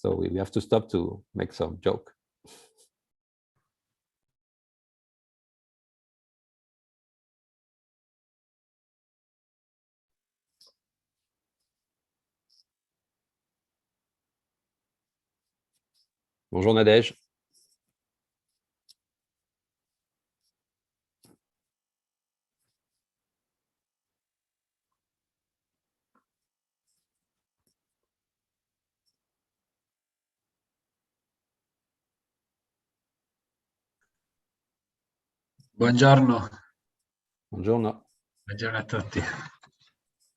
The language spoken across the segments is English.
So we have to stop to make some joke. Bonjour Nadège. Buongiorno. Buongiorno. Buongiorno a tutti.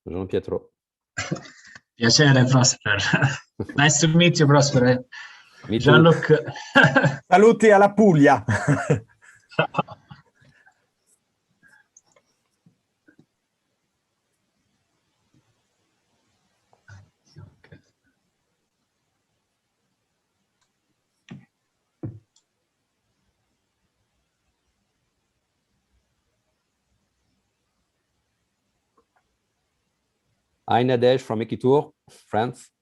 Buongiorno Pietro. Piacere, Prosper. Nice to meet you, Prosper. Me too. Jean-Luc. Saluti alla Puglia. Hi Nadège from Equitour, France.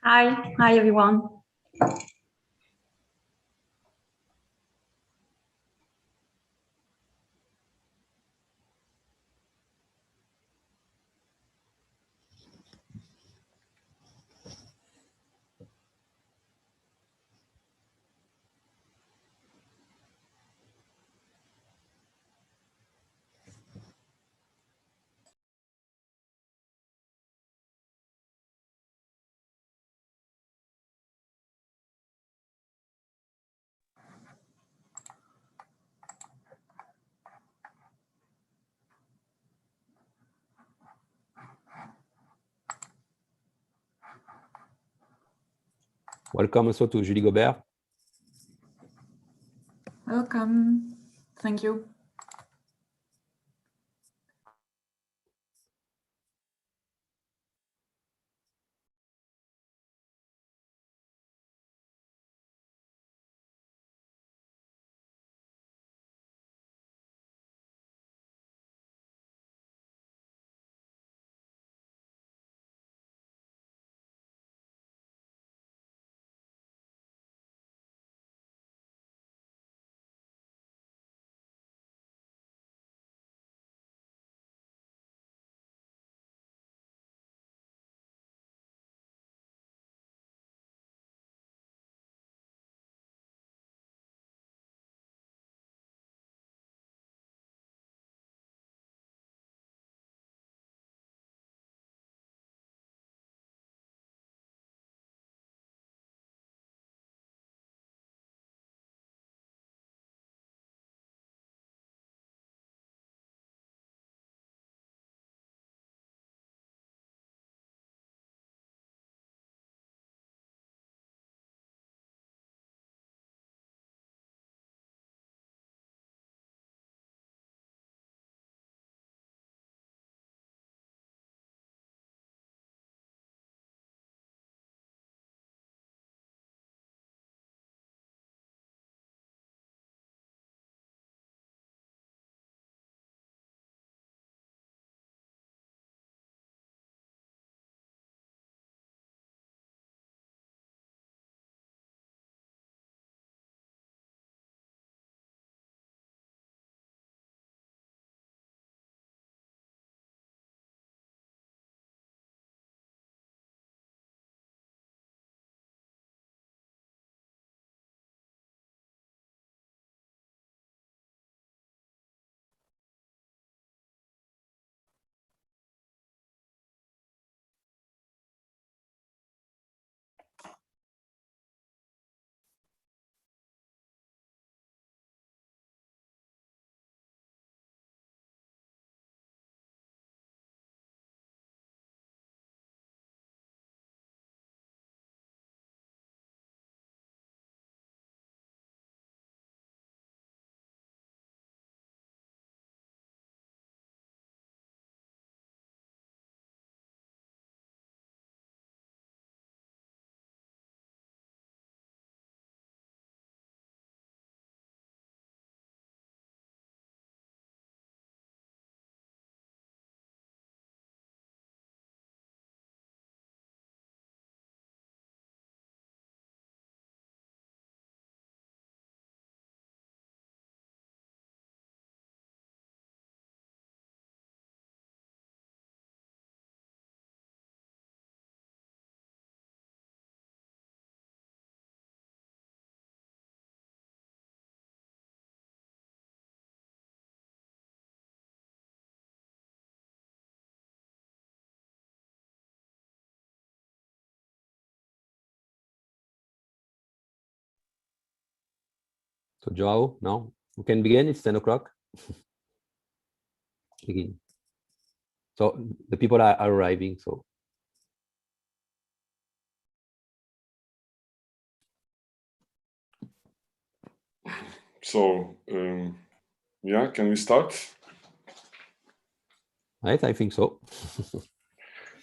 Hi everyone. Welcome also to Julie Gobert. Welcome. Thank you. So Joao, now we can begin. It's 10 o'clock. Begin. So the people are arriving. So yeah, can we start? right, I think so.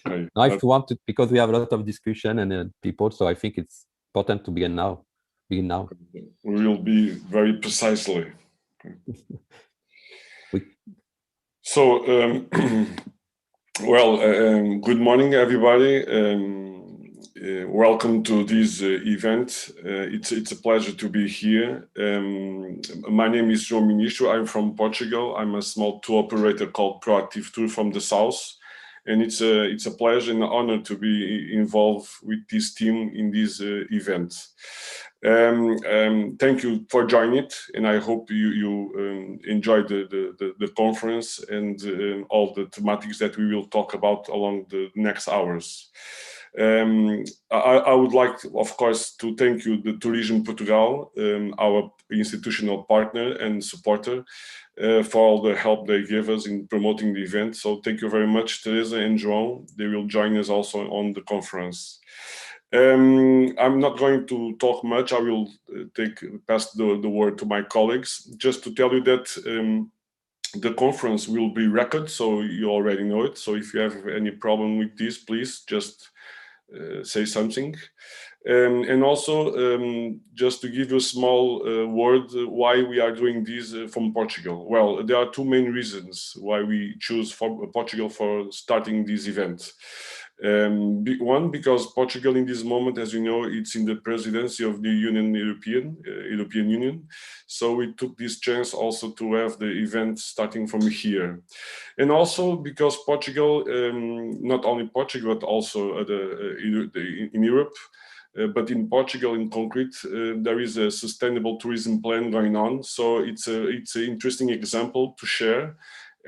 Okay. Now, if you want to, because we have a lot of discussion and people, so I think it's important to begin now. Begin now. We will be very precisely. So, well, good morning, everybody. Welcome to this event. It's a pleasure to be here. My name is João Ministro. I'm from Portugal. I'm a small tour operator called Proactive Tour from the south. And it's a pleasure and honor to be involved with this team in this event. Thank you for joining it, and I hope you enjoyed the conference and all the thematics that we will talk about along the next hours. I would like, of course, to thank you, the Tourism Portugal, our institutional partner and supporter, for all the help they gave us in promoting the event. So thank you very much, Teresa and João. They will join us also on the conference. I'm not going to talk much. I will pass the word to my colleagues, just to tell you that the conference will be recorded, so you already know it. So if you have any problem with this, please just say something. And also, just to give you a small word, why we are doing this from Portugal. Well, there are two main reasons why we choose Portugal for starting this event. One, because Portugal in this moment, as you know, it's in the presidency of the European Union. So we took this chance also to have the event starting from here. And also because Portugal, not only Portugal, but also in Europe, but in Portugal in concrete, there is a sustainable tourism plan going on. So it's an interesting example to share.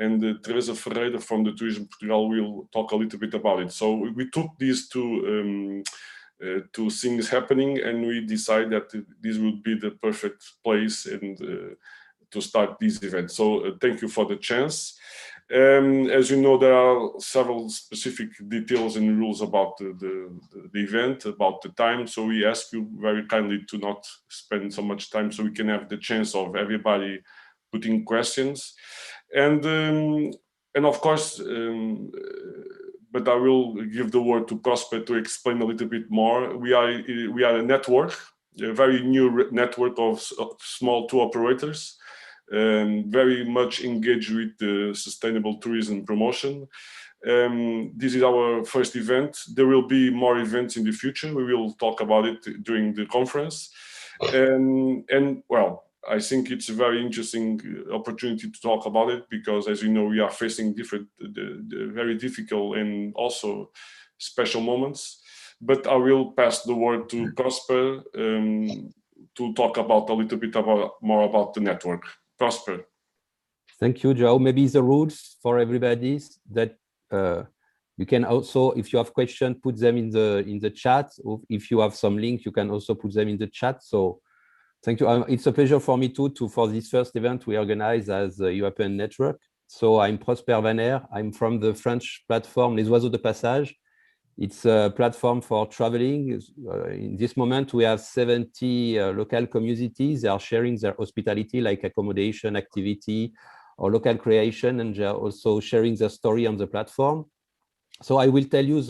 And Teresa Ferreira from the Tourism Portugal will talk a little bit about it. So we took these two things happening, and we decided that this would be the perfect place and to start this event. So thank you for the chance. As you know, there are several specific details and rules about the event, about the time. So we ask you very kindly to not spend so much time so we can have the chance of everybody putting questions. And of course, but I will give the word to Prosper to explain a little bit more. We are a network, a very new network of small tour operators, very much engaged with the sustainable tourism promotion. This is our first event. There will be more events in the future. We will talk about it during the conference. And well, I think it's a very interesting opportunity to talk about it because, as you know, we are facing very difficult and also special moments. But I will pass the word to Prosper to talk about a little bit more about the network. Prosper. Thank you, Joao. Maybe the rules for everybody is that you can also, if you have questions, put them in the chat. Or if you have some link, you can also put them in the chat. So thank you. It's a pleasure for me too for this first event we organize as a European network. So I'm Prosper Vaner. I'm from the French platform Les Oiseaux de Passage. It's a platform for traveling. In this moment, we have 70 local communities. They are sharing their hospitality, like accommodation, activity, or local creation, and they are also sharing their story on the platform. So I will tell you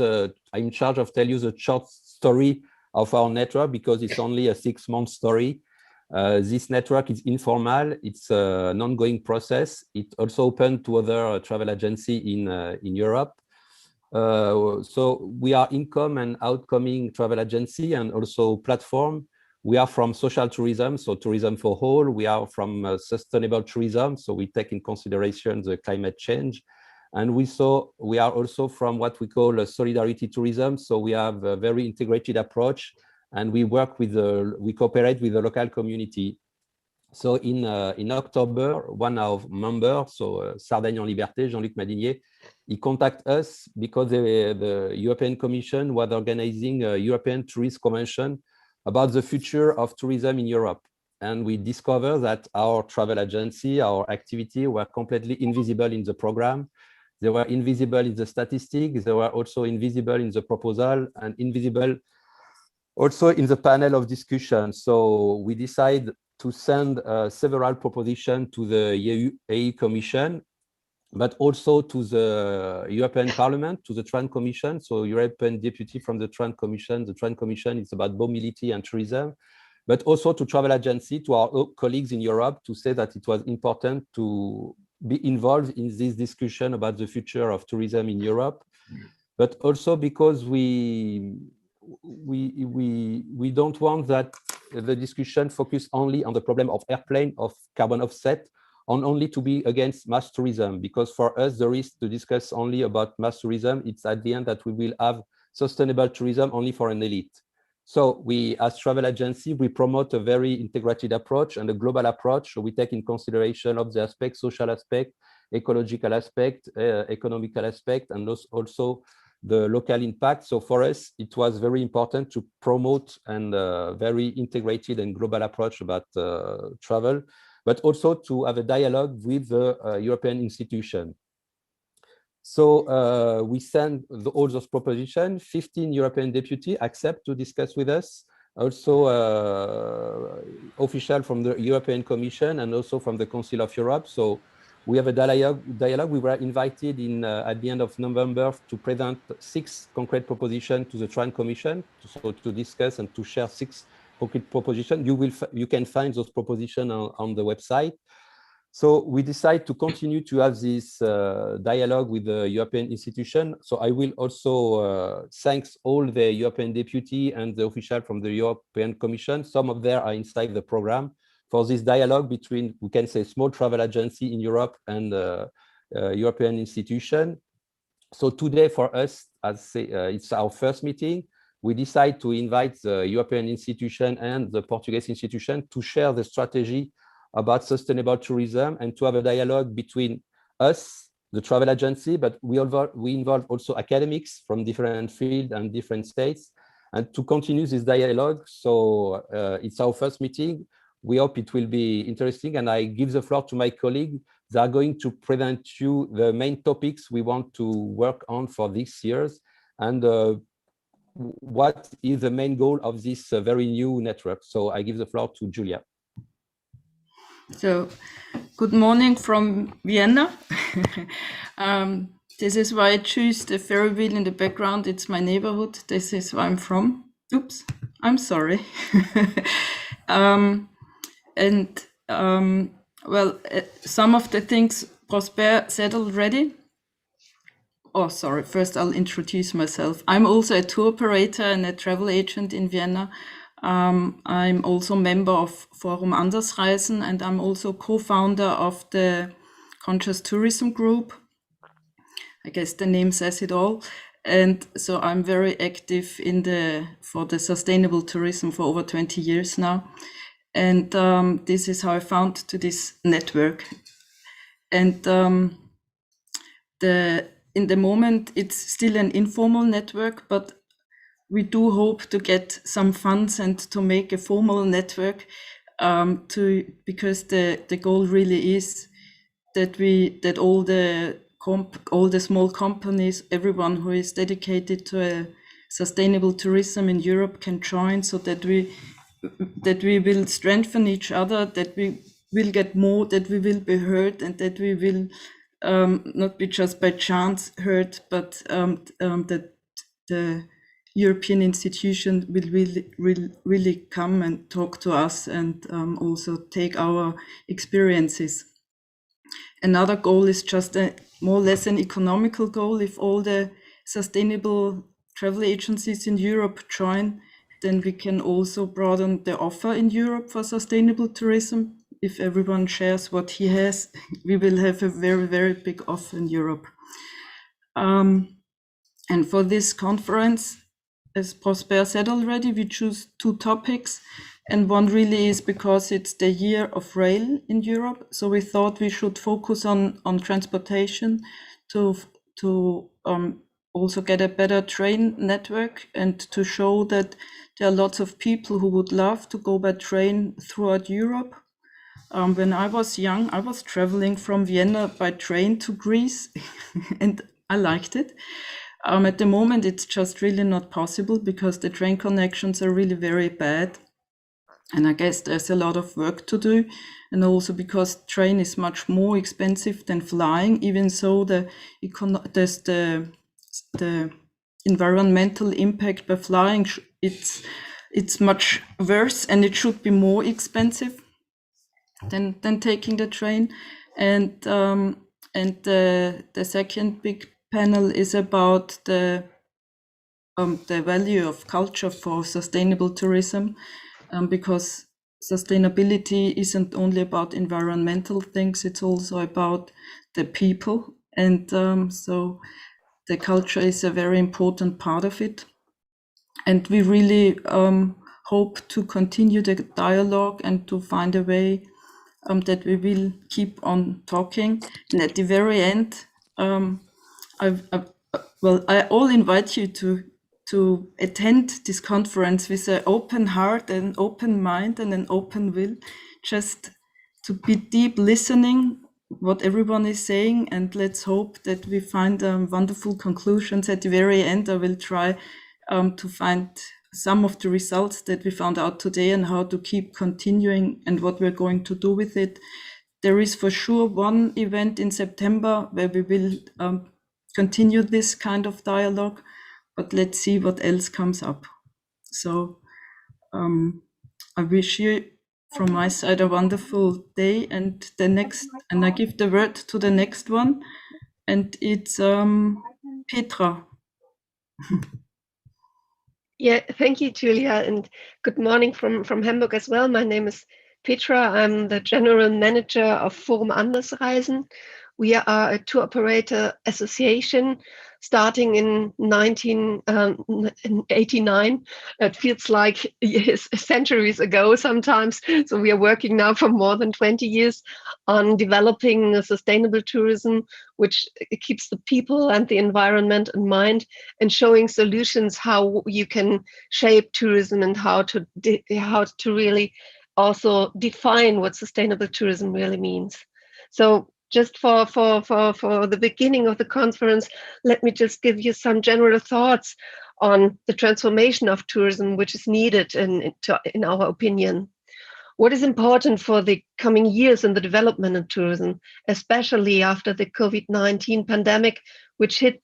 I'm in charge of telling you the short story of our network because it's only a 6-month story. This network is informal. It's an ongoing process. It's also open to other travel agencies in Europe. So we are income and outcoming travel agency and also platform. We are from social tourism, so tourism for all. We are from sustainable tourism, so we take in consideration the climate change. And we are also from what we call solidarity tourism. So we have a very integrated approach, and we cooperate with the local community. So in October, one of members, so Sardaigne en Liberté, Jean-Luc Madinier, he contacted us because the European Commission was organizing a European Tourist Convention about the future of tourism in Europe. and we discovered that our travel agency, our activity were completely invisible in the program. They were invisible in the statistics. They were also invisible in the proposal and invisible also in the panel of discussion. So we decided to send several propositions to the EU Commission, but also to the European Parliament, to the TRAN Commission. So European deputy from the TRAN Commission. The TRAN Commission is about mobility and tourism, but also to travel agency, to our colleagues in Europe, to say that it was important to be involved in this discussion about the future of tourism in Europe, but also because we don't want that the discussion focus only on the problem of airplane, of carbon offset, on only to be against mass tourism, because for us, the risk to discuss only about mass tourism, it's at the end that we will have sustainable tourism only for an elite. So we, as travel agency, we promote a very integrated approach and a global approach. So we take in consideration of the aspect, social aspect, ecological aspect, economical aspect, and also the local impact. So for us, it was very important to promote and very integrated and global approach about travel, but also to have a dialogue with the European institution. So we send all those propositions. 15 European deputies accept to discuss with us. Also official from the European Commission and also from the Council of Europe. So we have a dialogue. We were invited in at the end of November to present 6 concrete propositions to the TRAN Commission, to discuss and to share 6 concrete propositions. You can find those propositions on the website. So we decide to continue to have this dialogue with the European institution. So I will also thank all the European deputy and the official from the European Commission. Some of them are inside the program for this dialogue between, we can say, small travel agency in Europe and European institution. So today for us, it's our first meeting. We decide to invite the European institution and the Portuguese institution to share the strategy about sustainable tourism and to have a dialogue between us, the travel agency, but we involve also academics from different fields and different states, and to continue this dialogue. So it's our first meeting. We hope it will be interesting, and I give the floor to my colleague. They are going to present you the main topics we want to work on for this year's, and what is the main goal of this very new network. So I give the floor to Julia. So, good morning from Vienna. This is why I choose the ferry wheel in the background. It's my neighborhood. This is where I'm from. Oops, I'm sorry. Well, some of the things Prosper said already. Oh, sorry. First, I'll introduce myself. I'm also a tour operator and a travel agent in Vienna. I'm also member of Forum Andersreisen, and I'm also co-founder of the Conscious Tourism Group. I guess the name says it all. And so I'm very active for the sustainable tourism for over 20 years now. And this is how I found to this network. And in the moment, it's still an informal network, but we do hope to get some funds and to make a formal network because the goal really is that all the small companies, everyone who is dedicated to a sustainable tourism in Europe can join, so that we will strengthen each other, that we will get more, that we will be heard, and that we will not be just by chance heard, but that the European institution will really come and talk to us and also take our experiences. Another goal is just more or less an economical goal. If all the sustainable travel agencies in Europe join, then we can also broaden the offer in Europe for sustainable tourism. If everyone shares what he has, we will have a very, very big offer in Europe. And for this conference, as Prosper said already, we choose 2 topics, and one really is because it's the year of rail in Europe. So we thought we should focus on transportation to also get a better train network and to show that there are lots of people who would love to go by train throughout Europe. When I was young, I was traveling from Vienna by train to Greece and I liked it. At the moment, it's just really not possible because the train connections are really very bad. And I guess there's a lot of work to do. And also because train is much more expensive than flying, even so there's the environmental impact by flying, it's much worse and it should be more expensive than taking the train. And the second big panel is about the value of culture for sustainable tourism, because sustainability isn't only about environmental things, it's also about the people. And so the culture is a very important part of it. And we really hope to continue the dialogue and to find a way that we will keep on talking. And at the very end, I all invite you to attend this conference with an open heart and open mind and an open will, just to be deep listening what everyone is saying, and let's hope that we find wonderful conclusions at the very end. I will try to find some of the results that we found out today and how to keep continuing and what we're going to do with it. There is for sure one event in September where we will continue this kind of dialogue, but let's see what else comes up. So I wish you from my side a wonderful day, and I give the word to the next one, and it's Petra. Yeah, thank you, Julia, and good morning from Hamburg as well. My name is Petra. I'm the general manager of Forum Andersreisen. We are a tour operator association starting in 1989. It feels like years, centuries ago sometimes. So we are working now for more than 20 years on developing a sustainable tourism, which keeps the people and the environment in mind, and showing solutions how you can shape tourism and how to really also define what sustainable tourism really means. So just for the beginning of the conference, let me just give you some general thoughts on the transformation of tourism, which is needed in our opinion. What is important for the coming years in the development of tourism, especially after the COVID-19 pandemic, which hit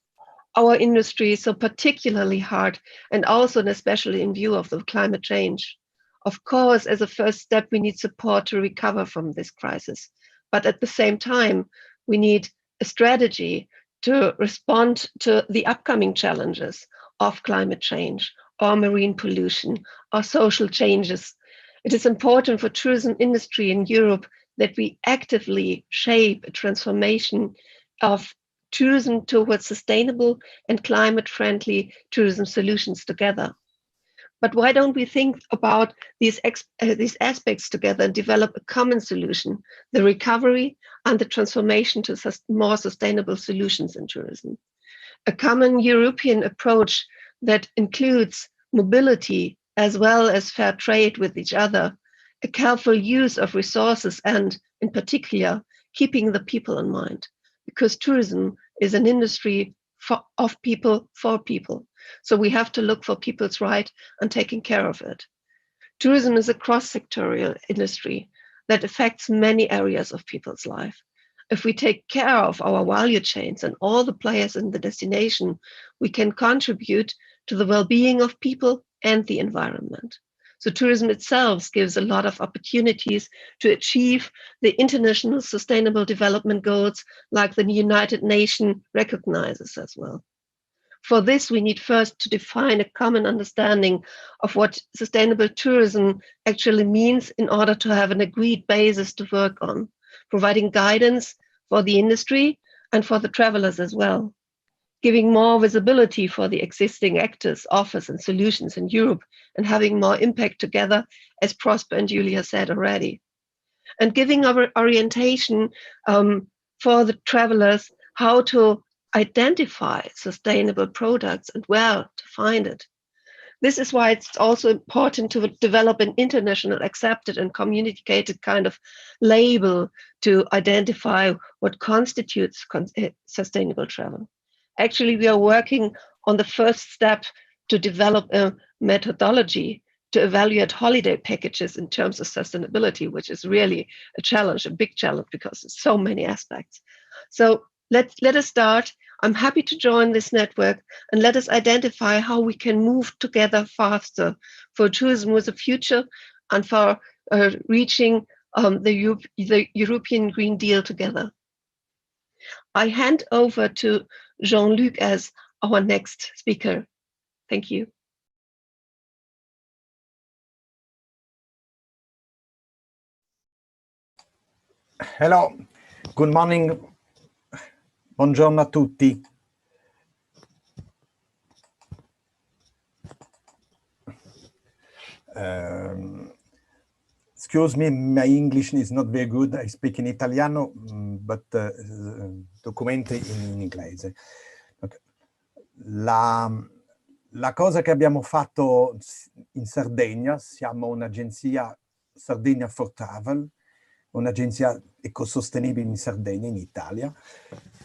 our industry so particularly hard, and also and especially in view of the climate change. Of course, as a first step, we need support to recover from this crisis. But at the same time, we need a strategy to respond to the upcoming challenges of climate change or marine pollution or social changes. It is important for tourism industry in Europe that we actively shape a transformation of tourism towards sustainable and climate-friendly tourism solutions together. But why don't we think about these aspects together and develop a common solution, the recovery and the transformation to more sustainable solutions in tourism? A common European approach that includes mobility as well as fair trade with each other, a careful use of resources, and in particular, keeping the people in mind, because tourism is an industry of people for people. So we have to look for people's right and taking care of it. Tourism is a cross-sectorial industry that affects many areas of people's life. If we take care of our value chains and all the players in the destination, we can contribute to the well-being of people and the environment. So tourism itself gives a lot of opportunities to achieve the international sustainable development goals like the United Nations recognizes as well. For this, we need first to define a common understanding of what sustainable tourism actually means in order to have an agreed basis to work on, providing guidance for the industry and for the travelers as well, giving more visibility for the existing actors, offers, and solutions in Europe, and having more impact together, as Prosper and Julia said already, and giving our orientation for the travelers how to identify sustainable products and where to find it. This is why it's also important to develop an international accepted and communicated kind of label to identify what constitutes sustainable travel. Actually, we are working on the first step to develop a methodology to evaluate holiday packages in terms of sustainability, which is really a challenge, a big challenge, because there's so many aspects. So let us start. I'm happy to join this network, and let us identify how we can move together faster for tourism with a future and for reaching the European Green Deal together. I hand over to Jean-Luc as our next speaker. Thank you. Hello, good morning. Buongiorno a tutti. Excuse me, my English is not very good. I speak in Italiano, but documenti in inglese. Okay. La cosa che abbiamo fatto in Sardegna, siamo un'agenzia Sardegna for Travel, un'agenzia ecosostenibile in Sardegna, in Italia,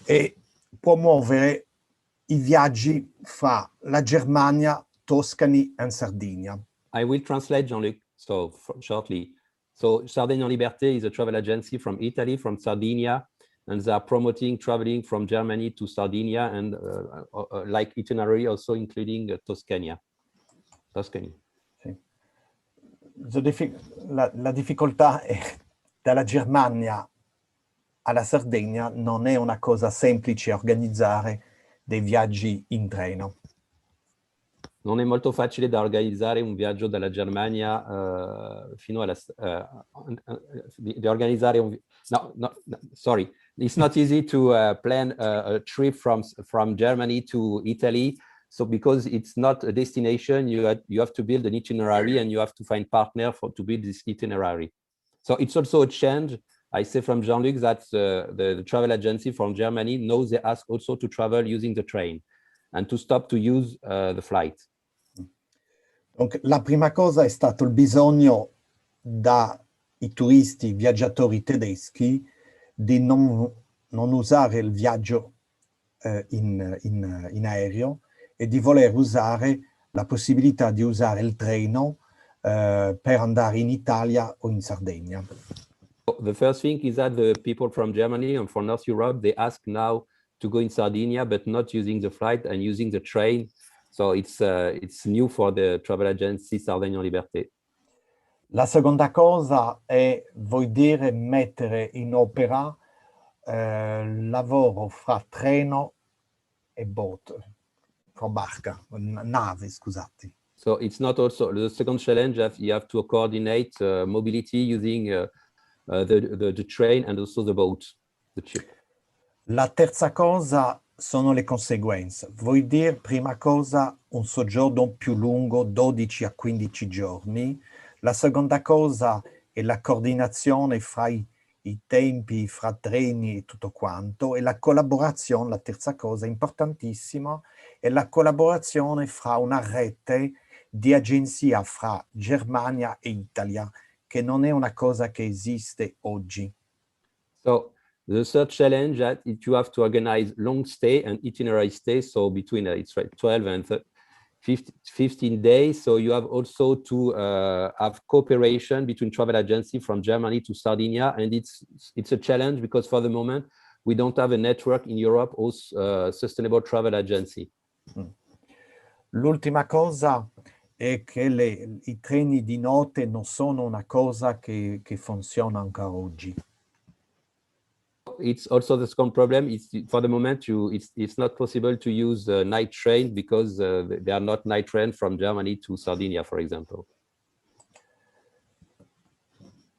e promuovere i viaggi fra la Germania, Toscani e Sardegna. I will translate, Jean-Luc, so shortly. So Sardegna Liberté is a travel agency from Italy, from Sardinia, and they are promoting traveling from Germany to Sardinia and like itinerary also including Tuscany. Sì. La difficoltà è dalla Germania alla Sardegna non è una cosa semplice organizzare dei viaggi in treno. Non è molto facile da organizzare un viaggio dalla Germania fino alla di organizzare un sorry, it's not easy to plan a trip from Germany to Italy. So because it's not a destination, you have to build an itinerary and you have to find partner to build this itinerary. So it's also a change. I say from Jean-Luc that the travel agency from Germany knows they ask also to travel using the train and to stop to use the flight. Donc, la prima cosa è stato il bisogno dai turisti, i viaggiatori tedeschi, di non usare il viaggio in aereo e di voler usare la possibilità di usare il treno per andare in Italia o in Sardegna. The first thing is that the people from Germany and from North Europe, they ask now to go in Sardinia, but not using the flight and using the train. So it's new for the travel agency Sardegna Liberté. La seconda cosa è, vuol dire, mettere in opera lavoro fra treno e boat, fra barca, nave, scusate. So it's not also the second challenge that you have to coordinate mobility using the train and also the boat, the ship. La terza cosa sono le conseguenze. Vuol dire, prima cosa, un soggiorno più lungo, 12 a 15 giorni. La seconda cosa è la coordinazione fra i tempi, fra treni e tutto quanto, e la collaborazione, la terza cosa importantissima, è la collaborazione fra una rete di agenzie fra Germania e Italia, che non è una cosa che esiste oggi. So the third challenge that you have to organize long stay and itinerary stay, so between it's 12 and 15 days. So you have also to have cooperation between travel agency from Germany to Sardinia, and it's a challenge because for the moment we don't have a network in Europe or sustainable travel agency. L'ultima cosa è che i treni di notte non sono una cosa che funziona ancora oggi. It's also the second problem. For the moment, it's not possible to use night train because they are not night train from Germany to Sardinia, for example.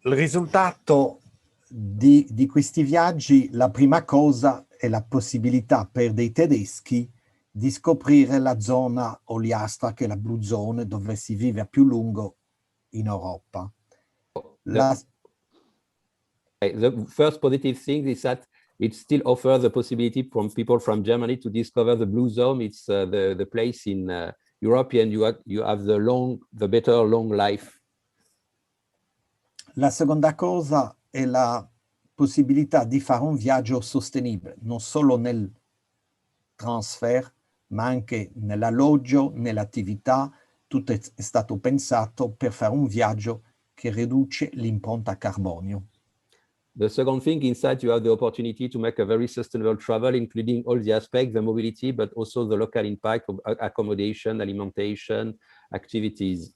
Il risultato di questi viaggi, la prima cosa è la possibilità per dei tedeschi di scoprire la zona oliastra, che è la Blue Zone, dove si vive a più lungo in Europa. The first positive thing is that it still offers the possibility from people from Germany to discover the blue zone. It's the place in Europe, and you have the better long life. La seconda cosa è la possibilità di fare un viaggio sostenibile, non solo nel transfer, ma anche nell'alloggio, nell'attività. Tutto è stato pensato per fare un viaggio che riduce l'impronta carbonio. The second thing, inside you have the opportunity to make a very sustainable travel, including all the aspects, the mobility, but also the local impact of accommodation, alimentation, activities.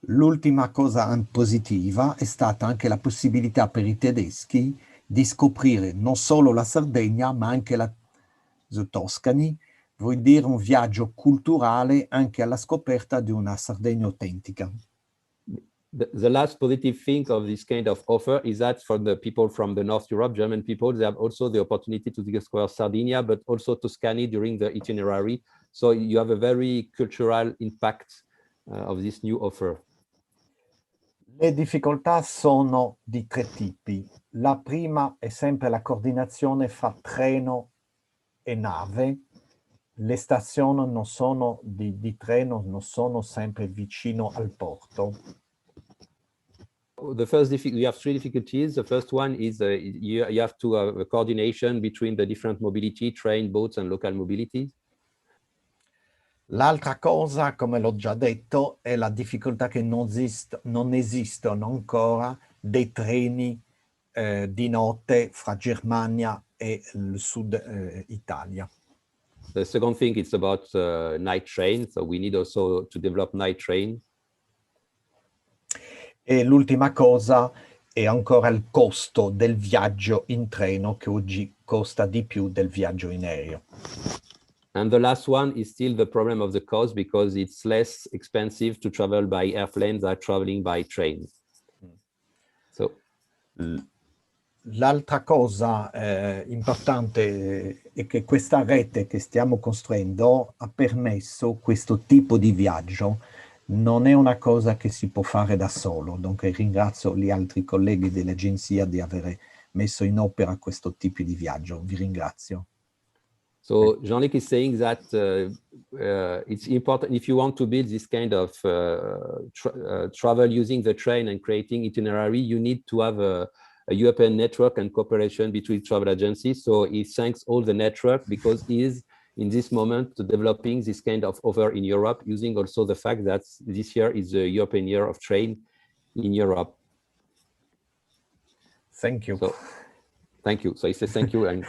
L'ultima cosa positiva è stata anche la possibilità per i tedeschi di scoprire non solo la Sardegna, ma anche la Toscani, vuol dire un viaggio culturale anche alla scoperta di una Sardegna autentica. The last positive thing of this kind of offer is that for the people from the North Europe, German people, they have also the opportunity to discover Sardinia, but also Tuscany during the itinerary. So you have a very cultural impact of this new offer. Le difficoltà sono di tre tipi. La prima è sempre la coordinazione fra treno e nave. Le stazioni non sono di treno non sono sempre vicino al porto. The first we have three difficulties. The first one is you have to have a coordination between the different mobility, train, boats, and local mobility. L'altra cosa, come l'ho già detto, è la difficoltà che non esistono ancora dei treni di notte fra Germania e il sud Italia. The second thing is about night train. So we need also to develop night train. E l'ultima cosa è ancora il costo del viaggio in treno, che oggi costa di più del viaggio in aereo. And the last one is still the problem of the cost, because it's less expensive to travel by airplane than traveling by train. So l'altra cosa importante è che questa rete che stiamo costruendo ha permesso questo tipo di viaggio. Non è una cosa che si può fare da solo, dunque ringrazio gli altri colleghi dell'agenzia di aver messo in opera questo tipo di viaggio. Vi ringrazio. So Jean-Luc is saying that it's important, if you want to build this kind of travel using the train and creating itinerary, you need to have a European network and cooperation between travel agencies. So he thanks all the network, because he is in this moment developing this kind of offer in Europe, using also the fact that this year is the European Year of Train in Europe. Thank you. So, thank you. So he says thank you and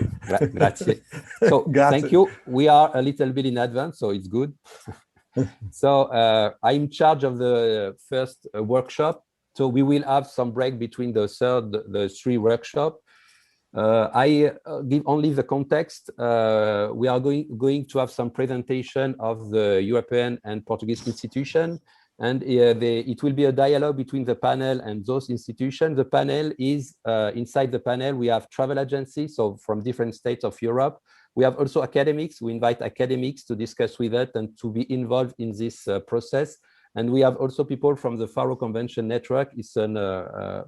grazie. So thank you. We are a little bit in advance, so it's good. So I'm in charge of the first workshop. So we will have some break between the three workshops. I give only the context. We are going to have some presentation of the European and Portuguese institution, and it will be a dialogue between the panel and those institutions. The panel is, inside the panel, we have travel agencies, so from different states of Europe. We have also academics. We invite academics to discuss with us and to be involved in this process. And we have also people from the Faro Convention Network. It's a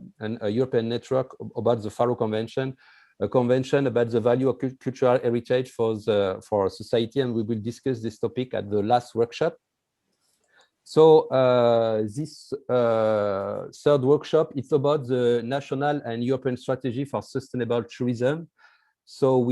European network about the Faro Convention, a convention about the value of cultural heritage for society. And we will discuss this topic at the last workshop. So this third workshop, it's about the national and European strategy for sustainable tourism. So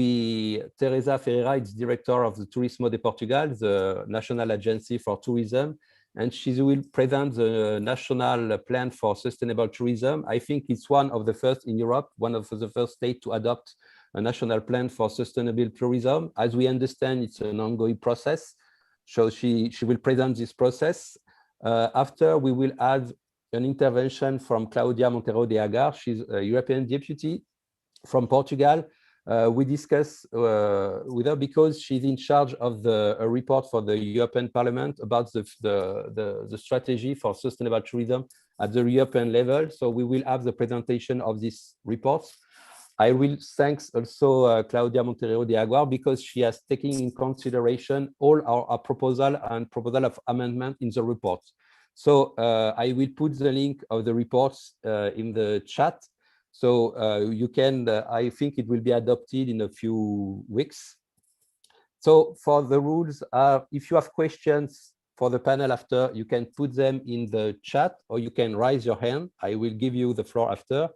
Teresa Ferreira is director of the Turismo de Portugal, the national agency for tourism. And she will present the national plan for sustainable tourism. I think it's one of the first in Europe, one of the first states to adopt a national plan for sustainable tourism. As we understand, it's an ongoing process. So she will present this process. After, we will have an intervention from Claudia Monteiro de Agar. She's a European deputy from Portugal. We discuss with her because she's in charge of a report for the European Parliament about the strategy for sustainable tourism at the European level. So we will have the presentation of this report. I will thank also Claudia Monteiro de Aguar, because she has taken in consideration all our proposal and proposal of amendment in the report. So I will put the link of the reports in the chat. So you can, I think it will be adopted in a few weeks. So for the rules, if you have questions for the panel after, you can put them in the chat or you can raise your hand. I will give you the floor after.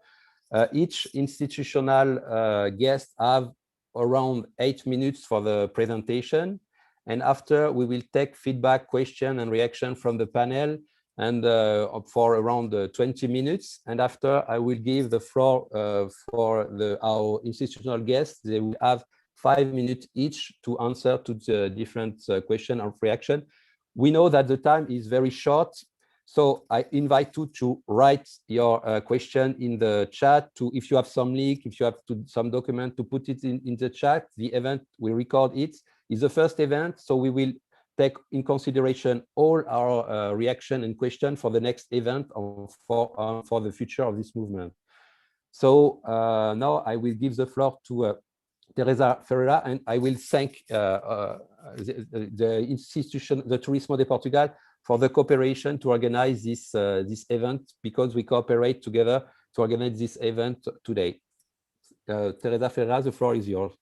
Each institutional guest have around 8 minutes for the presentation. And after, we will take feedback, question and reaction from the panel and for around 20 minutes. And after, I will give the floor for our institutional guests. They will have 5 minutes each to answer to the different question or reaction. We know that the time is very short, so I invite you to write your question in the chat. If you have some link, if you have some document, to put it in the chat. The event, we record it. It's the first event, so we will take in consideration all our reaction and question for the next event or for the future of this movement. So now I will give the floor to Teresa Ferreira, and I will thank the institution, the Turismo de Portugal, for the cooperation to organize this event, because we cooperate together to organize this event today. Teresa Ferreira, the floor is yours.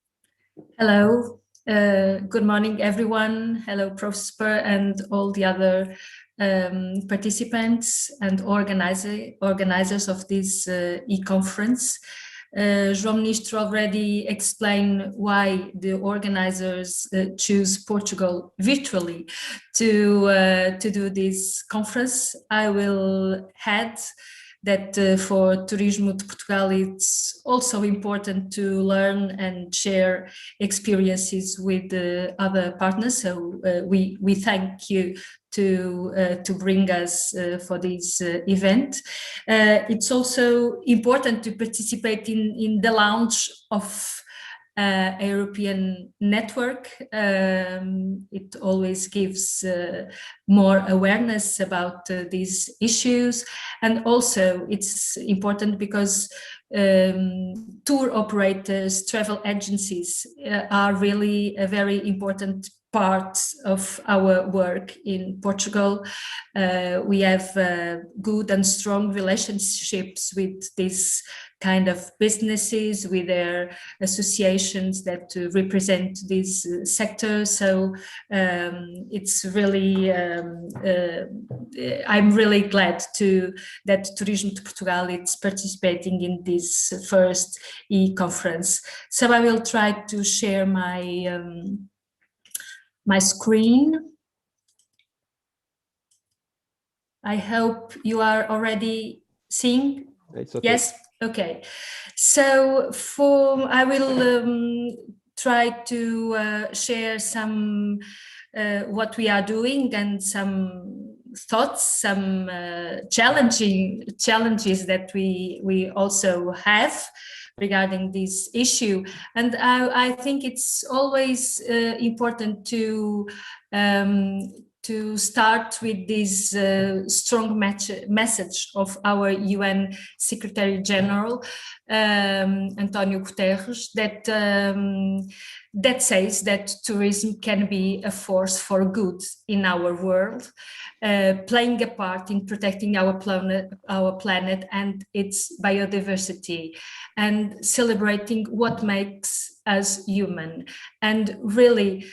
Hello, good morning, everyone. Hello, Prosper, and all the other participants and organizers of this e-conference. João Ministro already explained why the organizers choose Portugal virtually to do this conference. I will add that for Turismo de Portugal, it's also important to learn and share experiences with other partners. So we thank you to bring us for this event. It's also important to participate in the launch of a European network. It always gives more awareness about these issues, and also it's important because tour operators, travel agencies are really a very important part of our work in Portugal. We have good and strong relationships with these kind of businesses, with their associations that represent this sector. So it's really, I'm really glad that Turismo de Portugal is participating in this first e-conference. So I will try to share my screen. I hope you are already seeing. It's okay. Yes, okay. So I will try to share some what we are doing and some thoughts, some challenges that we also have regarding this issue. And I think it's always important to start with this strong message of our UN Secretary General, António Guterres, that says that tourism can be a force for good in our world, playing a part in protecting our planet and its biodiversity, and celebrating what makes us human, and really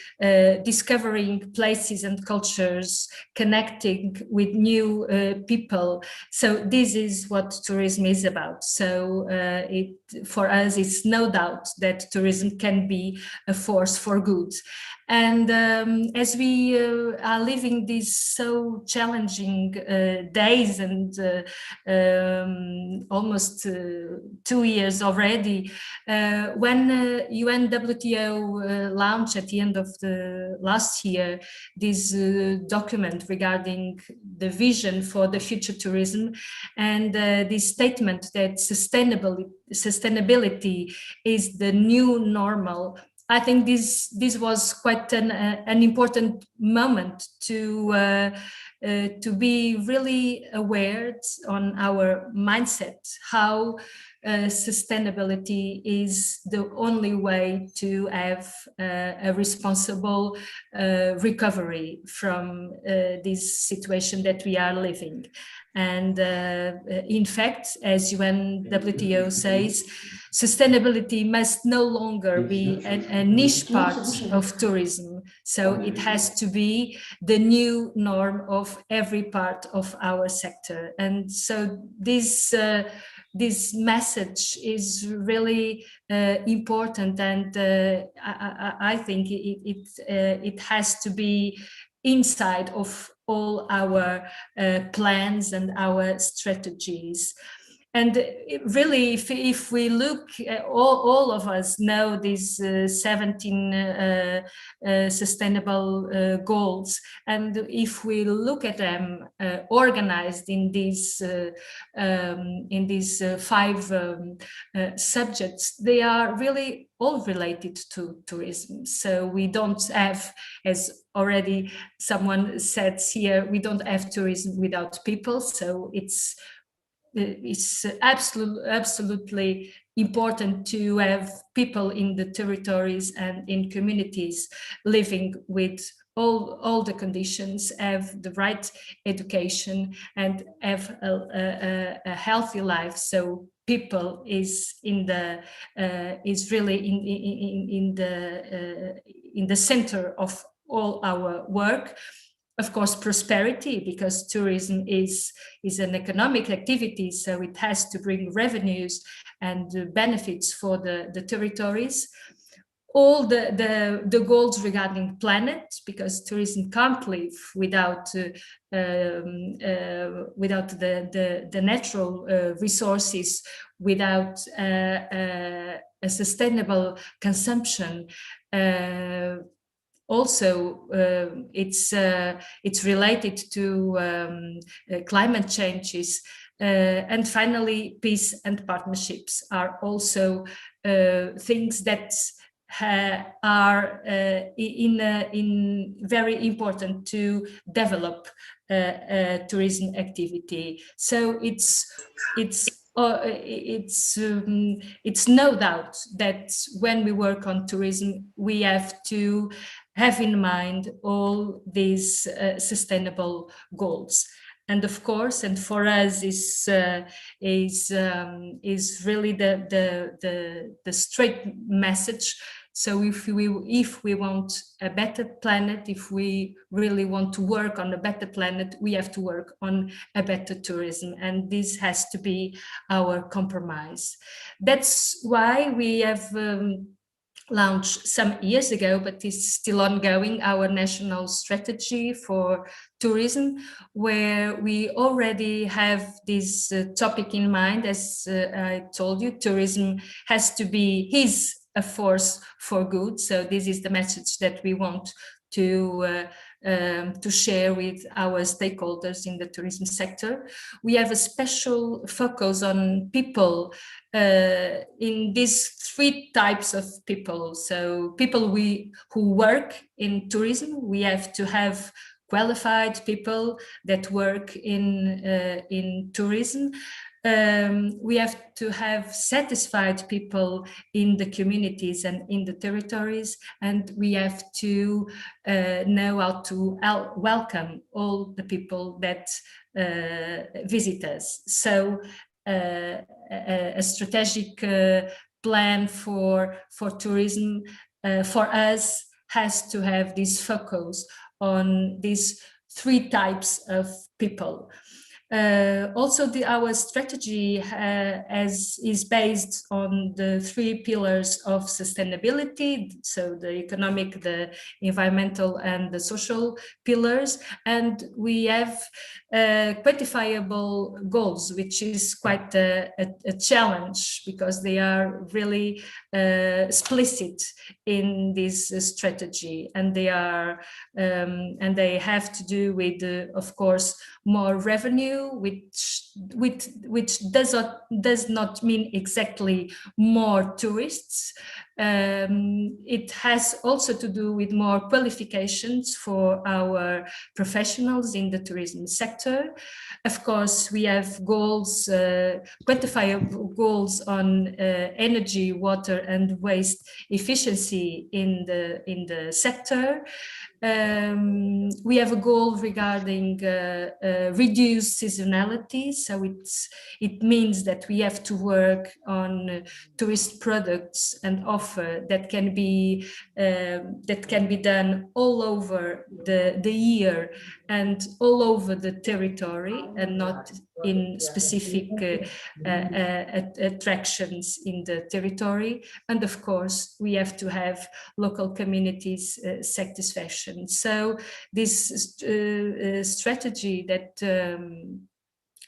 discovering places and cultures, connecting with new people. So this is what tourism is about. So for us, it's no doubt that tourism can be a force for good. And as we are living these so challenging days and almost 2 years already, when UNWTO launched at the end of the last year this document regarding the vision for the future tourism, and this statement that sustainability is the new normal, I think this was quite an important moment to be really aware on our mindset, how sustainability is the only way to have a responsible recovery from this situation that we are living. And in fact, as UNWTO says, sustainability must no longer be a niche part of tourism. So it has to be the new norm of every part of our sector. And so this message is really important, and I think it has to be inside of all our plans and our strategies. And really, if we look, all of us know these 17 sustainable goals, and if we look at them organized in these 5 subjects, they are really all related to tourism. So we don't have, as already someone said here, we don't have tourism without people. So it's absolutely important to have people in the territories and in communities living with all the conditions, have the right education, and have a healthy life. So people is really in the center of all our work. Of course, prosperity, because tourism is an economic activity, so it has to bring revenues and benefits for the territories. All the goals regarding planet, because tourism can't live without the natural resources, without a sustainable consumption. Also, it's related to climate changes, and finally, peace and partnerships are also things that are very important to develop tourism activity. So it's no doubt that when we work on tourism, we have to have in mind all these sustainable goals. And of course, and for us is really the straight message. So if we want a better planet, if we really want to work on a better planet, we have to work on a better tourism, and this has to be our compromise. That's why we have launched some years ago, but it's still ongoing, our national strategy for tourism, where we already have this topic in mind. As I told you, tourism has to be a force for good. So this is the message that we want to share with our stakeholders in the tourism sector. We have a special focus on people, in these 3 types of people. So people who work in tourism, we have to have qualified people that work in tourism. We have to have satisfied people in the communities and in the territories, and we have to know how to welcome all the people that visit us. So a strategic plan for tourism for us has to have this focus on these 3 types of people. Also, our strategy is based on the 3 pillars of sustainability, so the economic, the environmental, and the social pillars, and we have quantifiable goals, which is quite a challenge, because they are really explicit in this strategy, and they have to do with, of course, more revenue, which does not mean exactly more tourists. It has also to do with more qualifications for our professionals in the tourism sector. Of course, we have goals, quantifiable goals on energy, water, and waste efficiency in the sector. We have a goal regarding reduce seasonality. So it means that we have to work on tourist products and offer that can be done all over the year and all over the territory, and not in specific attractions in the territory. And of course, we have to have local communities' satisfaction. So this strategy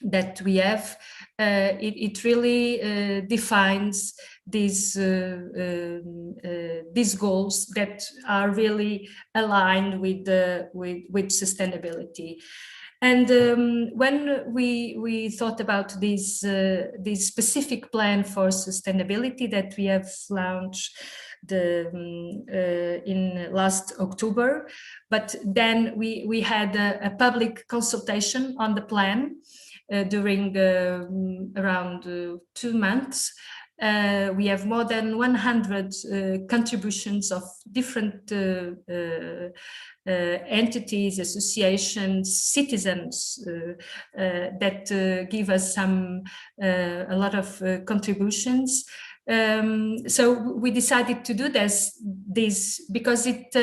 that we have, it really defines these goals that are really aligned with sustainability. And when we thought about this specific plan for sustainability that we have launched in last October, but then we had a public consultation on the plan during around 2 months. We have more than 100 contributions of different entities, associations, citizens that give us a lot of contributions. So we decided to do this because it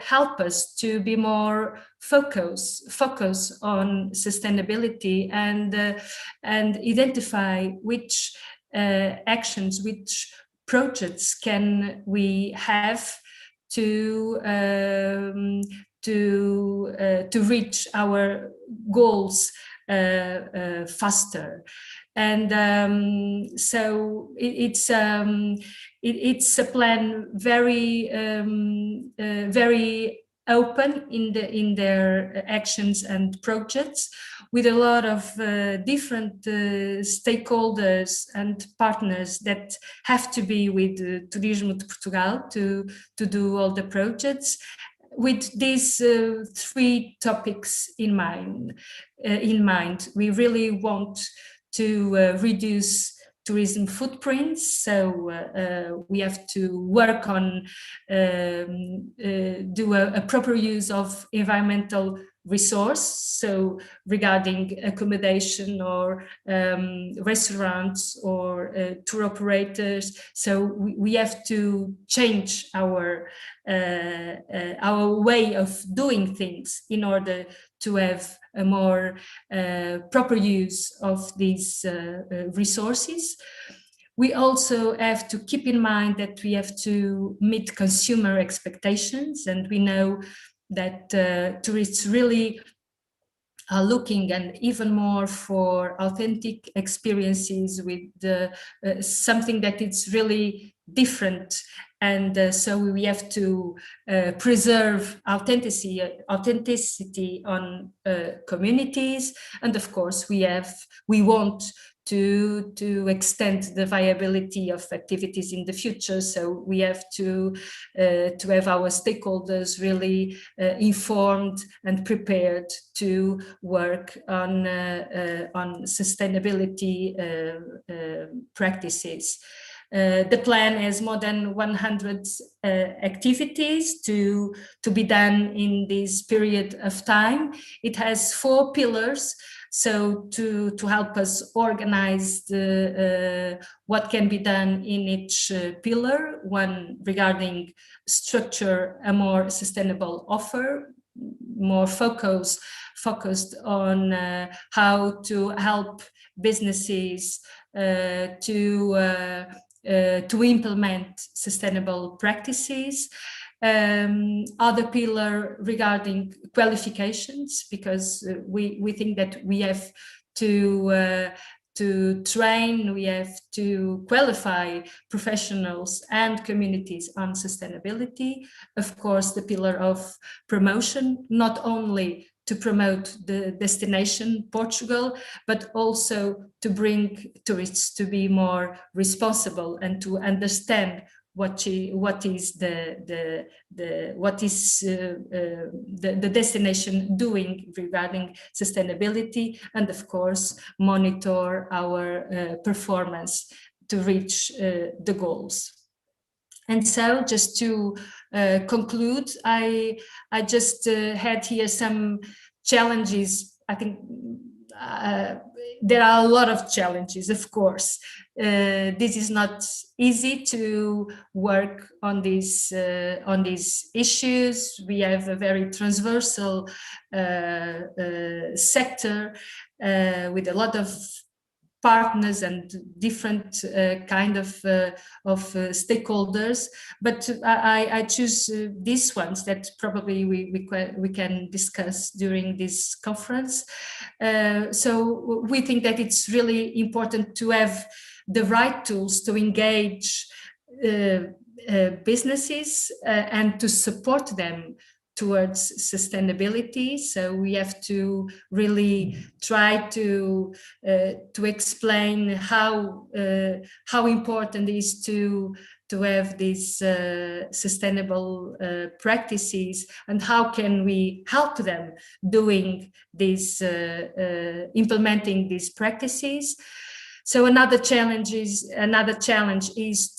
helps us to be more focus on sustainability and identify which actions, which projects can we have to reach our goals faster. And so it's a plan very open in their actions and projects, with a lot of different stakeholders and partners that have to be with Turismo de Portugal to do all the projects, with these 3 topics in mind. We really want to reduce tourism footprints, so we have to work on do a proper use of environmental resource, so regarding accommodation or restaurants or tour operators. So we have to change our way of doing things in order to have a more proper use of these resources. We also have to keep in mind that we have to meet consumer expectations, and we know that tourists really are looking and even more for authentic experiences with something that is really different. And so we have to preserve authenticity on communities. And of course, we want to extend the viability of activities in the future. So we have to have our stakeholders really informed and prepared to work on sustainability practices. The plan has more than 100 activities to be done in this period of time. It has 4 pillars. So to help us organize what can be done in each pillar: one regarding structure, a more sustainable offer, more focused on how to help businesses to implement sustainable practices. Other pillar regarding qualifications, because we think that we have to train, we have to qualify professionals and communities on sustainability. Of course, the pillar of promotion, not only to promote the destination Portugal, but also to bring tourists to be more responsible and to understand what is the destination doing regarding sustainability, and of course monitor our performance to reach the goals. And so, just to conclude, I just had here some challenges, I think there are a lot of challenges, of course. This is not easy to work on these issues. We have a very transversal sector with a lot of partners and different kind of stakeholders, but I choose these ones that probably we can discuss during this conference. So we think that it's really important to have the right tools to engage businesses and to support them towards sustainability. So we have to really try to explain how important it is to have these sustainable practices, and how can we help them doing these implementing these practices. So another challenge is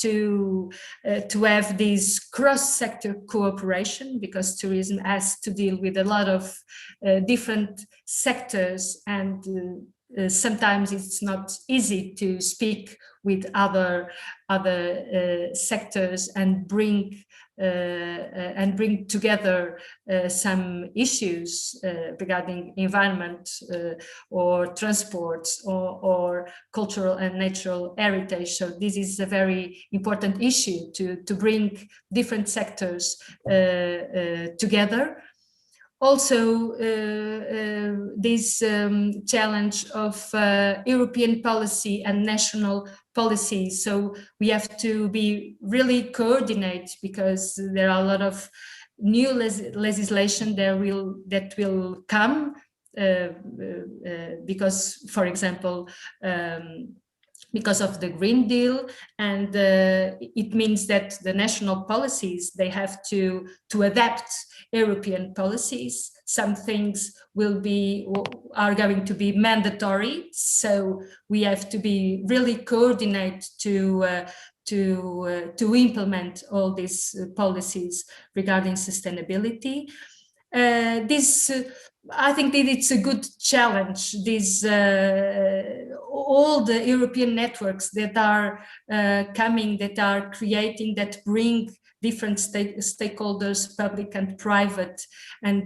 to have this cross-sector cooperation, because tourism has to deal with a lot of different sectors, and sometimes it's not easy to speak with other sectors and bring together some issues regarding environment or transport or cultural and natural heritage. So this is a very important issue to bring different sectors together. Also, this challenge of European policy and national policy. So we have to be really coordinate, because there are a lot of new legislation that will come because, for example, because of the Green Deal, and it means that the national policies, they have to adapt European policies. Some things are going to be mandatory, so we have to be really coordinate to implement all these policies regarding sustainability. I think that it's a good challenge. All the European networks that are coming, that are creating, that bring different stakeholders, public and private, and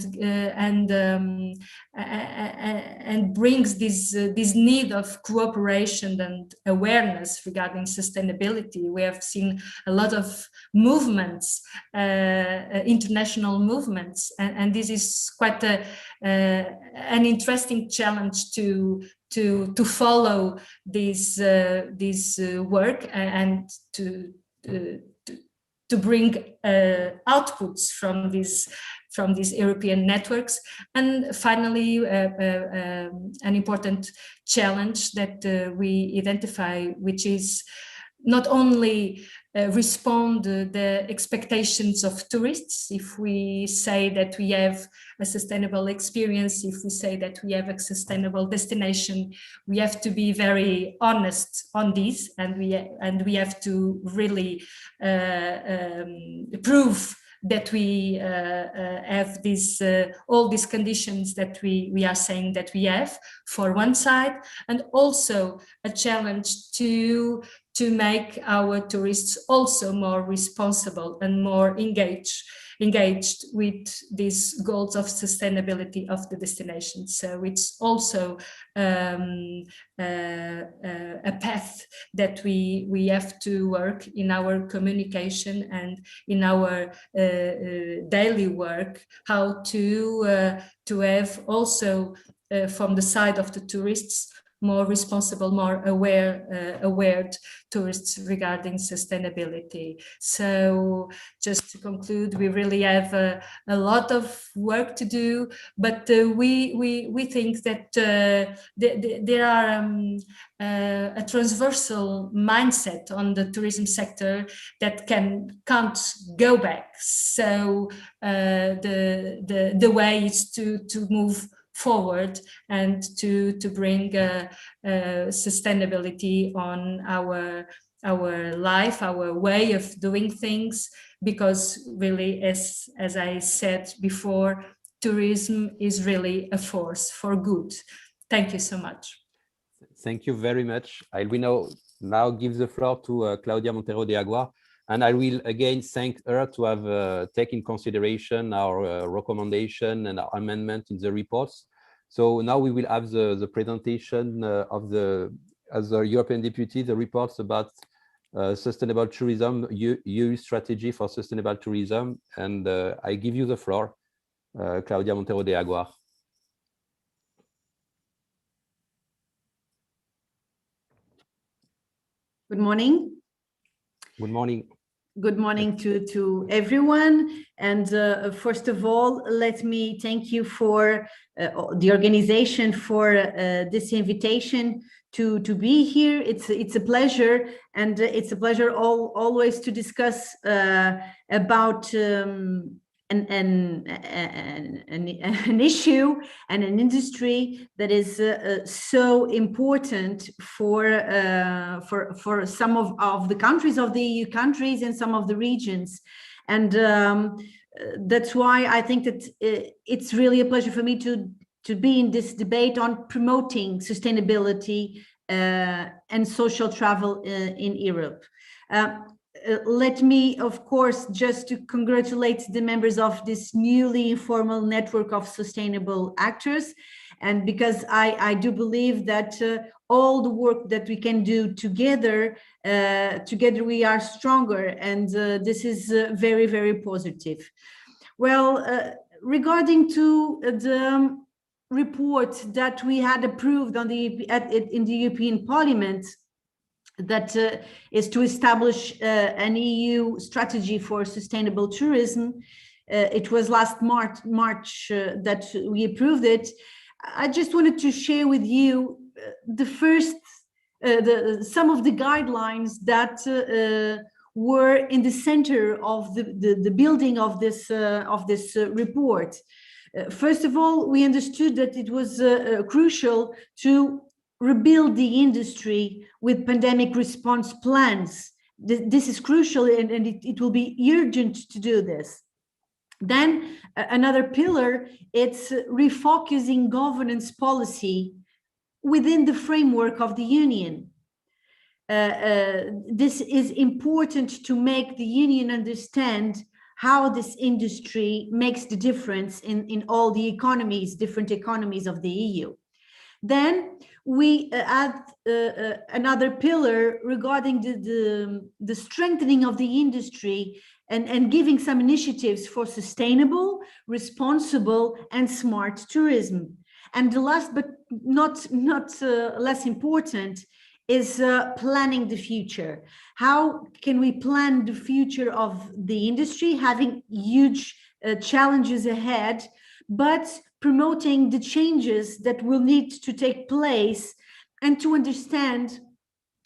brings this need of cooperation and awareness regarding sustainability. We have seen a lot of movements, international movements, and this is quite an interesting challenge to follow this work and to bring outputs from these European networks. And finally, an important challenge that we identify, which is not only respond the expectations of tourists. If we say that we have a sustainable experience, if we say that we have a sustainable destination, we have to be very honest on this, and we have to really prove that we have these all these conditions that we are saying that we have, for one side, and also a challenge to make our tourists also more responsible and more engaged with these goals of sustainability of the destination. So it's also a path that we have to work in our communication and in our daily work, how to have also from the side of the tourists more responsible, more aware tourists regarding sustainability. So just to conclude, we really have a lot of work to do, but we think that there are a transversal mindset on the tourism sector that can't go back. So the way is to move forward and to bring sustainability on our life, our way of doing things, because really, as I said before, tourism is really a force for good. Thank you so much. Thank you very much. I will now give the floor to Claudia Montero de Aguar, and I will again thank her to have taken consideration our recommendation and our amendment in the reports. So now we will have the presentation of as a European deputy, the reports about sustainable tourism, EU strategy for sustainable tourism. And I give you the floor, Claudia Montero de Aguar. Good morning. Good morning. Good morning to everyone. And first of all, let me thank you for the organization for this invitation to be here. It's a pleasure, and it's a pleasure always to discuss about an issue and an industry that is so important for some of the countries, of the EU countries, and some of the regions. And that's why I think that it's really a pleasure for me to be in this debate on promoting sustainability and social travel in Europe. Let me, of course, just to congratulate the members of this newly informal network of sustainable actors. And because I do believe that all the work that we can do together, together we are stronger. And this is very, very positive. Well, regarding to the report that we had approved on in the European Parliament, that is to establish an EU strategy for sustainable tourism. It was last March that we approved it. I just wanted to share with you some of the guidelines that were in the center of the building of this report. First of all, we understood that it was crucial to rebuild the industry with pandemic response plans. This is crucial, and it will be urgent to do this. Then another pillar, it's refocusing governance policy within the framework of the Union. This is important to make the Union understand how this industry makes the difference in all the economies, different economies of the EU. Then we add another pillar regarding the strengthening of the industry and giving some initiatives for sustainable, responsible, and smart tourism. And the last but not less important is planning the future. How can we plan the future of the industry, having huge challenges ahead, but promoting the changes that will need to take place, and to understand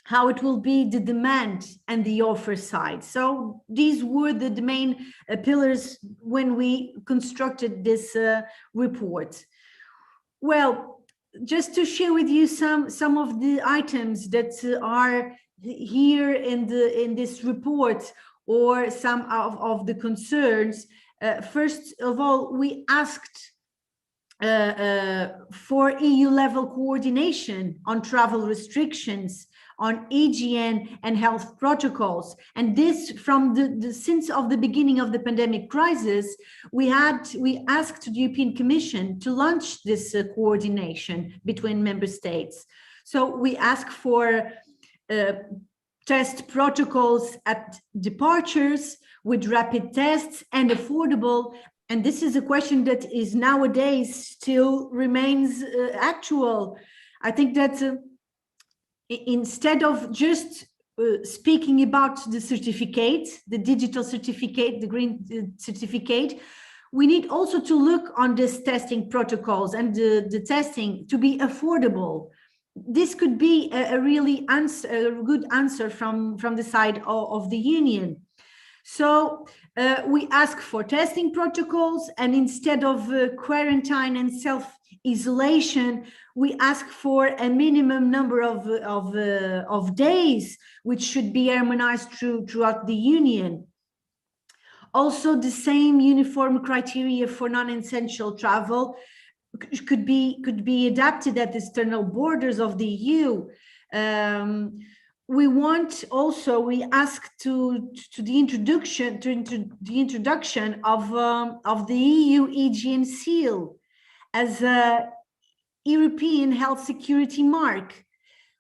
how it will be the demand and the offer side. So these were the main pillars when we constructed this report. Well, just to share with you some of the items that are here in this report, or some of the concerns. First of all, we asked for EU-level coordination on travel restrictions, on hygiene and health protocols. And this, from since of the beginning of the pandemic crisis, we asked the European Commission to launch this coordination between member states. So we ask for test protocols at departures with rapid tests and affordable. And this is a question that is nowadays still remains actual. I think that instead of just speaking about the certificate, the digital certificate, the green certificate, we need also to look on this testing protocols and the testing to be affordable. This could be a really good answer from the side of the Union. So we ask for testing protocols, and instead of quarantine and self-isolation, we ask for a minimum number of days, which should be harmonized throughout the Union. Also, the same uniform criteria for non-essential travel could be adapted at the external borders of the EU. We ask to the introduction of the EU EGN seal as a European health security mark.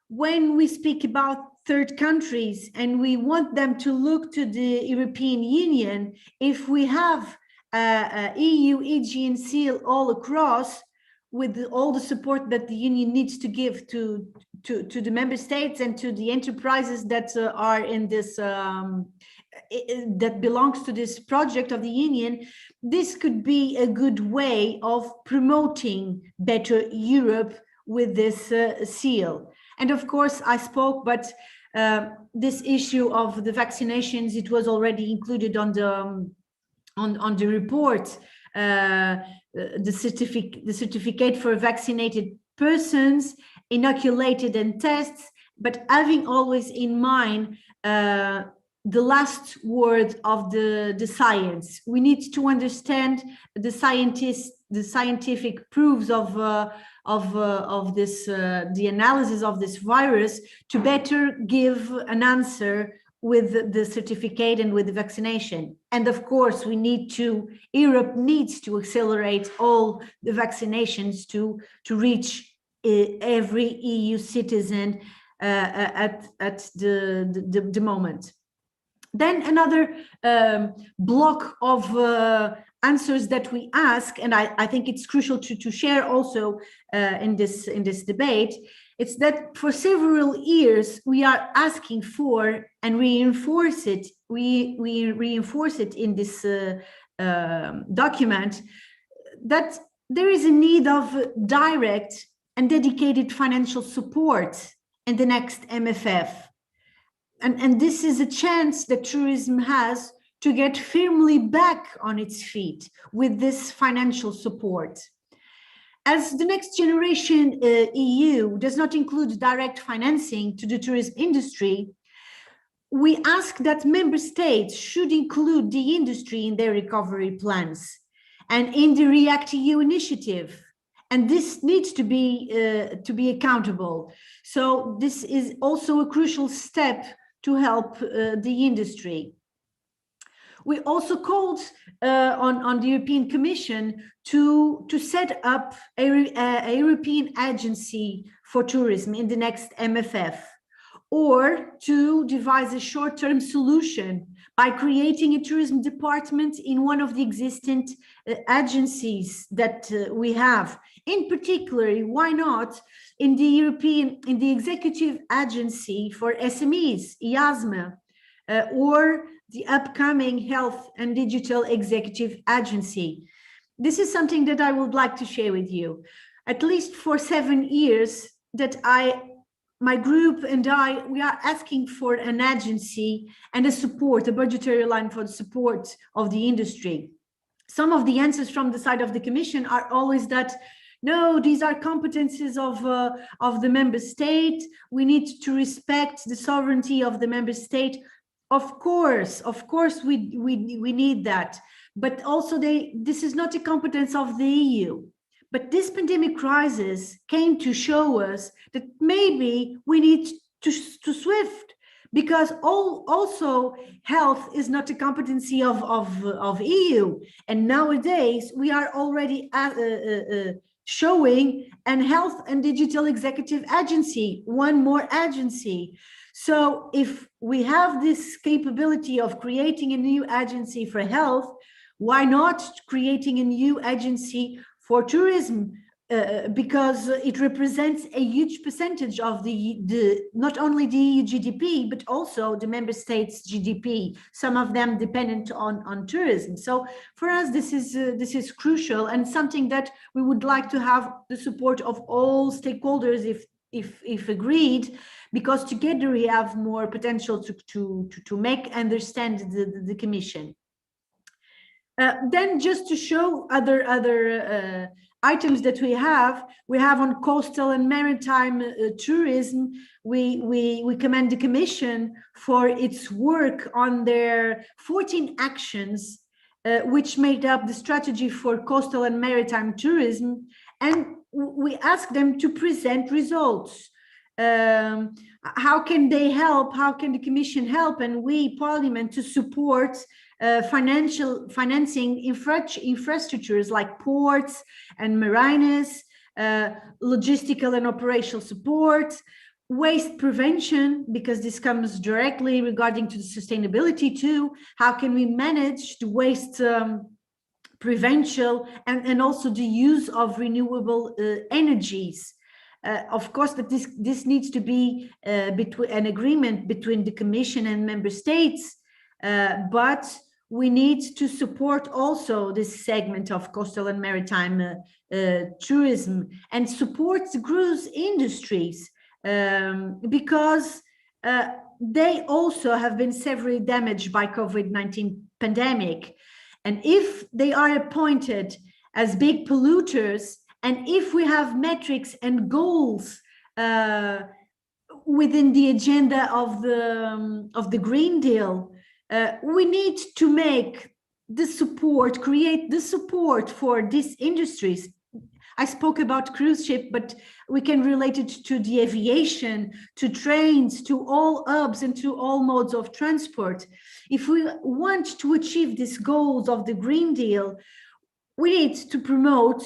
When we speak about third countries and we want them to look to the European Union, if we have a EU EGN seal all across, with all the support that the Union needs to give to the member states and to the enterprises that are in this, that belongs to this project of the Union, this could be a good way of promoting better Europe with this seal. And of course, I spoke, but this issue of the vaccinations, it was already included on the report. The certificate for vaccinated persons, inoculated and tests, but having always in mind the last word of the science. We need to understand the scientific proofs of this, the analysis of this virus, to better give an answer with the certificate and with the vaccination. And of course, Europe needs to accelerate all the vaccinations to reach every EU citizen at the moment. Then another block of answers that we ask, and I think it's crucial to share also in this debate, it's that for several years we are asking for, and reinforce it. We reinforce it in this document, that there is a need of direct and dedicated financial support in the next MFF, and this is a chance that tourism has to get firmly back on its feet with this financial support. As the Next Generation EU does not include direct financing to the tourism industry, we ask that member states should include the industry in their recovery plans and in the REACT-EU initiative. And this needs to be accountable. So this is also a crucial step to help the industry. We also called on the European Commission to set up a European agency for tourism in the next MFF, or to devise a short-term solution by creating a tourism department in one of the existing agencies that we have. In particular, why not in the Executive Agency for SMEs, EASMA, or the upcoming Health and Digital Executive Agency. This is something that I would like to share with you. At least for 7 years that my group and we are asking for an agency and a budgetary line for the support of the industry. Some of the answers from the side of the Commission are always that, no, these are competencies of the member state. We need to respect the sovereignty of the member state. Of course, we need that. But also this is not a competence of the EU. But this pandemic crisis came to show us that maybe we need to swift, because also health is not a competency of EU. And nowadays we are already showing an Health and Digital Executive Agency, one more agency. So if we have this capability of creating a new agency for health, why not creating a new agency for tourism? Because it represents a huge percentage of the not only the EU GDP, but also the member states' GDP, some of them dependent on tourism. So for us, this is crucial, and something that we would like to have the support of all stakeholders if agreed, because together we have more potential to make understand the Commission. Then just to show other items that we have on coastal and maritime tourism, we commend the Commission for its work on their 14 actions which made up the strategy for coastal and maritime tourism, and we asked them to present results. How can they help? How can the Commission help? And we, Parliament, to support financing infrastructures like ports and marinas, logistical and operational support, waste prevention, because this comes directly regarding to the sustainability too. How can we manage the waste prevention and also the use of renewable energies? Of course, that this needs to be between an agreement between the Commission and member states, but we need to support also this segment of coastal and maritime tourism and support the cruise industries, because they also have been severely damaged by COVID-19 pandemic. And if they are appointed as big polluters, and if we have metrics and goals within the agenda of the Green Deal, we need to make the support, create the support for these industries. I spoke about cruise ship, but we can relate it to the aviation, to trains, to all hubs and to all modes of transport. If we want to achieve these goals of the Green Deal, we need to promote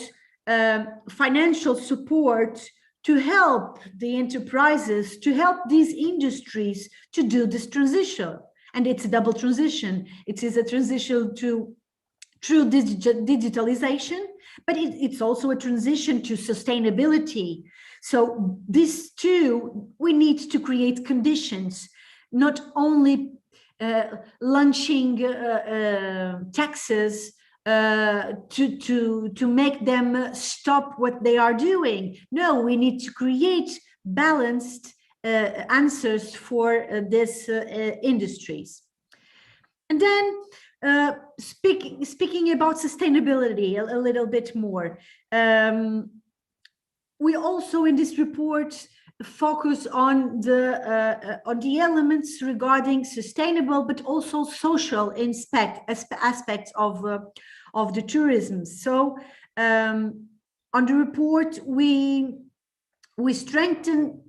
financial support to help the enterprises, to help these industries to do this transition. And it's a double transition. It is a transition to true digitalization, but it's also a transition to sustainability. So these two, we need to create conditions, not only launching taxes to make them stop what they are doing. No, we need to create balanced answers for these industries. And then speaking about sustainability a little bit more, we also in this report focus on the elements regarding sustainable but also social aspects of the tourism. So on the report we strengthen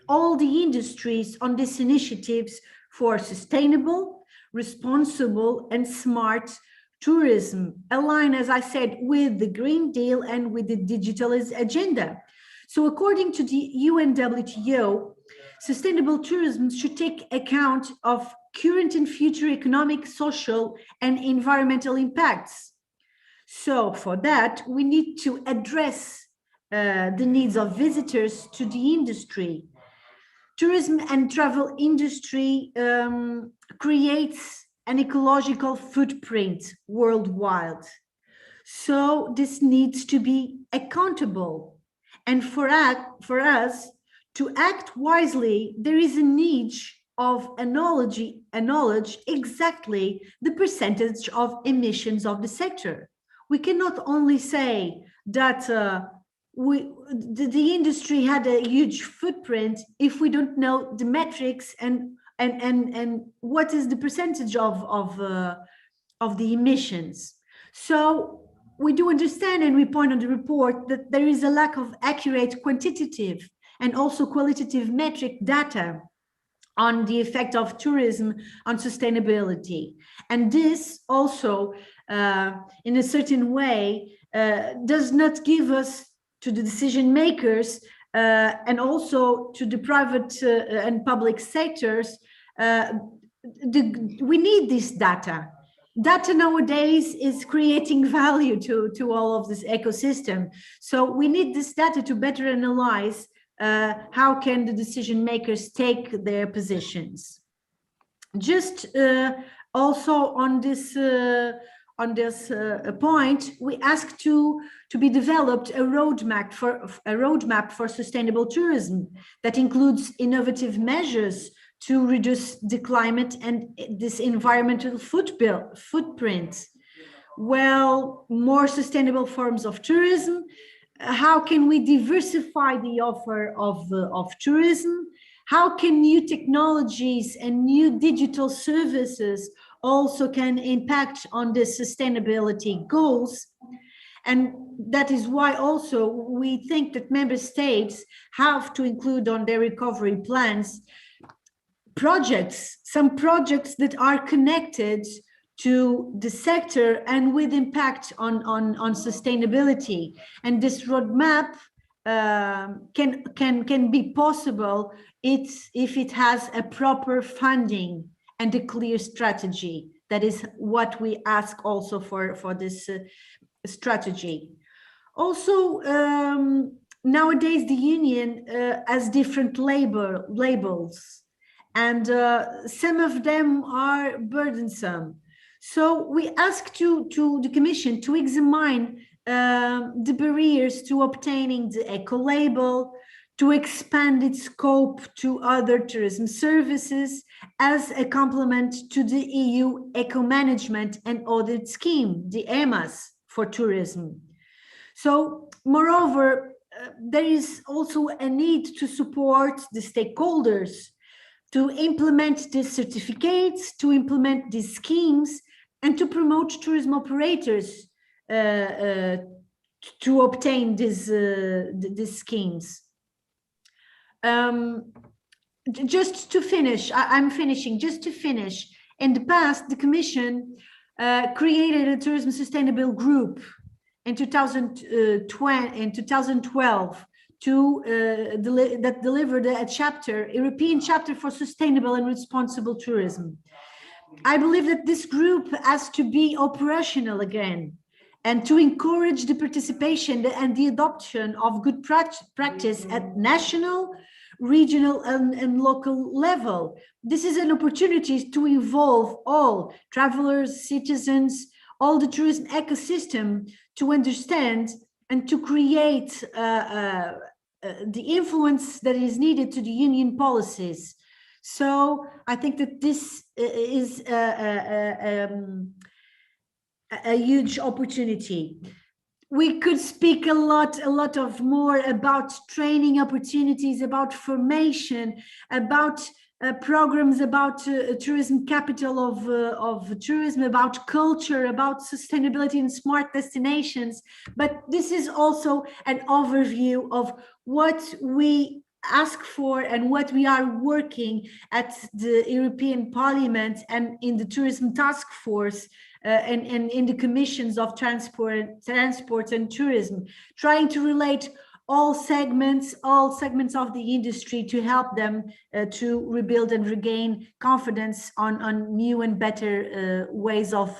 all the industries on these initiatives for sustainable, responsible and smart tourism, align, as I said, with the Green Deal and with the digital agenda. So according to the UNWTO, sustainable tourism should take account of current and future economic, social and environmental impacts. So for that, we need to address the needs of visitors to the industry. Tourism and travel industry creates an ecological footprint worldwide. So this needs to be accountable. And for us to act wisely, there is a need of acknowledge exactly the percentage of emissions of the sector. We cannot only say that the industry had a huge footprint if we don't know the metrics and what is the percentage of the emissions. So we do understand, and we point on the report, that there is a lack of accurate quantitative and also qualitative metric data on the effect of tourism on sustainability. And this also, in a certain way, does not give us, to the decision makers, and also to the private and public sectors, we need this data. Data nowadays is creating value to all of this ecosystem. So we need this data to better analyze how can the decision makers take their positions. Just also on this point, we asked to be developed a roadmap for sustainable tourism that includes innovative measures to reduce the climate and this environmental footprint. Well, more sustainable forms of tourism. How can we diversify the offer of tourism? How can new technologies and new digital services also can impact on the sustainability goals. And that is why also we think that member states have to include on their recovery plans projects, some projects that are connected to the sector and with impact on sustainability. And this roadmap can be possible if it has a proper funding and a clear strategy. That is what we ask also for this strategy. Also, nowadays the union has different labels, and some of them are burdensome. So we ask to the Commission to examine the barriers to obtaining the eco label, to expand its scope to other tourism services as a complement to the EU Eco Management and Audit Scheme, the EMAS, for tourism. So, moreover, there is also a need to support the stakeholders to implement these certificates, to implement these schemes, and to promote tourism operators to obtain these schemes. Just to finish, I'm finishing, just to finish. In the past, the Commission created a tourism sustainable group in 2012 that delivered a chapter, European chapter for sustainable and responsible tourism. I believe that this group has to be operational again and to encourage the participation and the adoption of good practice at national, regional and local level. This is an opportunity to involve all travelers, citizens, all the tourism ecosystem to understand and to create the influence that is needed to the union policies. So I think that this is a huge opportunity. We could speak a lot of more about training opportunities, about formation, about programs, about tourism capital of tourism, about culture, about sustainability and smart destinations. But this is also an overview of what we ask for and what we are working at the European Parliament and in the Tourism Task Force and in the commissions of transport and tourism, trying to relate all segments of the industry to help them to rebuild and regain confidence on new and better ways of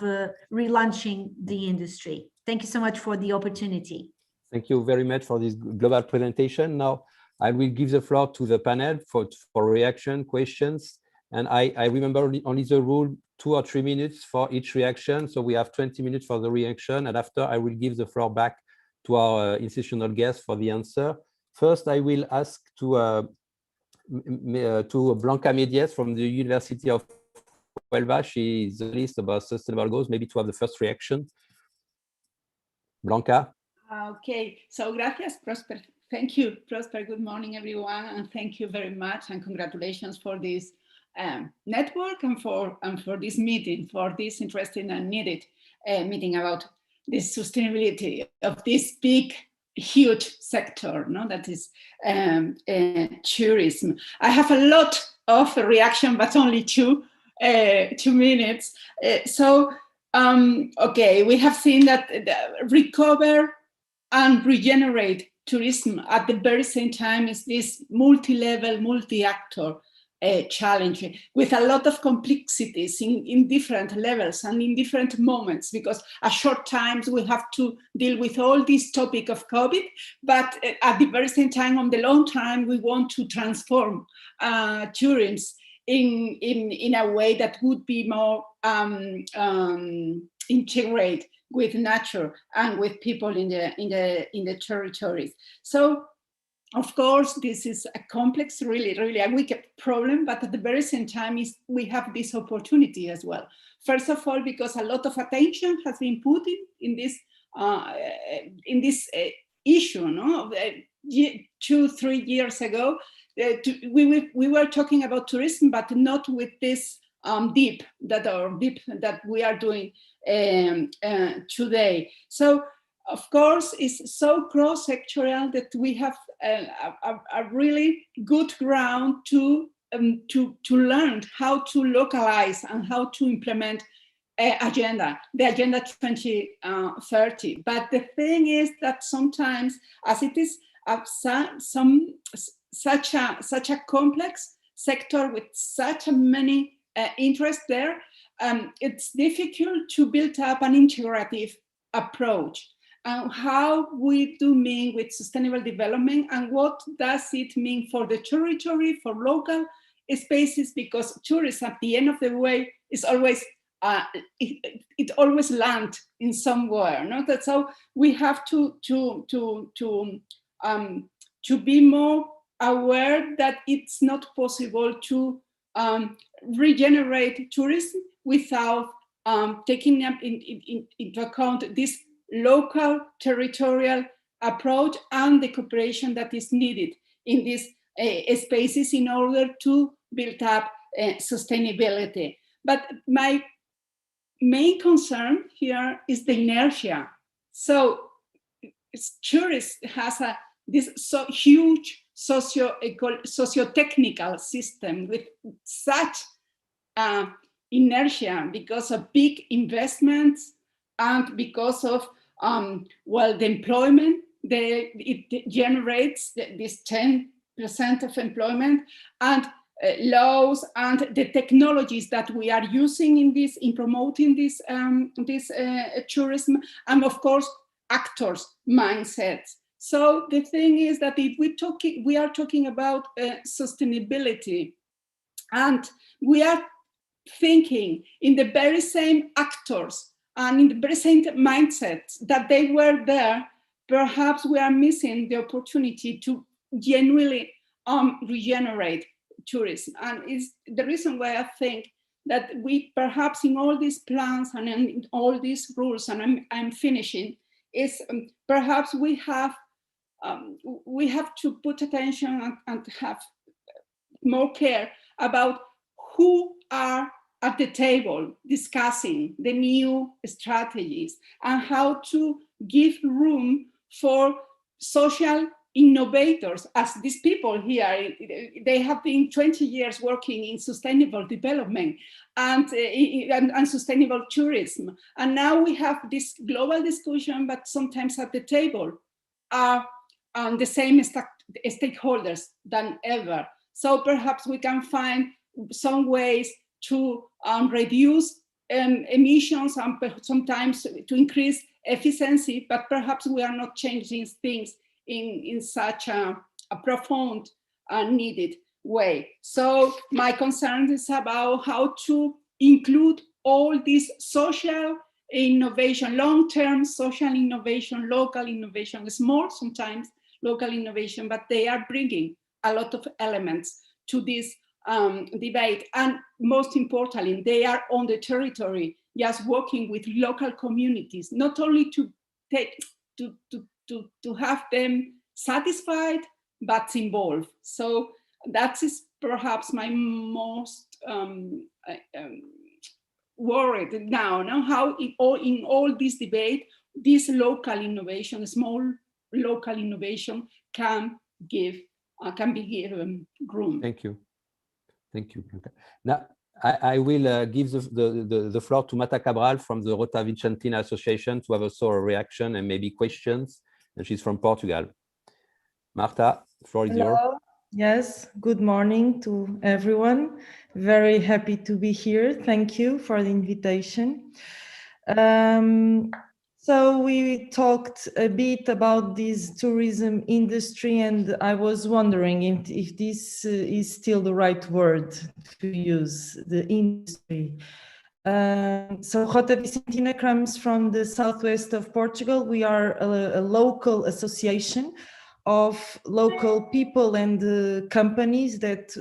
relaunching the industry. Thank you so much for the opportunity. Thank you very much for this global presentation. Now, I will give the floor to the panel for reaction, questions. And I remember only the rule 2 or 3 minutes for each reaction. So we have 20 minutes for the reaction. And after, I will give the floor back to our institutional guests for the answer. First, I will ask to Blanca Medies from the University of Huelva. She is the list about sustainable goals, maybe to have the first reaction. Blanca. Okay, so gracias, Prosper. Thank you, Prosper. Good morning, everyone, and thank you very much, and congratulations for this network and for this meeting, for this interesting and needed meeting about the sustainability of this big, huge sector, no? That is tourism. I have a lot of reaction, but only 2 minutes. Okay, we have seen that recover and regenerate tourism at the very same time is this multi-level, multi-actor challenge with a lot of complexities in different levels and in different moments, because at short times we have to deal with all this topic of COVID, but at the very same time, on the long time, we want to transform tourism in a way that would be more integrate with nature and with people in the territories. So, of course, this is a complex, really a wicked problem, but at the very same time, we have this opportunity as well. First of all, because a lot of attention has been put in this issue. No, 2-3 years ago, we were talking about tourism, but not with this deep that we are doing today. So of course, it's so cross-sectoral that we have a really good ground to learn how to localize and how to implement the Agenda 2030. But the thing is that sometimes, as it is such a complex sector with such many interests there, it's difficult to build up an integrative approach. And how we do mean with sustainable development, and what does it mean for the territory, for local spaces, because tourism at the end of the way is always it always lands in somewhere. No? That's how we have to be more aware that it's not possible to regenerate tourism without taking up into account this local territorial approach and the cooperation that is needed in these spaces in order to build up sustainability. But my main concern here is the inertia. So tourism has this huge socio-technical system with such inertia because of big investments and because of the employment. It generates this 10% of employment, and laws and the technologies that we are using in promoting this tourism, and of course actors' mindsets. So the thing is that if we are talking about sustainability, and we are thinking in the very same actors and in the very same mindsets that they were there, perhaps we are missing the opportunity to genuinely regenerate tourism. And it's the reason why I think that we perhaps in all these plans and in all these rules, and I'm finishing, is perhaps we have to put attention and have more care about who are at the table discussing the new strategies and how to give room for social innovators, as these people here. They have been 20 years working in sustainable development and sustainable tourism. And now we have this global discussion, but sometimes at the table are the same stakeholders than ever. So perhaps we can find some ways to reduce emissions and sometimes to increase efficiency, but perhaps we are not changing things in such a profound and needed way. So my concern is about how to include all this social innovation, long-term social innovation, local innovation, small sometimes local innovation, but they are bringing a lot of elements to this debate. And most importantly, they are on the territory, just working with local communities, not only to have them satisfied, but involved. So that is perhaps my most worried now how in all this debate, this local innovation, small local innovation can be given room. Thank you. Thank you. Now, I will give the floor to Marta Cabral from the Rota Vicentina Association to have also a reaction and maybe questions. And she's from Portugal. Marta, the floor is yours. Yes, good morning to everyone. Very happy to be here. Thank you for the invitation. So we talked a bit about this tourism industry, and I was wondering if this is still the right word to use, the industry. So Rota Vicentina comes from the southwest of Portugal. We are a local association of local people and companies that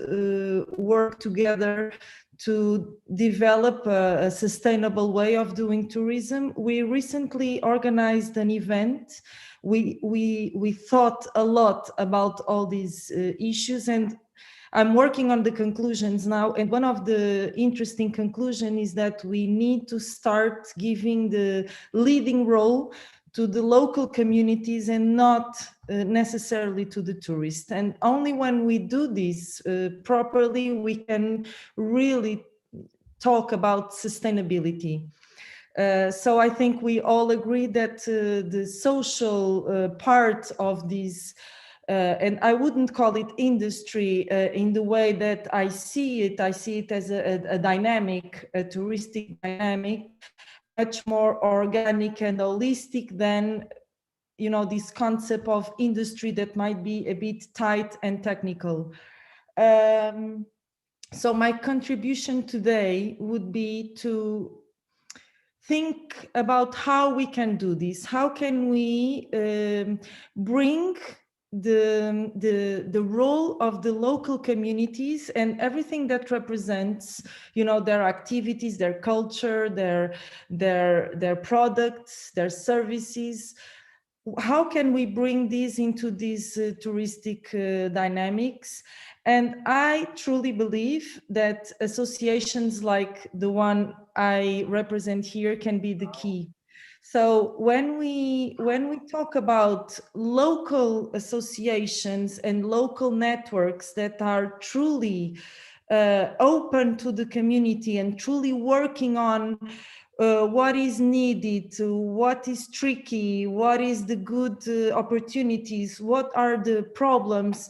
work together to develop a sustainable way of doing tourism. We recently organized an event. We thought a lot about all these issues, and I'm working on the conclusions now, and one of the interesting conclusion is that we need to start giving the leading role to the local communities and not necessarily to the tourists. And only when we do this properly, we can really talk about sustainability. So I think we all agree that the social part of this, and I wouldn't call it industry in the way that I see it as a dynamic, a touristic dynamic, much more organic and holistic than, you know, this concept of industry that might be a bit tight and technical. So my contribution today would be to think about how we can do this. How can we bring the role of the local communities and everything that represents, you know, their activities, their culture, their products, their services. How can we bring these into these touristic dynamics? And I truly believe that associations like the one I represent here can be the key. So when we talk about local associations and local networks that are truly open to the community and truly working on what is needed, what is tricky, what is the good opportunities, what are the problems,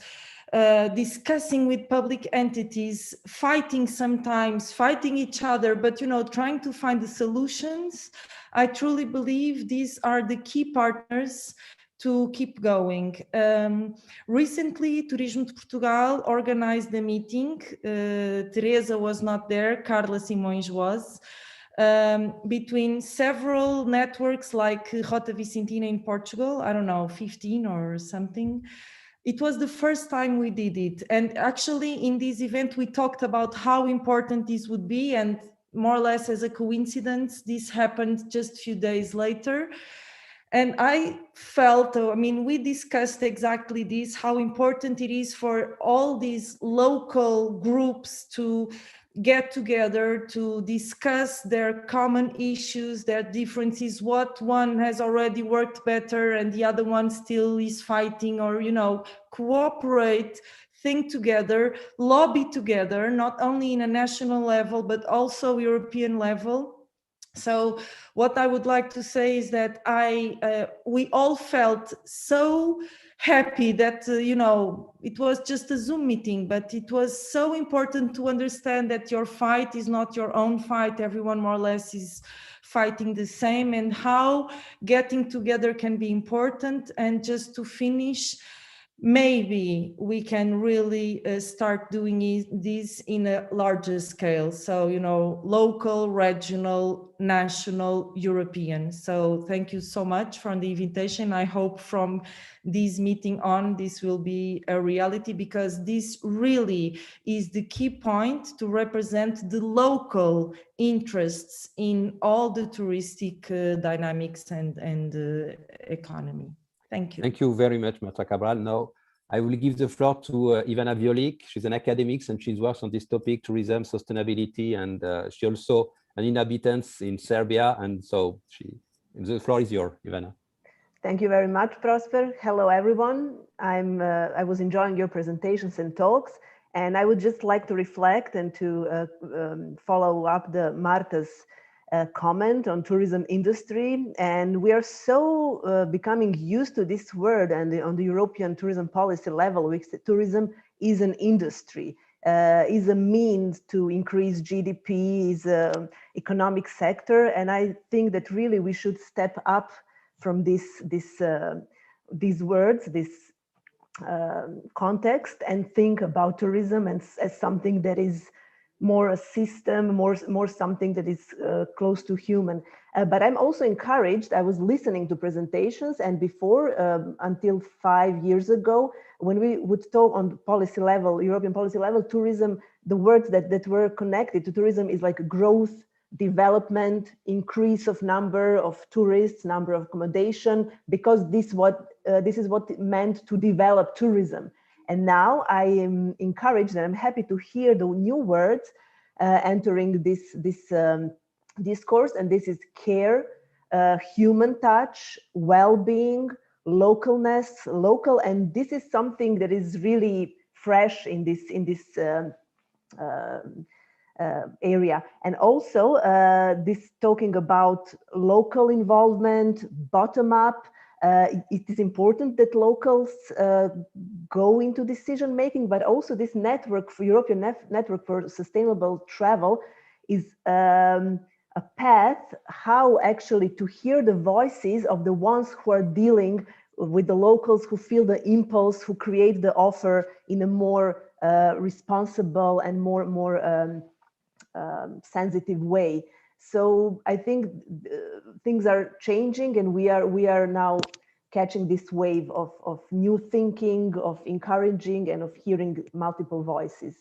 discussing with public entities, fighting sometimes, fighting each other, but, you know, trying to find the solutions. I truly believe these are the key partners to keep going. Recently, Turismo de Portugal organized a meeting. Teresa was not there, Carla Simões was, between several networks like Rota Vicentina in Portugal, I don't know, 15 or something. It was the first time we did it. And actually in this event, we talked about how important this would be, and more or less as a coincidence, this happened just a few days later. And I felt, I mean, we discussed exactly this, how important it is for all these local groups to get together to discuss their common issues, their differences, what one has already worked better and the other one still is fighting, or, you know, cooperate, think together, lobby together, not only in a national level, but also European level. So what I would like to say is that we all felt so happy that, you know, it was just a Zoom meeting, but it was so important to understand that your fight is not your own fight. Everyone more or less is fighting the same, and how getting together can be important. And just to finish, maybe we can really start doing this in a larger scale. So, you know, local, regional, national, European. So thank you so much for the invitation. I hope from this meeting on, this will be a reality, because this really is the key point to represent the local interests in all the touristic dynamics and economy. Thank you. Thank you very much, Marta Cabral. Now, I will give the floor to Ivana Violik. She's an academic and she works on this topic, tourism, sustainability, and she also an inhabitant in Serbia. And so the floor is yours, Ivana. Thank you very much, Prosper. Hello, everyone. I was enjoying your presentations and talks, and I would just like to reflect and to follow up the Marta's comment on tourism industry. And we are so becoming used to this word, and on the European tourism policy level, tourism is an industry, is a means to increase GDP, is an economic sector. And I think that really we should step up from these words, this context, and think about tourism as something that is more a system, more something that is close to human. But I'm also encouraged. I was listening to presentations, and before, until 5 years ago, when we would talk on policy level, European policy level, tourism, the words that were connected to tourism is like growth, development, increase of number of tourists, number of accommodation, because this is what it meant to develop tourism. And now I am encouraged and I'm happy to hear the new words entering this discourse, and this is care, human touch, well-being, localness, local, and this is something that is really fresh in this area. And also this talking about local involvement, bottom up. It is important that locals go into decision making, but also this network for European network for sustainable travel is a path how actually to hear the voices of the ones who are dealing with the locals, who feel the impulse, who create the offer in a more responsible and more sensitive way. So I think things are changing, and we are now catching this wave of new thinking, of encouraging, and of hearing multiple voices.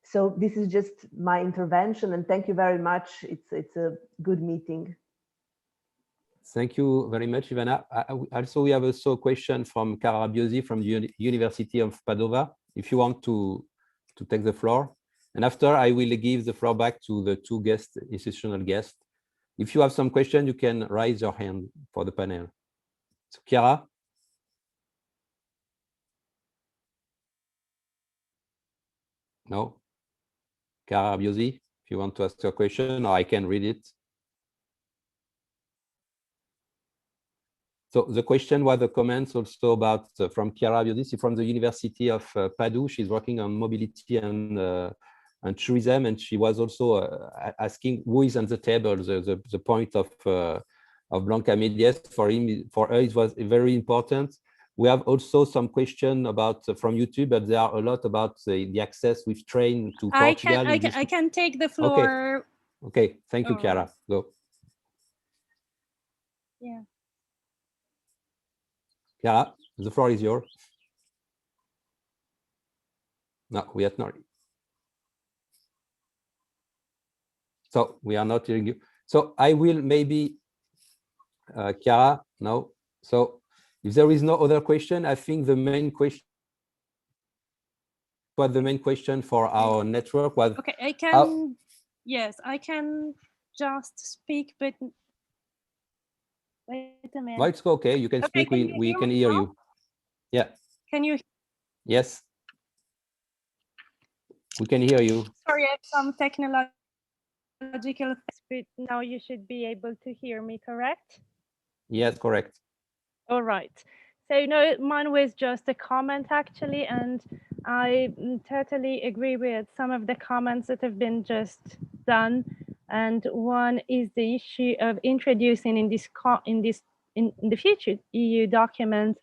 So this is just my intervention, and thank you very much. It's a good meeting. Thank you very much, Ivana. Also, we have also a question from Cara Biosi from the University of Padova. If you want to take the floor. And after, I will give the floor back to the two institutional guests. If you have some question, you can raise your hand for the panel. So, Chiara? No? Cara Biosi, if you want to ask your question, or I can read it. So the question was the comments also about from Chiara Biosi from the University of Padua. She's working on mobility and tourism, and she was also asking who is on the table. The point of Blanca Medias for her it was very important. We have also some question about from YouTube, but there are a lot about the access with train to Portugal. I can take the floor. Okay. Thank you, Chiara. Go. Yeah. Chiara, the floor is yours. No, we are not. So we are not hearing you. So I will maybe, Chiara, no. So if there is no other question, I think the main question, what the main question for our network was. Okay, I can, yes, I can just speak, but wait a minute. No, it's okay. You can speak. We can hear you. Yeah. Can you? Yes. We can hear you. Sorry, I have some technological things, but now you should be able to hear me, correct? Yes, correct. All right. So no, mine was just a comment actually, and I totally agree with some of the comments that have been just done. And one is the issue of introducing in the future EU document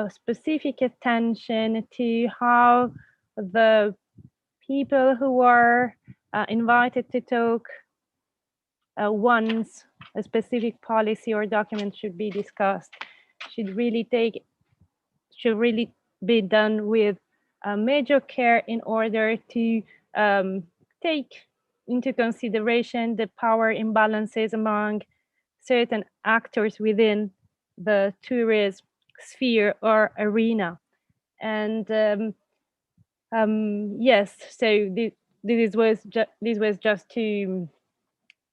specific attention to how the people who are invited to talk once a specific policy or document should be discussed should really be done with major care in order to take into consideration the power imbalances among certain actors within the tourism sphere or arena. And yes, so this was just to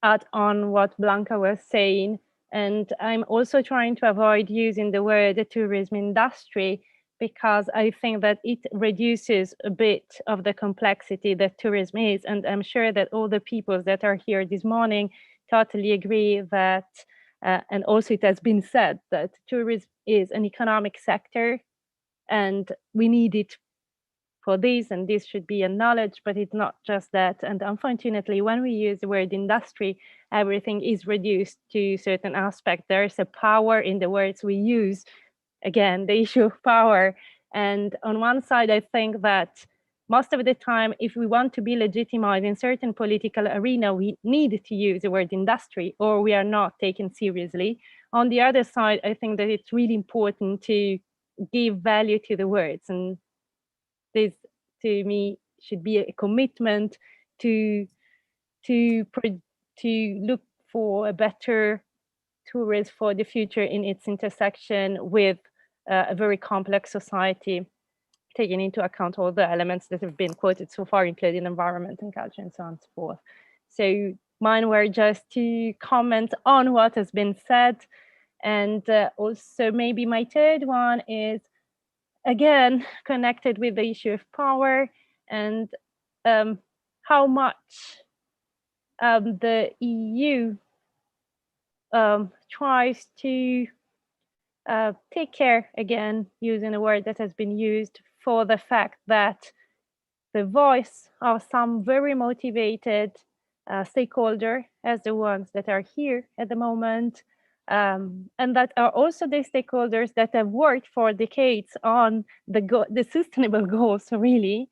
add on what Blanca was saying. And I'm also trying to avoid using the word the tourism industry, because I think that it reduces a bit of the complexity that tourism is. And I'm sure that all the people that are here this morning totally agree that, and also it has been said that tourism is an economic sector and we need it for this, and this should be acknowledged, but it's not just that. And unfortunately, when we use the word industry, everything is reduced to certain aspect. There's a power in the words we use. Again, the issue of power. And on one side, I think that most of the time, if we want to be legitimized in certain political arena, we need to use the word industry, or we are not taken seriously. On the other side, I think that it's really important to give value to the words, and this, to me, should be a commitment to look for a better tourism for the future in its intersection with a very complex society. taking into account all the elements that have been quoted so far, including environment and culture and so on and so forth. So mine were just to comment on what has been said. And also maybe my third one is, again, connected with the issue of power and how much the EU tries to take care, again, using a word that has been used, for the fact that the voice of some very motivated stakeholder, as the ones that are here at the moment, and that are also the stakeholders that have worked for decades on the sustainable goals, really,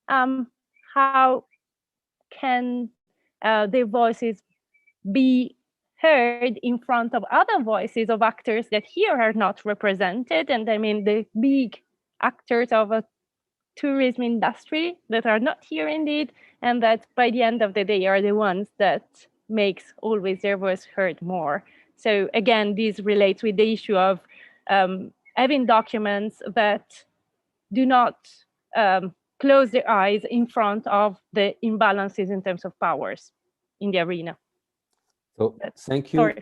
how can their voices be heard in front of other voices of actors that here are not represented? And I mean the big actors of a tourism industry that are not here indeed, and that by the end of the day are the ones that makes always their voice heard more. So again, this relates with the issue of having documents that do not close their eyes in front of the imbalances in terms of powers in the arena. So thank you.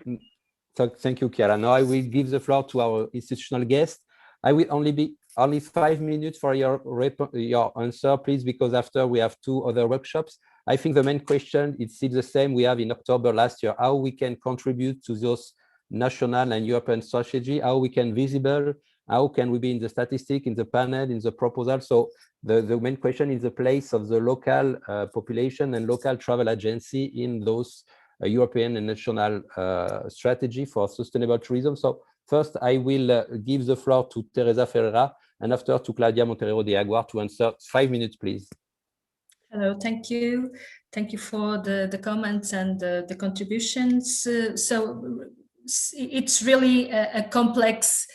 Thank you, Chiara. Now I will give the floor to our institutional guest. I will only 5 minutes for your answer, please, because after we have 2 other workshops. I think the main question is still the same we have in October last year: how we can contribute to those national and European strategy, how we can visible, how can we be in the statistic, in the panel, in the proposal. So the main question is the place of the local population and local travel agency in those European and national strategy for sustainable tourism. So first, I will give the floor to Teresa Ferreira, and after to Claudia Monteiro de Aguar to answer. 5 minutes, please. Hello, thank you. Thank you for the comments and the contributions. So it's really a complex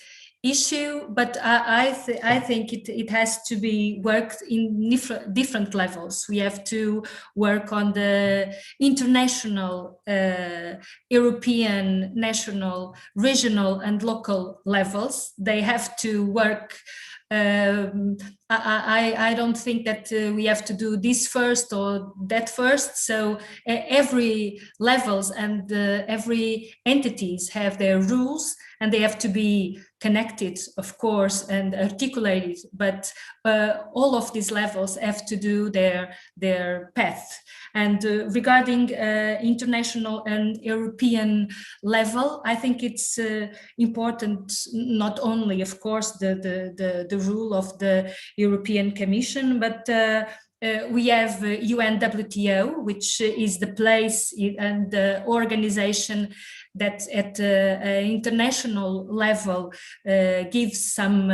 issue, but I think it has to be worked in different levels. We have to work on the international, European, national, regional, and local levels. They have to work. I don't think that we have to do this first or that first. So every levels and every entities have their rules, and they have to be connected, of course, and articulated. But all of these levels have to do their path. And regarding international and European level, I think it's important not only, of course, the rule of the European Commission, but we have UNWTO, which is the place and the organization that at international level gives some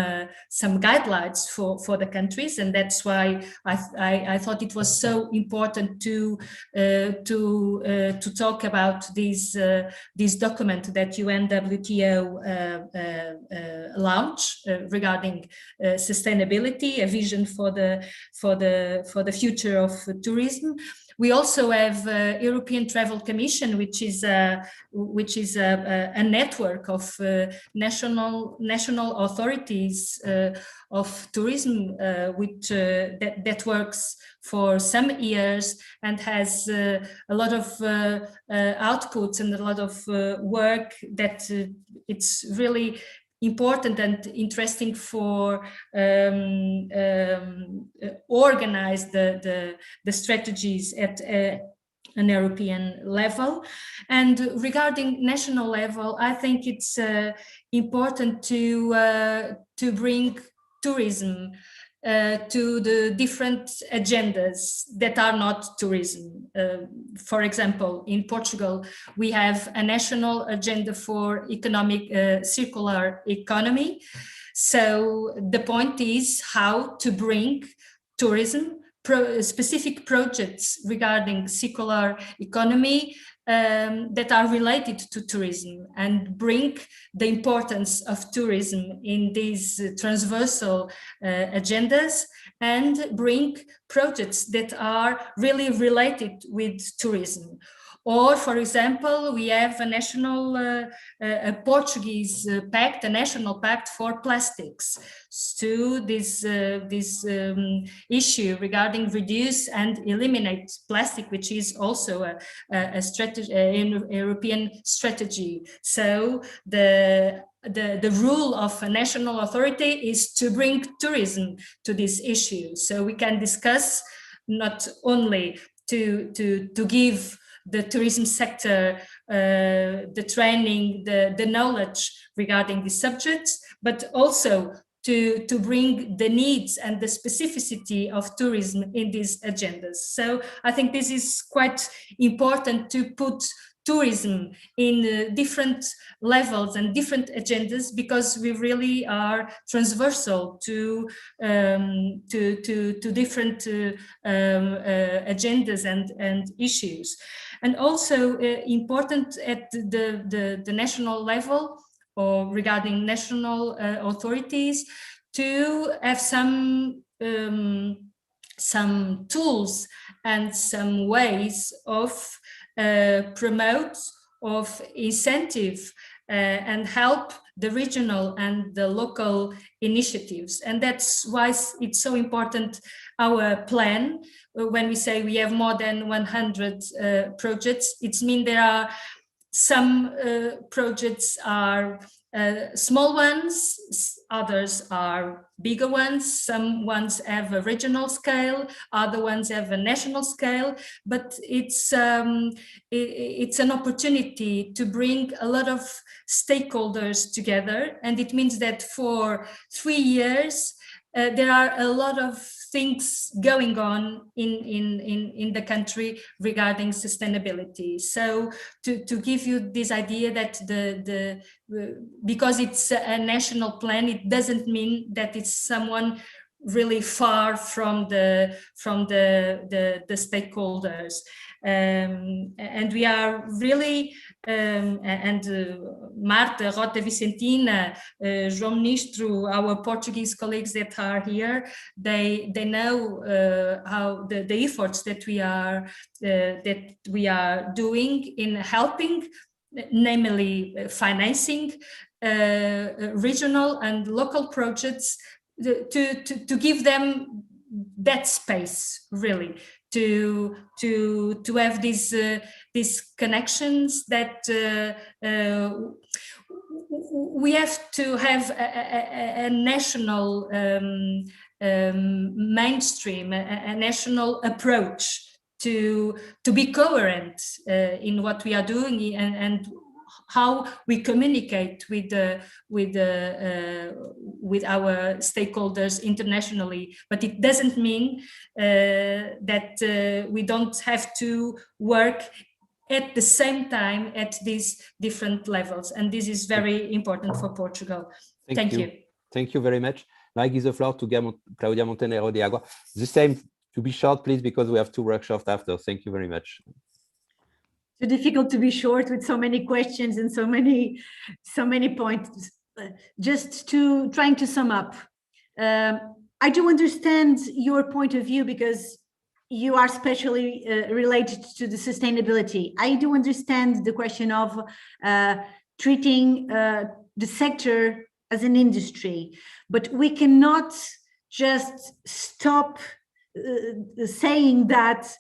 guidelines for the countries, and that's why I thought it was so important to talk about this document that UNWTO launched regarding sustainability, a vision for the future of tourism. We also have European Travel Commission, which is a network of national authorities of tourism, which that works for some years and has a lot of outputs and a lot of work that it's really important and interesting for organize the strategies at an European level. And regarding national level, I think it's important to bring tourism to the different agendas that are not tourism. For example, in Portugal, we have a national agenda for economic circular economy. So the point is how to bring tourism, specific projects regarding circular economy that are related to tourism, and bring the importance of tourism in these transversal agendas, and bring projects that are really related with tourism. Or, for example, we have a national, a Portuguese pact, a national pact for plastics, to this issue regarding reduce and eliminate plastic, which is also a strategy, a European strategy. So the rule of a national authority is to bring tourism to this issue. So we can discuss not only to give the tourism sector the training, the knowledge regarding the subjects, but also to bring the needs and the specificity of tourism in these agendas. So I think this is quite important to put tourism in different levels and different agendas, because we really are transversal to different agendas and issues. And also important at the national level, or regarding national authorities, to have some tools and some ways of promote, of incentive and help the regional and the local initiatives. And that's why it's so important, our plan. When we say we have more than 100 projects, it means there are some projects are small ones, others are bigger ones, some ones have a regional scale, other ones have a national scale, but it's an opportunity to bring a lot of stakeholders together. And it means that for 3 years, there are a lot of things going on in the country regarding sustainability. So to give you this idea that because it's a national plan, it doesn't mean that it's someone really far from the stakeholders. And we are really, Marta, Rota Vicentina, João Ministro, our Portuguese colleagues that are here, they know how the efforts that we are doing in helping, namely financing regional and local projects, to give them that space, really, to have these connections, that we have to have a national mainstream, a national approach to be coherent in what we are doing and how we communicate with our stakeholders internationally. But it doesn't mean that we don't have to work at the same time at these different levels. And this is very important for Portugal. Thank you. Thank you very much. Now I give the floor to Claudia Montenegro de Agua. The same, to be short, please, because we have 2 workshops after. Thank you very much. Too difficult to be short with so many questions and so many points. Just trying to sum up. I do understand your point of view because you are especially related to the sustainability. I do understand the question of treating the sector as an industry, but we cannot just stop saying that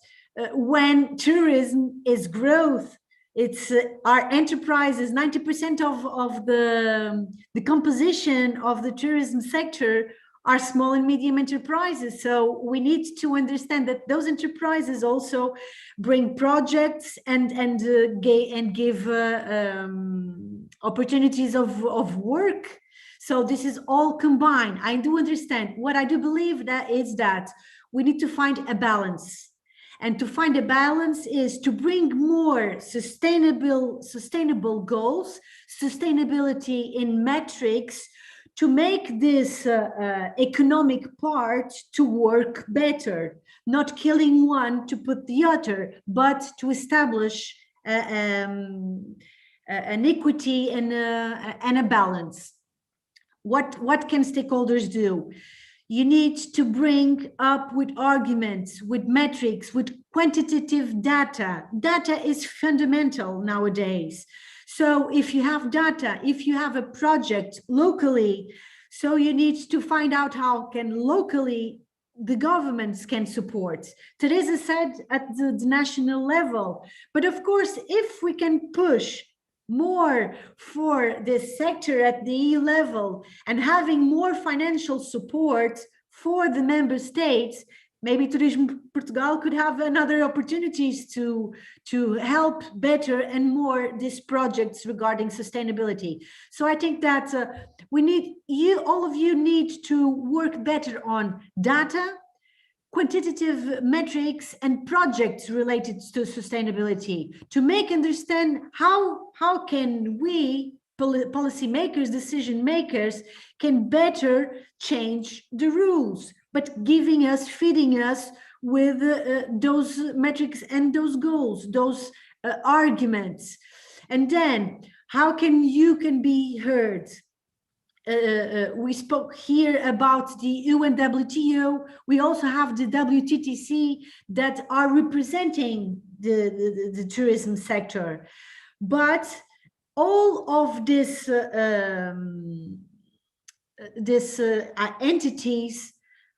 when tourism is growth, it's our enterprises, 90% of the composition of the tourism sector are small and medium enterprises. So we need to understand that those enterprises also bring projects and give opportunities of work. So this is all combined. I do understand. What I do believe that is that we need to find a balance. And to find a balance is to bring more sustainable goals, sustainability in metrics, to make this economic part to work better, not killing one to put the other, but to establish an equity and a balance. What can stakeholders do? You need to bring up with arguments, with metrics, with quantitative data. Data is fundamental nowadays. So if you have data, if you have a project locally, so you need to find out how can locally the governments can support. Teresa said at the national level, but of course, if we can push more for this sector at the EU level and having more financial support for the member states, maybe Turismo Portugal could have another opportunities to help better and more these projects regarding sustainability. So I think that we need all of you need to work better on data, quantitative metrics, and projects related to sustainability to make understand how can we policymakers, decision makers can better change the rules, but giving us, feeding us with those metrics and those goals, those arguments. And then how can you can be heard? We spoke here about the UNWTO. We also have the WTTC that are representing the tourism sector. But all of this entities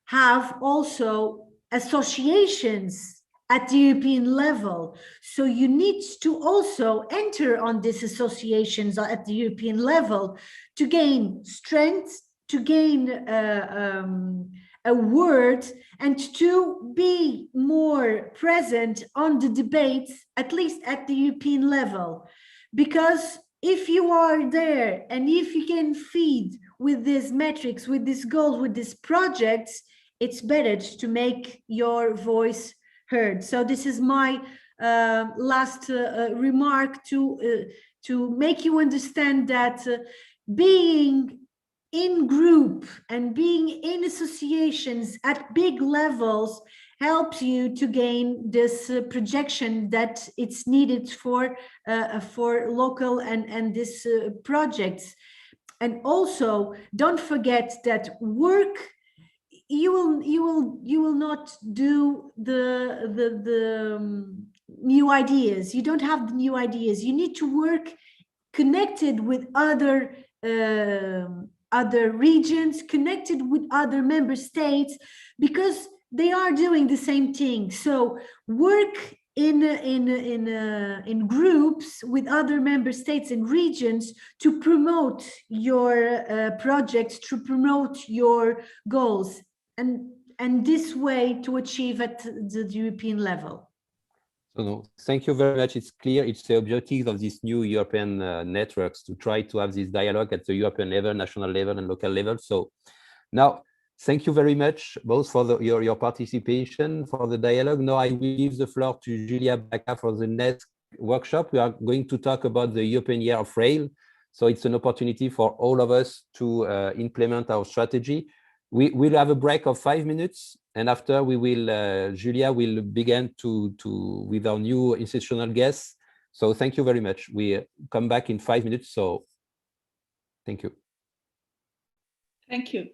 have also associations at the European level. So you need to also enter on these associations at the European level to gain strength, to gain a word, and to be more present on the debates, at least at the European level. Because if you are there and if you can feed with these metrics, with these goals, with these projects, it's better to make your voice heard. So this is my last remark to make you understand that being in group and being in associations at big levels helps you to gain this projection that it's needed for local and this projects. And also don't forget that work, you will not do the new ideas. You don't have the new ideas. You need to work connected with other regions, connected with other member states, because they are doing the same thing. So work in groups with other member states and regions to promote your projects, to promote your goals, and this way to achieve at the European level. So no, thank you very much. It's clear it's the objective of these new European networks to try to have this dialogue at the European level, national level, and local level. So now, thank you very much both for your participation, for the dialogue. Now I will give the floor to Julia Baca for the next workshop. We are going to talk about the European Year of Rail. So it's an opportunity for all of us to implement our strategy. We will have a break of 5 minutes, and after we will, Julia will begin with our new institutional guests. So thank you very much. We come back in 5 minutes. So thank you. Thank you.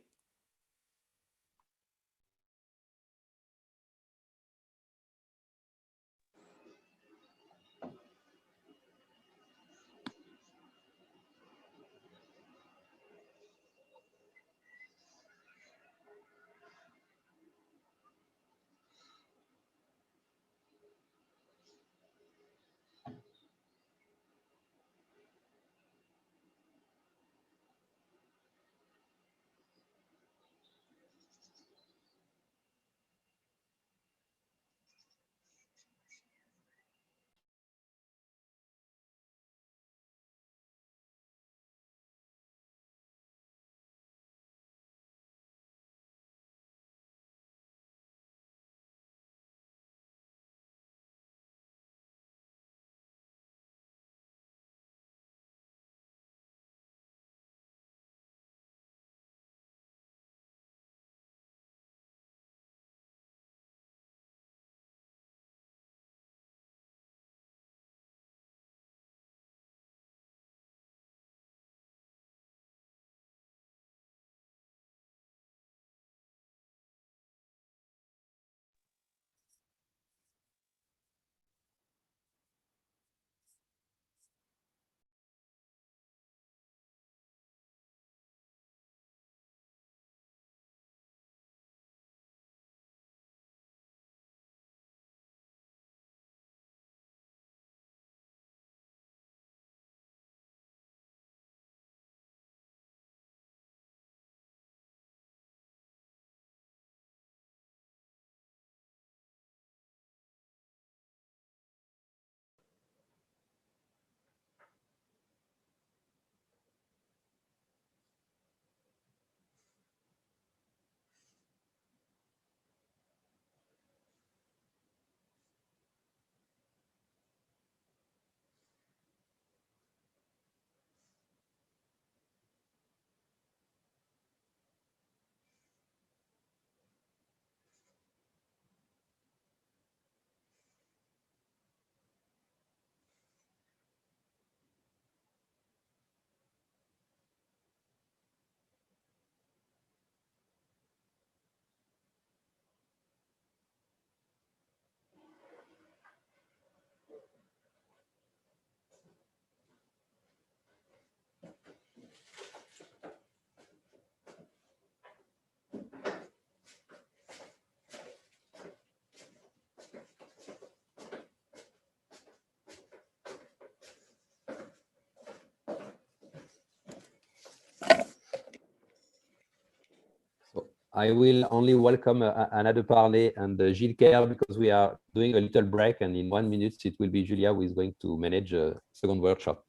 I will only welcome Anna de Parlé and Gilles Kerr because we are doing a little break, and in 1 minute it will be Julia who is going to manage a second workshop.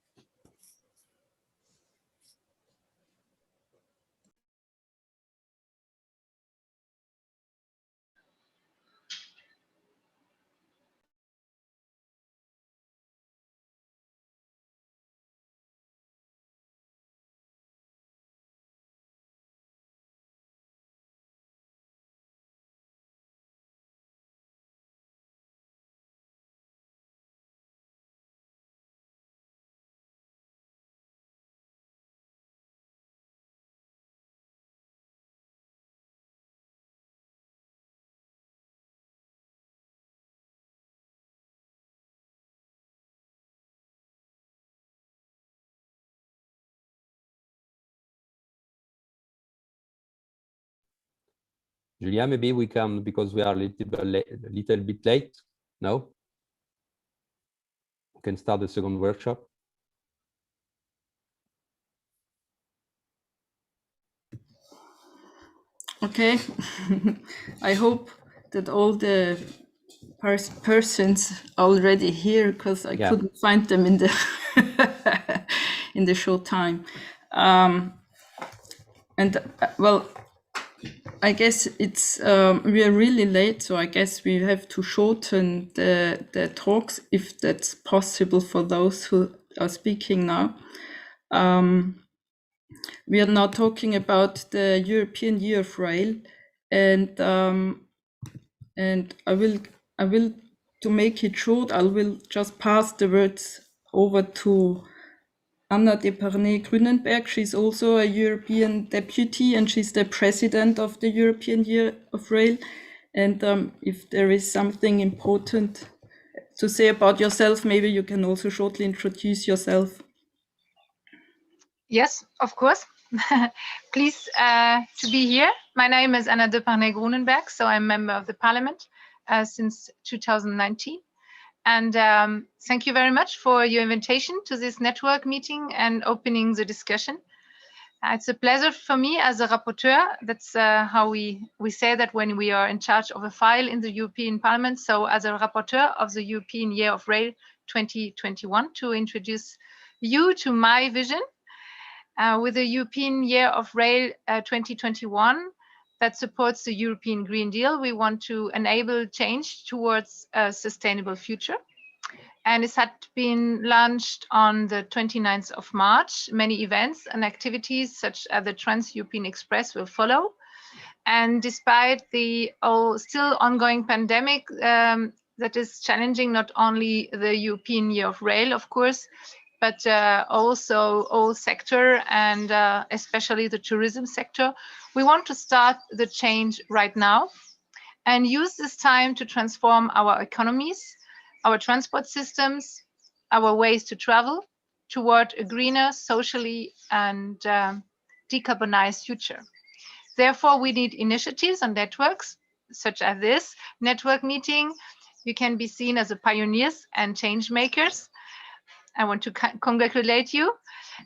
Julia, maybe we can, because we are a little bit late. No? We can start the second workshop. Okay. I hope that all the persons are already here, because I couldn't find them in the in the short time. Well, I guess it's we are really late, so I guess we have to shorten the talks if that's possible for those who are speaking now. We are now talking about the European Year of Rail, and I will to make it short, I will just pass the words over to Anna de Parlé-Grünenberg. She's also a European deputy, and she's the president of the European Year of Rail. And if there is something important to say about yourself, maybe you can also shortly introduce yourself. Yes, of course. Pleased to be here. My name is Anna de Parlé-Grünenberg, so I'm a member of the parliament since 2019. And thank you very much for your invitation to this network meeting and opening the discussion. It's a pleasure for me as a rapporteur. That's how we say that when we are in charge of a file in the European Parliament. So as a rapporteur of the European Year of Rail 2021, to introduce you to my vision. With the European Year of Rail 2021 that supports the European Green Deal, we want to enable change towards a sustainable future. And it had been launched on the 29th of March. Many events and activities such as the Trans-European Express will follow. And despite the still ongoing pandemic that is challenging not only the European Year of Rail, of course, but also all sector and especially the tourism sector. We want to start the change right now and use this time to transform our economies, our transport systems, our ways to travel toward a greener, socially and decarbonized future. Therefore, we need initiatives and networks such as this network meeting. You can be seen as a pioneers and change makers. I want to congratulate you.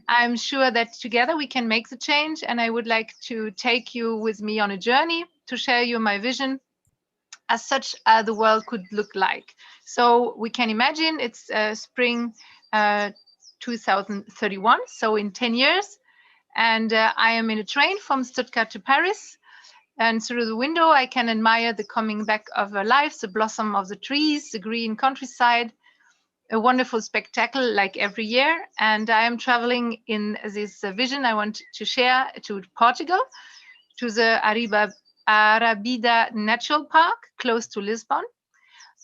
I'm sure that together we can make the change, and I would like to take you with me on a journey to share you my vision as such the world could look like. So we can imagine it's spring 2031, so in 10 years, and I am in a train from Stuttgart to Paris, and through the window I can admire the coming back of life, the blossom of the trees, the green countryside, a wonderful spectacle like every year. And I am traveling in this vision I want to share to Portugal, to the Arabida Natural Park, close to Lisbon.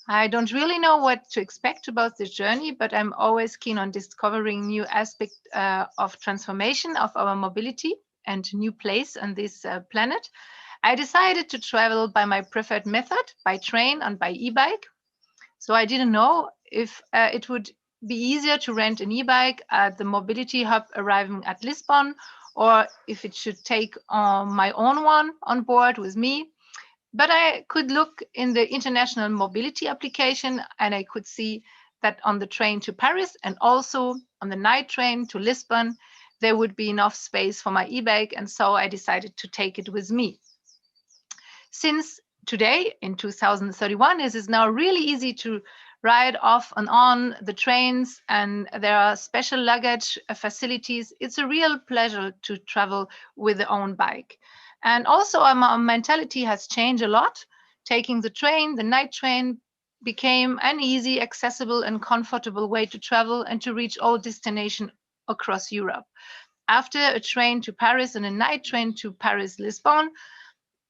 I don't really know what to expect about this journey, but I'm always keen on discovering new aspects of transformation of our mobility and new place on this planet. I decided to travel by my preferred method, by train and by e-bike. So I didn't know if it would be easier to rent an e-bike at the mobility hub arriving at Lisbon, or if it should take my own one on board with me. But I could look in the international mobility application, and I could see that on the train to Paris and also on the night train to Lisbon, there would be enough space for my e-bike, and so I decided to take it with me. Since today, in 2031, it is now really easy to ride off and on the trains, and there are special luggage facilities. It's a real pleasure to travel with the own bike. And also our mentality has changed a lot. Taking the train, the night train, became an easy, accessible and comfortable way to travel and to reach all destinations across Europe. After a train to Paris and a night train to Paris-Lisbon,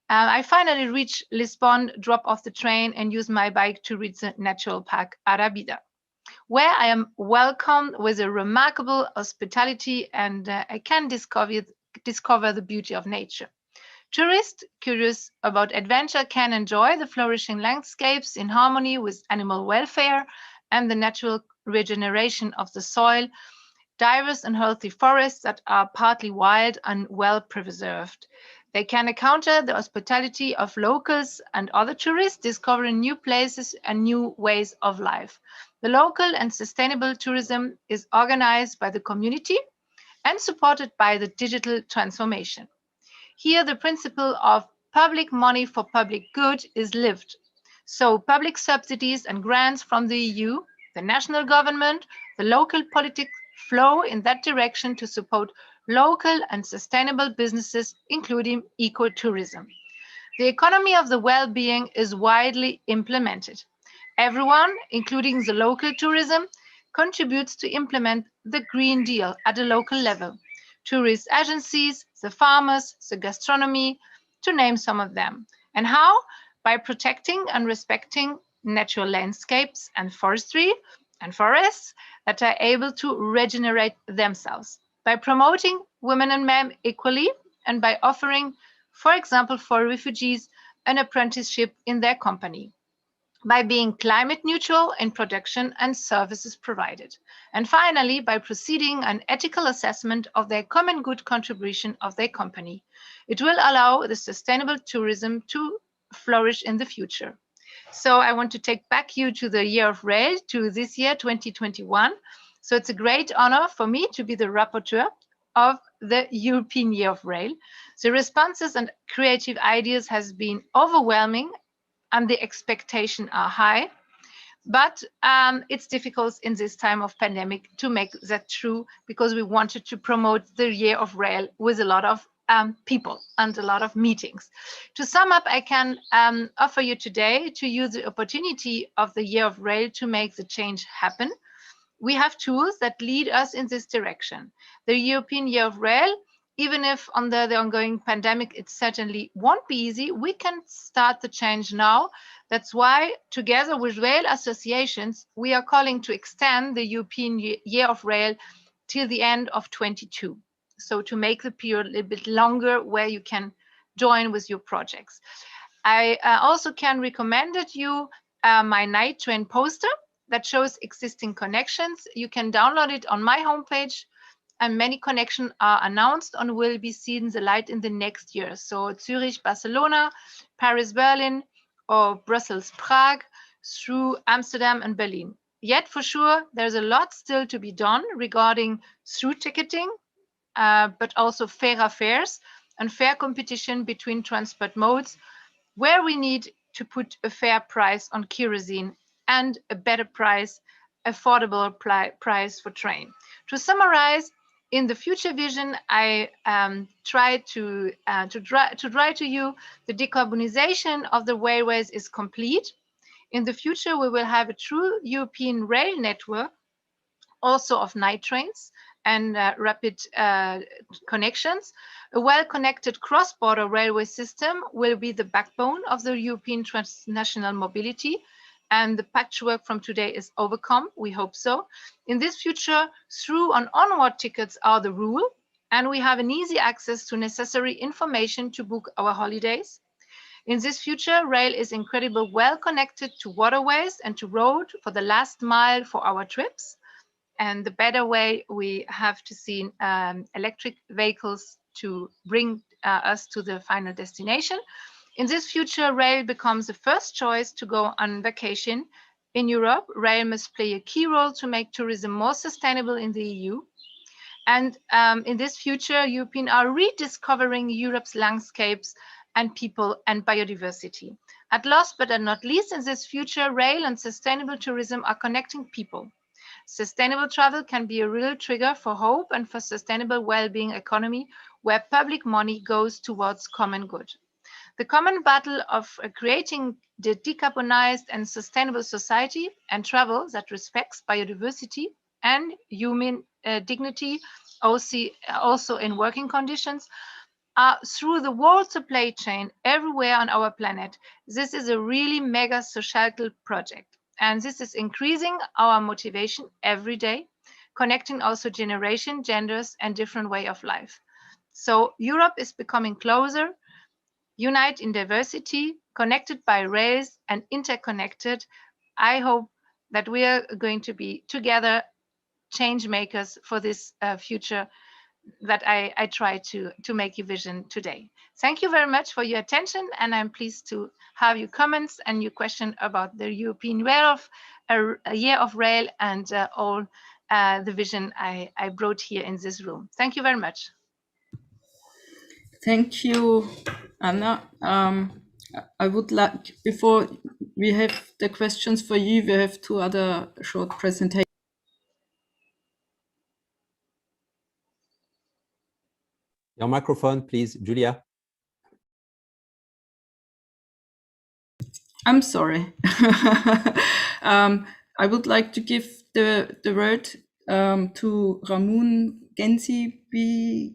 I finally reached Lisbon, drop off the train and use my bike to reach the natural park Arabida, where I am welcomed with a remarkable hospitality and I can discover the beauty of nature. Tourists curious about adventure can enjoy the flourishing landscapes in harmony with animal welfare and the natural regeneration of the soil, diverse and healthy forests that are partly wild and well preserved. They can encounter the hospitality of locals and other tourists, discovering new places and new ways of life. The local and sustainable tourism is organized by the community and supported by the digital transformation. Here, the principle of public money for public good is lived. So public subsidies and grants from the EU, the national government, the local politics flow in that direction to support local and sustainable businesses, including ecotourism. The economy of the well-being is widely implemented. Everyone, including the local tourism, contributes to implement the Green Deal at a local level. Tourist agencies, the farmers, the gastronomy, to name some of them. And how? By protecting and respecting natural landscapes and forestry and forests that are able to regenerate themselves. By promoting women and men equally and by offering, for example, for refugees, an apprenticeship in their company. By being climate neutral in production and services provided. And finally, by proceeding an ethical assessment of their common good contribution of their company. It will allow the sustainable tourism to flourish in the future. So I want to take back you to the year of rail, to this year, 2021. So it's a great honor for me to be the rapporteur of the European Year of Rail. The responses and creative ideas has been overwhelming and the expectations are high, but it's difficult in this time of pandemic to make that true because we wanted to promote the Year of Rail with a lot of people and a lot of meetings. To sum up, I can offer you today to use the opportunity of the Year of Rail to make the change happen. We have tools that lead us in this direction. The European Year of Rail, even if under the ongoing pandemic, it certainly won't be easy, we can start the change now. That's why, together with rail associations, we are calling to extend the European Year of Rail till the end of 2022. So to make the period a little bit longer where you can join with your projects. I also can recommend you my night train poster that shows existing connections. You can download it on my homepage, and many connections are announced and will be seen the light in the next year. So Zurich, Barcelona, Paris, Berlin, or Brussels, Prague, through Amsterdam and Berlin. Yet for sure, there's a lot still to be done regarding through ticketing, but also fairer fares and fair competition between transport modes, where we need to put a fair price on kerosene and a better price, affordable price for train. To summarize, in the future vision, I try to drive to you the decarbonization of the railways is complete. In the future, we will have a true European rail network, also of night trains and rapid connections. A well-connected cross-border railway system will be the backbone of the European transnational mobility, and the patchwork from today is overcome, we hope so. In this future, through and onward tickets are the rule, and we have an easy access to necessary information to book our holidays. In this future, rail is incredibly well connected to waterways and to road for the last mile for our trips. And the better way, we have to see electric vehicles to bring us to the final destination. In this future, rail becomes the first choice to go on vacation in Europe. Rail must play a key role to make tourism more sustainable in the EU. And in this future, Europeans are rediscovering Europe's landscapes and people and biodiversity. At last but not least, in this future, rail and sustainable tourism are connecting people. Sustainable travel can be a real trigger for hope and for sustainable well-being economy where public money goes towards common good. The common battle of creating the decarbonized and sustainable society and travel that respects biodiversity and human dignity, also in working conditions, through the whole supply chain everywhere on our planet. This is a really mega societal project. And this is increasing our motivation every day, connecting also generation, genders, and different way of life. So Europe is becoming closer, unite in diversity, connected by rails and interconnected. I hope that we are going to be together change makers for this future that I try to make you vision today. Thank you very much for your attention, and I'm pleased to have your comments and your question about the European Year of Rail and all the vision I brought here in this room. Thank you very much. Thank you, Anna. I would like, before we have the questions for you, we have two other short presentations. Your microphone, please, Julia. I'm sorry. I would like to give the word to Ramon Gensi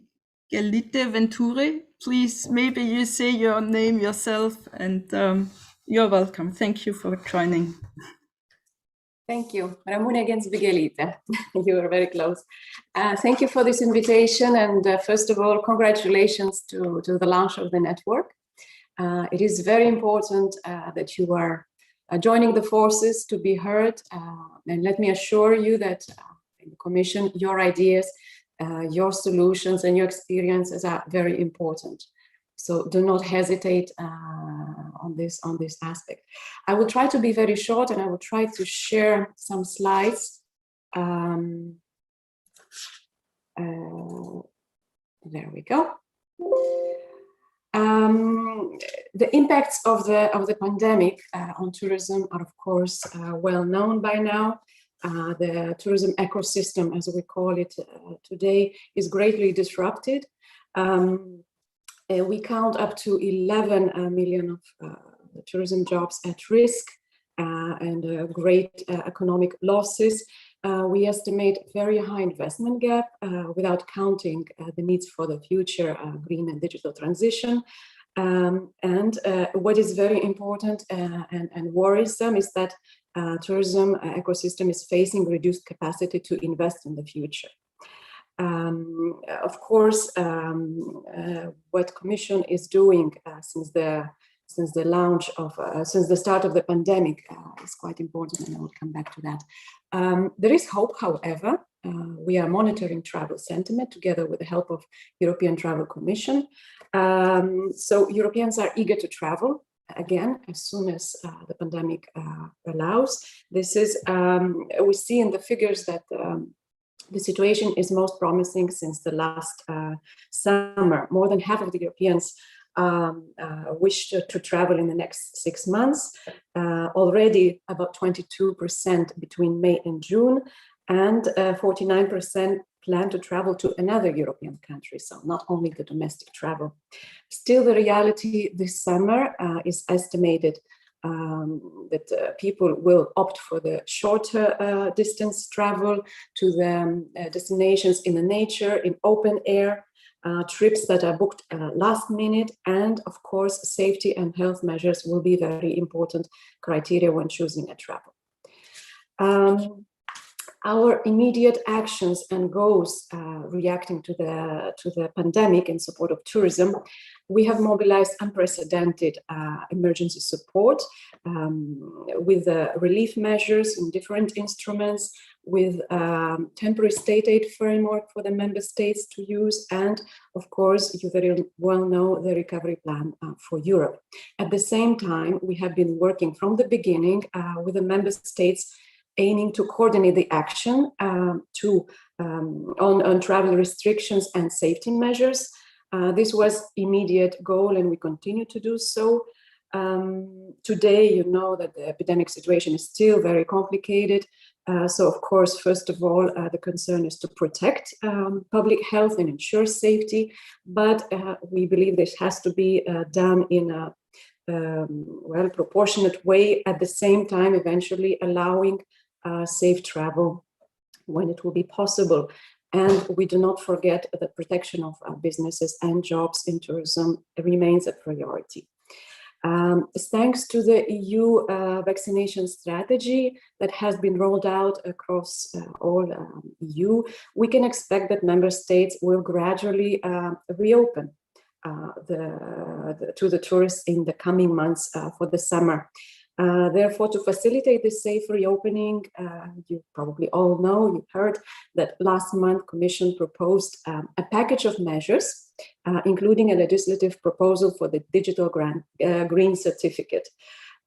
Gelite Venture. Please, maybe you say your name yourself, and you're welcome. Thank you for joining. Thank you. Ramona Gensbigelite. You are very close. Thank you for this invitation. And first of all, congratulations to the launch of the network. It is very important that you are joining the forces to be heard. And let me assure you that in the Commission, your ideas, your solutions and your experiences are very important. So do not hesitate on this aspect. I will try to be very short, and I will try to share some slides. There we go. The impacts of the pandemic on tourism are, of course, well known by now. The tourism ecosystem, as we call it today, is greatly disrupted. We count up to 11 million of tourism jobs at risk and great economic losses. We estimate very high investment gap without counting the needs for the future green and digital transition. And what is very important and worrisome is that tourism ecosystem is facing reduced capacity to invest in the future. Of course, what Commission is doing since the start of the pandemic is quite important, and I will come back to that. There is hope, however. We are monitoring travel sentiment together with the help of European Travel Commission. So Europeans are eager to travel again as soon as the pandemic allows. This is we see in the figures that. The situation is most promising since the last summer. More than half of the Europeans wish to travel in the next 6 months. Already about 22% between May and June, and 49% plan to travel to another European country, so not only the domestic travel. Still, the reality this summer is estimated that people will opt for the shorter distance travel to the destinations in the nature, in open air, trips that are booked last minute, and of course, safety and health measures will be very important criteria when choosing a travel. Our immediate actions and goals reacting to the pandemic in support of tourism, we have mobilized unprecedented emergency support with relief measures in different instruments, with temporary state aid framework for the member states to use, and of course, you very well know the recovery plan for Europe. At the same time, we have been working from the beginning with the member states aiming to coordinate the action on travel restrictions and safety measures. This was immediate goal, and we continue to do so. Today, you know that the epidemic situation is still very complicated. So, of course, first of all, the concern is to protect public health and ensure safety. But we believe this has to be done in a proportionate way, at the same time, eventually allowing safe travel when it will be possible. And we do not forget that protection of businesses and jobs in tourism remains a priority. Thanks to the EU vaccination strategy that has been rolled out across all EU, we can expect that member states will gradually reopen to the tourists in the coming months for the summer. Therefore, to facilitate this safe reopening, you probably all know, you heard that last month Commission proposed a package of measures, including a legislative proposal for the digital green certificate.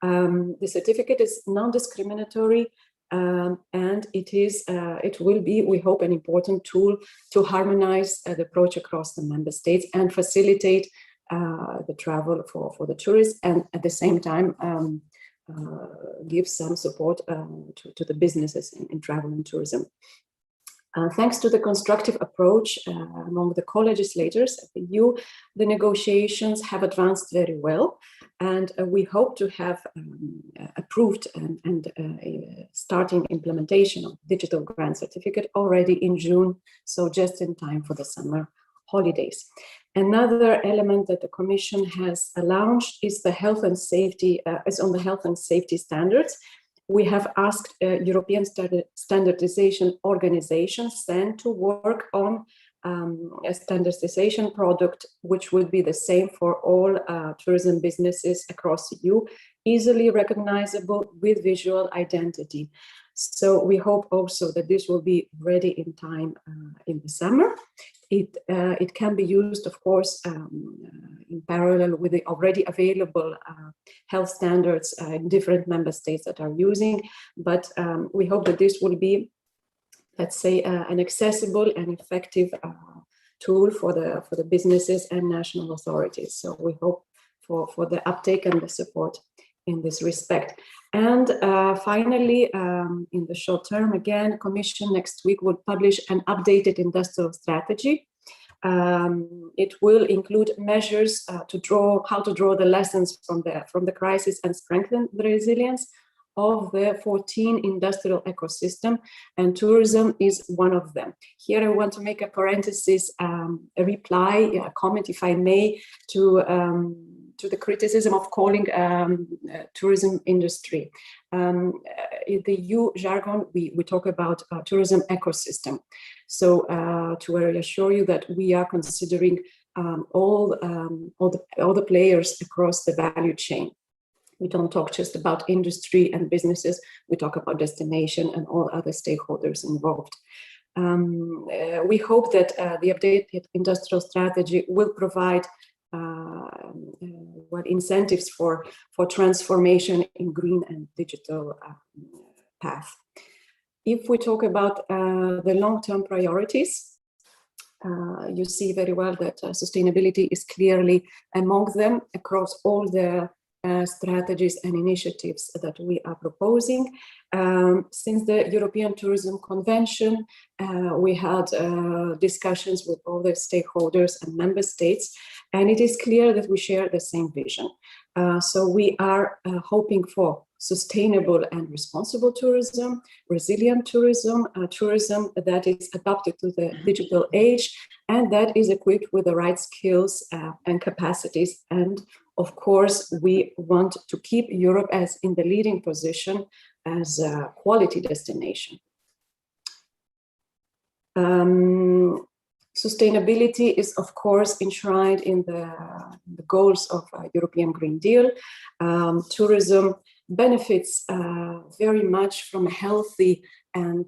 The certificate is non-discriminatory, and it will be, we hope, an important tool to harmonize the approach across the member states and facilitate the travel for the tourists, and at the same time give some support to the businesses in travel and tourism. Thanks to the constructive approach among the co-legislators at the EU, the negotiations have advanced very well, and we hope to have approved and starting implementation of digital grant certificate already in June, so just in time for the summer holidays. Another element that the Commission has launched is the health and safety, is on the health and safety standards. We have asked European standardization organizations then to work on a standardization product, which would be the same for all tourism businesses across the EU, easily recognizable with visual identity. So we hope also that this will be ready in time in the summer. It can be used, of course, in parallel with the already available health standards in different member states that are using, but we hope that this will be, let's say, an accessible and effective tool for the businesses and national authorities. So we hope for the uptake and the support in this respect. And finally, in the short term, again, Commission next week will publish an updated industrial strategy. It will include measures how to draw the lessons from the crisis and strengthen the resilience of the 14 industrial ecosystem, and tourism is one of them. Here I want to make a parenthesis, a comment, if I may, to the criticism of calling tourism industry. In the EU jargon, we talk about tourism ecosystem. So to reassure you that we are considering all the players across the value chain. We don't talk just about industry and businesses, we talk about destination and all other stakeholders involved. We hope that the updated industrial strategy will provide incentives for transformation in green and digital path. If we talk about the long-term priorities, you see very well that sustainability is clearly among them across all the strategies and initiatives that we are proposing. Since the European Tourism Convention, we had discussions with all the stakeholders and member states, and it is clear that we share the same vision. So we are hoping for sustainable and responsible tourism, resilient tourism, tourism that is adapted to the digital age, and that is equipped with the right skills and capacities. And of course, we want to keep Europe as in the leading position as a quality destination. Sustainability is, of course, enshrined in the goals of European Green Deal. Tourism benefits very much from a healthy and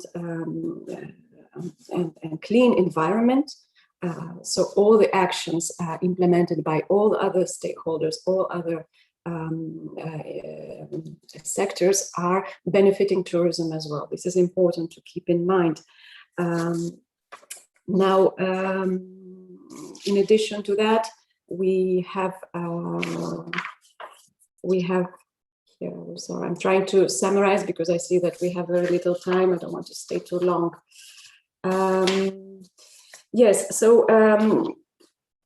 clean environment. So all the actions implemented by all other stakeholders, all other sectors are benefiting tourism as well. This is important to keep in mind. Now, In addition to that, we have here, sorry, I'm trying to summarize because I see that we have very little time. I don't want to stay too long. Yes, so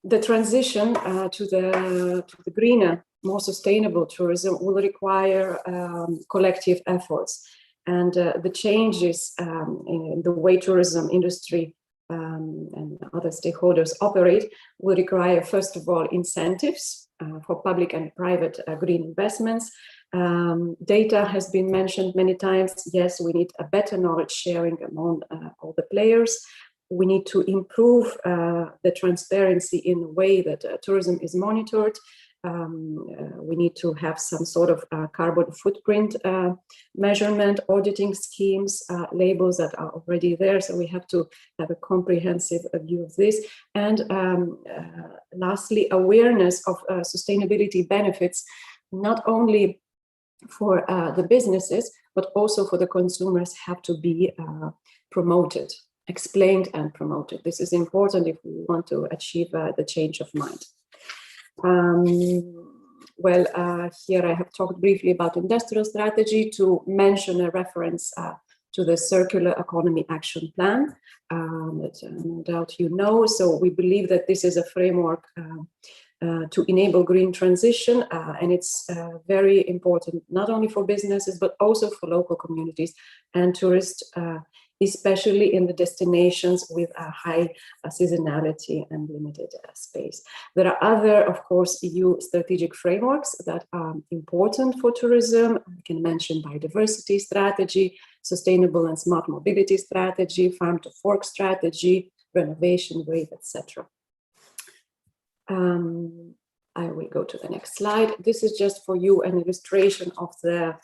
the transition to the greener, more sustainable tourism will require collective efforts, and the changes in the way tourism industry and other stakeholders operate will require, first of all, incentives for public and private green investments. Data has been mentioned many times. Yes, we need a better knowledge sharing among all the players. We need to improve the transparency in the way that tourism is monitored. We need to have some sort of carbon footprint measurement, auditing schemes, labels that are already there. So we have to have a comprehensive view of this. And lastly, awareness of sustainability benefits, not only for the businesses, but also for the consumers, have to be promoted, explained and promoted. This is important if we want to achieve the change of mind. Here I have talked briefly about industrial strategy to mention a reference to the Circular Economy Action Plan that no doubt you know. So we believe that this is a framework to enable green transition, and it's very important not only for businesses but also for local communities and tourists, especially in the destinations with a high seasonality and limited space. There are other, of course, EU strategic frameworks that are important for tourism. I can mention biodiversity strategy, sustainable and smart mobility strategy, farm to fork strategy, renovation wave, etc. I will go to the next slide. This is just for you an illustration of the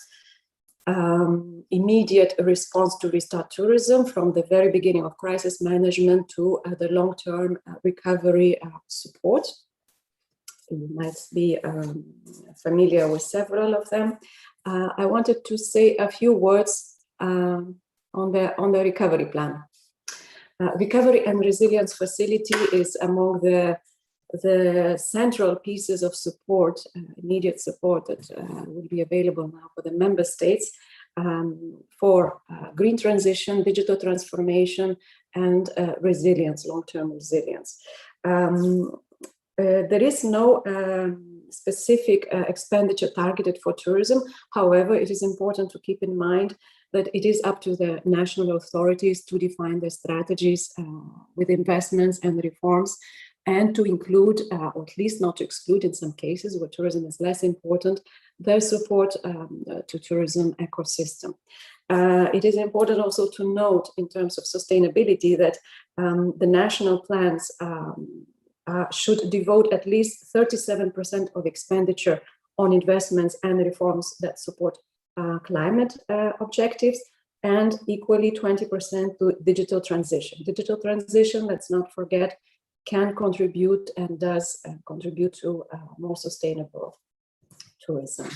immediate response to restart tourism from the very beginning of crisis management to the long-term recovery support. You might be familiar with several of them. I wanted to say a few words on the recovery plan. Recovery and Resilience Facility is among the central pieces of support, immediate support that will be available now for the member states for green transition, digital transformation, and resilience, long-term resilience. There is no specific expenditure targeted for tourism. However, it is important to keep in mind that it is up to the national authorities to define their strategies with investments and reforms, and to include, or at least not to exclude in some cases where tourism is less important, their support to tourism ecosystem. It is important also to note in terms of sustainability that the national plans should devote at least 37% of expenditure on investments and reforms that support climate objectives, and equally 20% to digital transition. Digital transition, let's not forget, can contribute and does contribute to more sustainable tourism.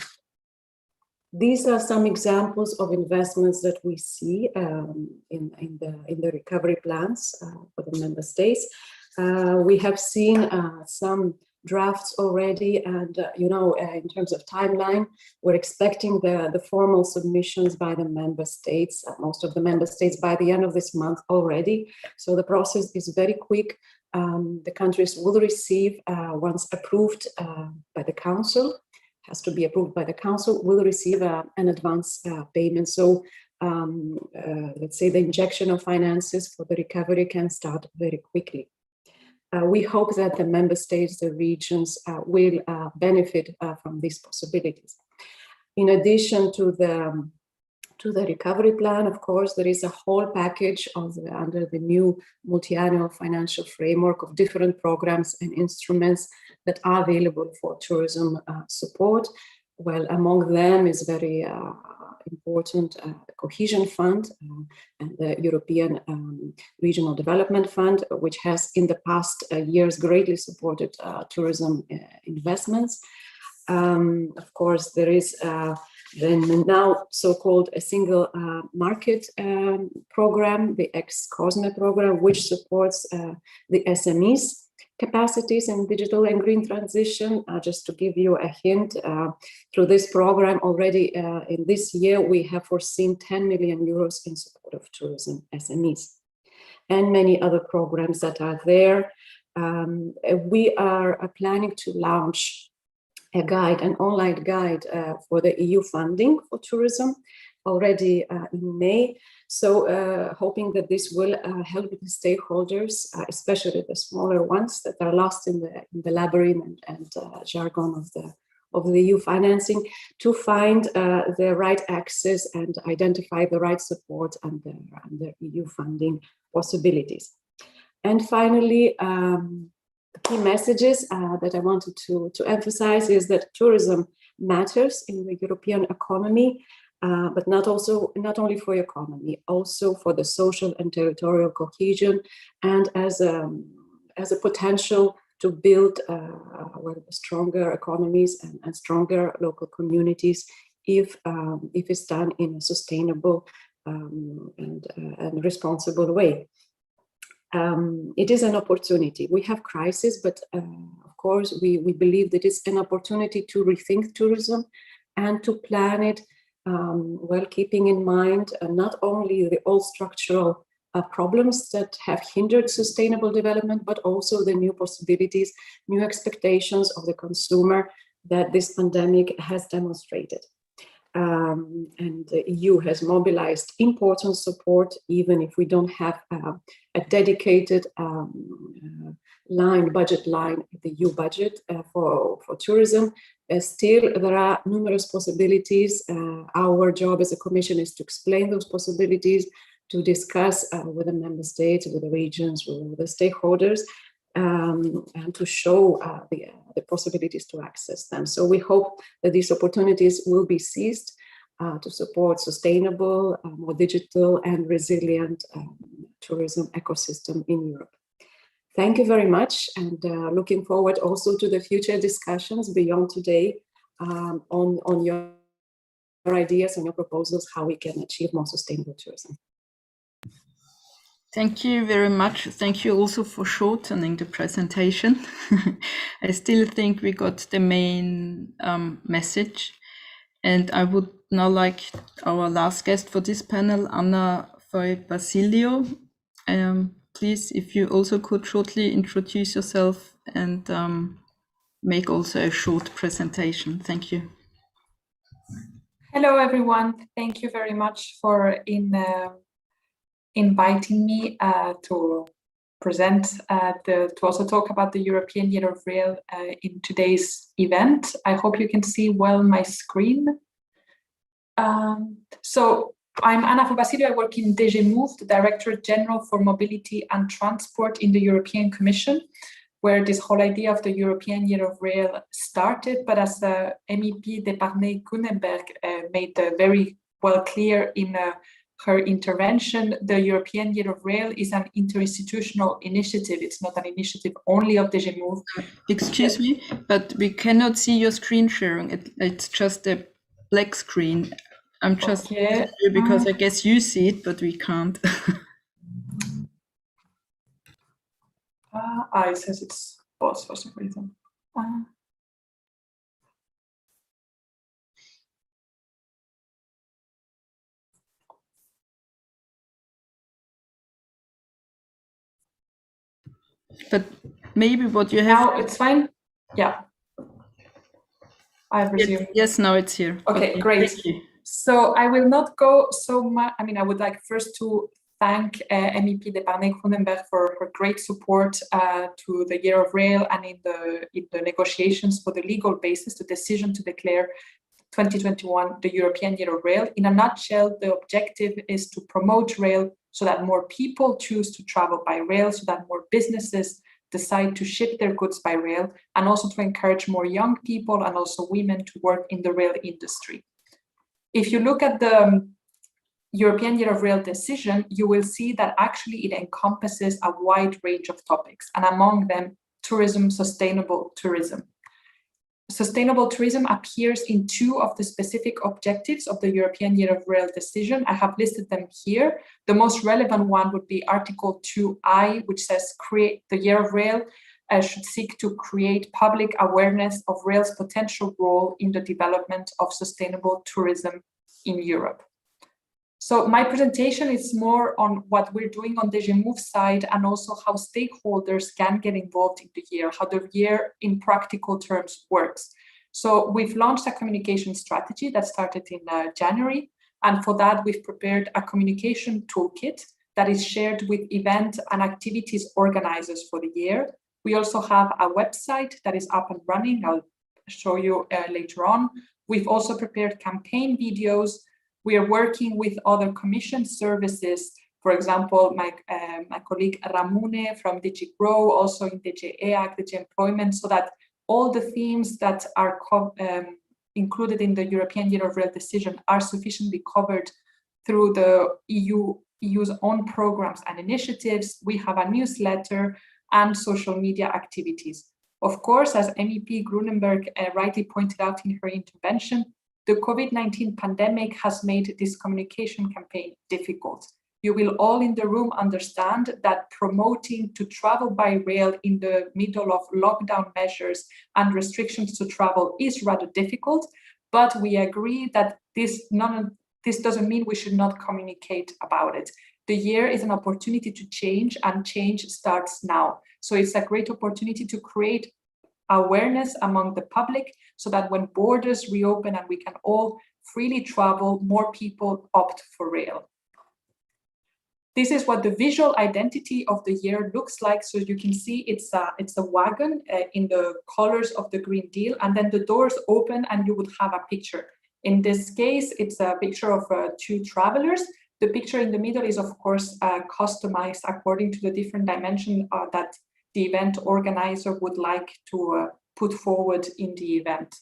These are some examples of investments that we see in the recovery plans for the member states. We have seen some drafts already, and in terms of timeline, we're expecting the formal submissions by the member states, most of the member states, by the end of this month already. So the process is very quick. The countries will receive, once approved by the council, has to be approved by the council, will receive an advance payment. So let's say the injection of finances for the recovery can start very quickly. We hope that the member states, the regions will benefit from these possibilities. In addition to the recovery plan, of course, there is a whole package under the new multi-annual financial framework of different programs and instruments that are available for tourism support. Well, among them is very important the Cohesion Fund and the European Regional Development Fund, which has in the past years greatly supported tourism investments. Of course, there is the now so-called a single market program, the ex-COSME program, which supports the SMEs capacities in digital and green transition. Just to give you a hint, through this program already in this year, we have foreseen 10 million euros in support of tourism SMEs and many other programs that are there. We are planning to launch a guide, an online guide for the EU funding for tourism already in May. So hoping that this will help the stakeholders, especially the smaller ones that are lost in the labyrinth and jargon of the EU financing, to find the right access and identify the right support and the EU funding possibilities. And finally, the key messages that I wanted to emphasize is that tourism matters in the European economy, but not only for economy, also for the social and territorial cohesion, and as a potential to build stronger economies and stronger local communities if it's done in a sustainable and responsible way. It is an opportunity. We have crisis, but of course we believe that it's an opportunity to rethink tourism and to plan it while keeping in mind not only the old structural problems that have hindered sustainable development, but also the new possibilities, new expectations of the consumer that this pandemic has demonstrated. And the EU has mobilized important support, even if we don't have a dedicated budget line, the EU budget for tourism. Still, there are numerous possibilities. Our job as a Commission is to explain those possibilities, to discuss with the member states, with the regions, with the stakeholders, and to show the possibilities to access them. So we hope that these opportunities will be seized to support sustainable, more digital and resilient tourism ecosystem in Europe. Thank you very much, and looking forward also to the future discussions beyond today on your ideas and your proposals, how we can achieve more sustainable tourism. Thank you very much. Thank you also for shortening the presentation. I still think we got the main message. And I would now like our last guest for this panel, Anna Basilio. Please, if you also could shortly introduce yourself and make also a short presentation. Thank you. Hello, everyone. Thank you very much for inviting me to present, to also talk about the European Year of Rail in today's event. I hope you can see well my screen. So I'm Anna Basilio. I work in DG Move, the Director General for Mobility and Transport in the European Commission, where this whole idea of the European Year of Rail started. But as MEP Deparnay-Gunenberg made very well clear in her intervention, the European Year of Rail is an interinstitutional initiative. It's not an initiative only of DG Move. Excuse me, but we cannot see your screen sharing. It's just a black screen. I'm just because I guess you see it, but we can't. It says it's paused for some reason. But maybe what you have now, it's fine. Yeah, I presume. Yes, now it's here. Okay, great. So I will not go so much. I mean, I would like first to thank MEP Deparnay-Gunenberg for her great support to the Year of Rail and in the negotiations for the legal basis, the decision to declare 2021 the European Year of Rail. In a nutshell, the objective is to promote rail so that more people choose to travel by rail, so that more businesses decide to ship their goods by rail, and also to encourage more young people and also women to work in the rail industry. If you look at the European Year of Rail decision, you will see that actually it encompasses a wide range of topics, and among them, tourism, sustainable tourism. Sustainable tourism appears in two of the specific objectives of the European Year of Rail decision. I have listed them here. The most relevant one would be Article 2I, which says create the Year of Rail should seek to create public awareness of rail's potential role in the development of sustainable tourism in Europe. So my presentation is more on what we're doing on the GEMOVE side and also how stakeholders can get involved in the year, how the year in practical terms works. So we've launched a communication strategy that started in January. And for that, we've prepared a communication toolkit that is shared with event and activities organizers for the year. We also have a website that is up and running. I'll show you later on. We've also prepared campaign videos. We are working with other commission services. For example, my colleague Ramune from DG Grow, also in DG EAC, DG Employment, so that all the themes that are included in the European Year of Rail decision are sufficiently covered through the EU's own programs and initiatives. We have a newsletter and social media activities. Of course, as MEP Grunenberg rightly pointed out in her intervention, the COVID-19 pandemic has made this communication campaign difficult. You will all in the room understand that promoting to travel by rail in the middle of lockdown measures and restrictions to travel is rather difficult, but we agree that this doesn't mean we should not communicate about it. The year is an opportunity to change, and change starts now. So it's a great opportunity to create awareness among the public so that when borders reopen and we can all freely travel, more people opt for rail. This is what the visual identity of the year looks like. So you can see it's a wagon in the colors of the Green Deal, and then the doors open and you would have a picture. In this case, it's a picture of two travelers. The picture in the middle is, of course, customized according to the different dimensions that the event organizer would like to put forward in the event.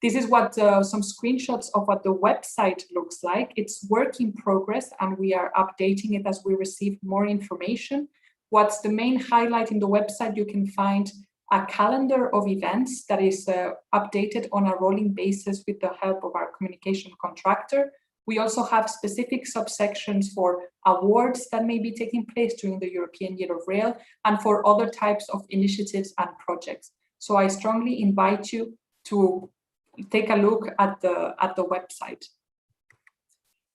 This is what some screenshots of what the website looks like. It's work in progress, and we are updating it as we receive more information. What's the main highlight in the website? You can find a calendar of events that is updated on a rolling basis with the help of our communication contractor. We also have specific subsections for awards that may be taking place during the European Year of Rail and for other types of initiatives and projects. So I strongly invite you to take a look at the website.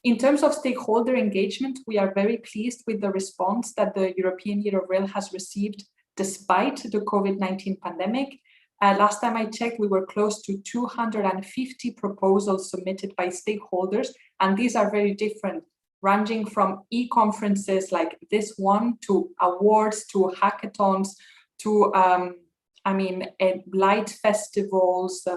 In terms of stakeholder engagement, we are very pleased with the response that the European Year of Rail has received despite the COVID-19 pandemic. Last time I checked, we were close to 250 proposals submitted by stakeholders, and these are very different, ranging from e-conferences like this one to awards, to hackathons, to light festivals,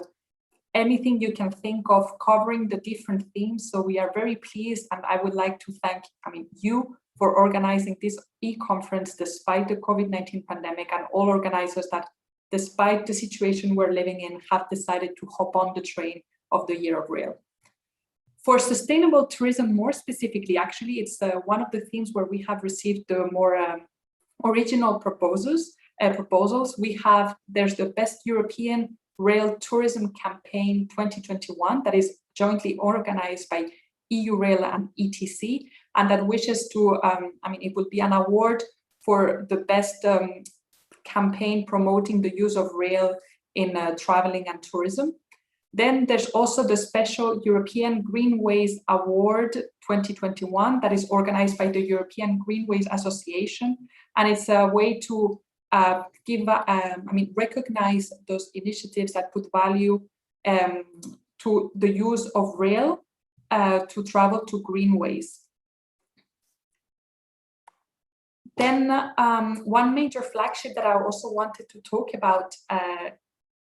anything you can think of covering the different themes. So we are very pleased, and I would like to thank you for organizing this e-conference despite the COVID-19 pandemic, and all organizers that, despite the situation we're living in, have decided to hop on the train of the Year of Rail. For sustainable tourism, more specifically, actually, it's one of the themes where we have received the more original proposals. There's the Best European Rail Tourism Campaign 2021 that is jointly organized by EU Rail and ETC, and that wishes to, it will be an award for the best campaign promoting the use of rail in traveling and tourism. Then there's also the special European Greenways Award 2021 that is organized by the European Greenways Association, and it's a way to recognize those initiatives that put value to the use of rail to travel to greenways. Then one major flagship that I also wanted to talk about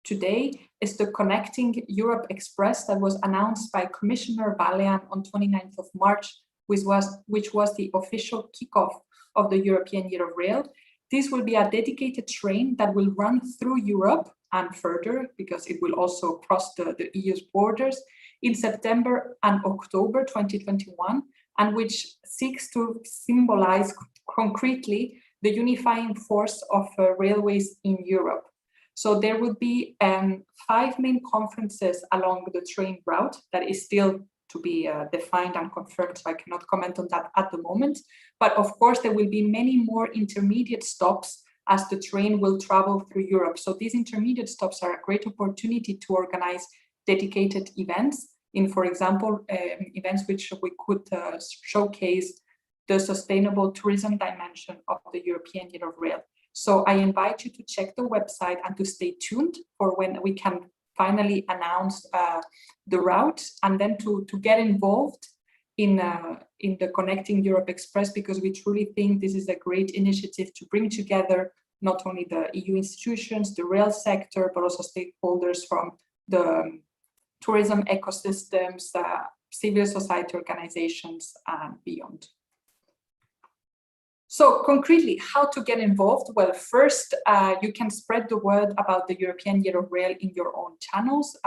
today is the Connecting Europe Express that was announced by Commissioner Vălean on 29th of March, which was the official kickoff of the European Year of Rail. This will be a dedicated train that will run through Europe and further, because it will also cross the EU's borders, in September and October 2021, and which seeks to symbolize concretely the unifying force of railways in Europe. So there will be 5 main conferences along the train route that is still to be defined and confirmed, so I cannot comment on that at the moment. But of course, there will be many more intermediate stops as the train will travel through Europe. So these intermediate stops are a great opportunity to organize dedicated events in, for example, events which we could showcase the sustainable tourism dimension of the European Year of Rail. So I invite you to check the website and to stay tuned for when we can finally announce the route, and then to get involved in the Connecting Europe Express, because we truly think this is a great initiative to bring together not only the EU institutions, the rail sector, but also stakeholders from the tourism ecosystems, civil society organizations, and beyond. So concretely, how to get involved? Well, first, you can spread the word about the European Year of Rail in your own channels.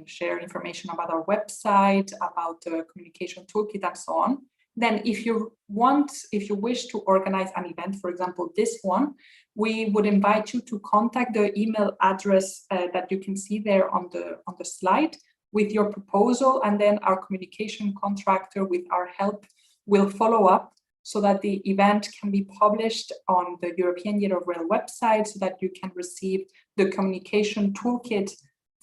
Share information about our website, about the communication toolkit, and so on. Then if you wish to organize an event, for example, this one, we would invite you to contact the email address that you can see there on the slide with your proposal, and then our communication contractor with our help will follow up so that the event can be published on the European Year of Rail website, so that you can receive the communication toolkit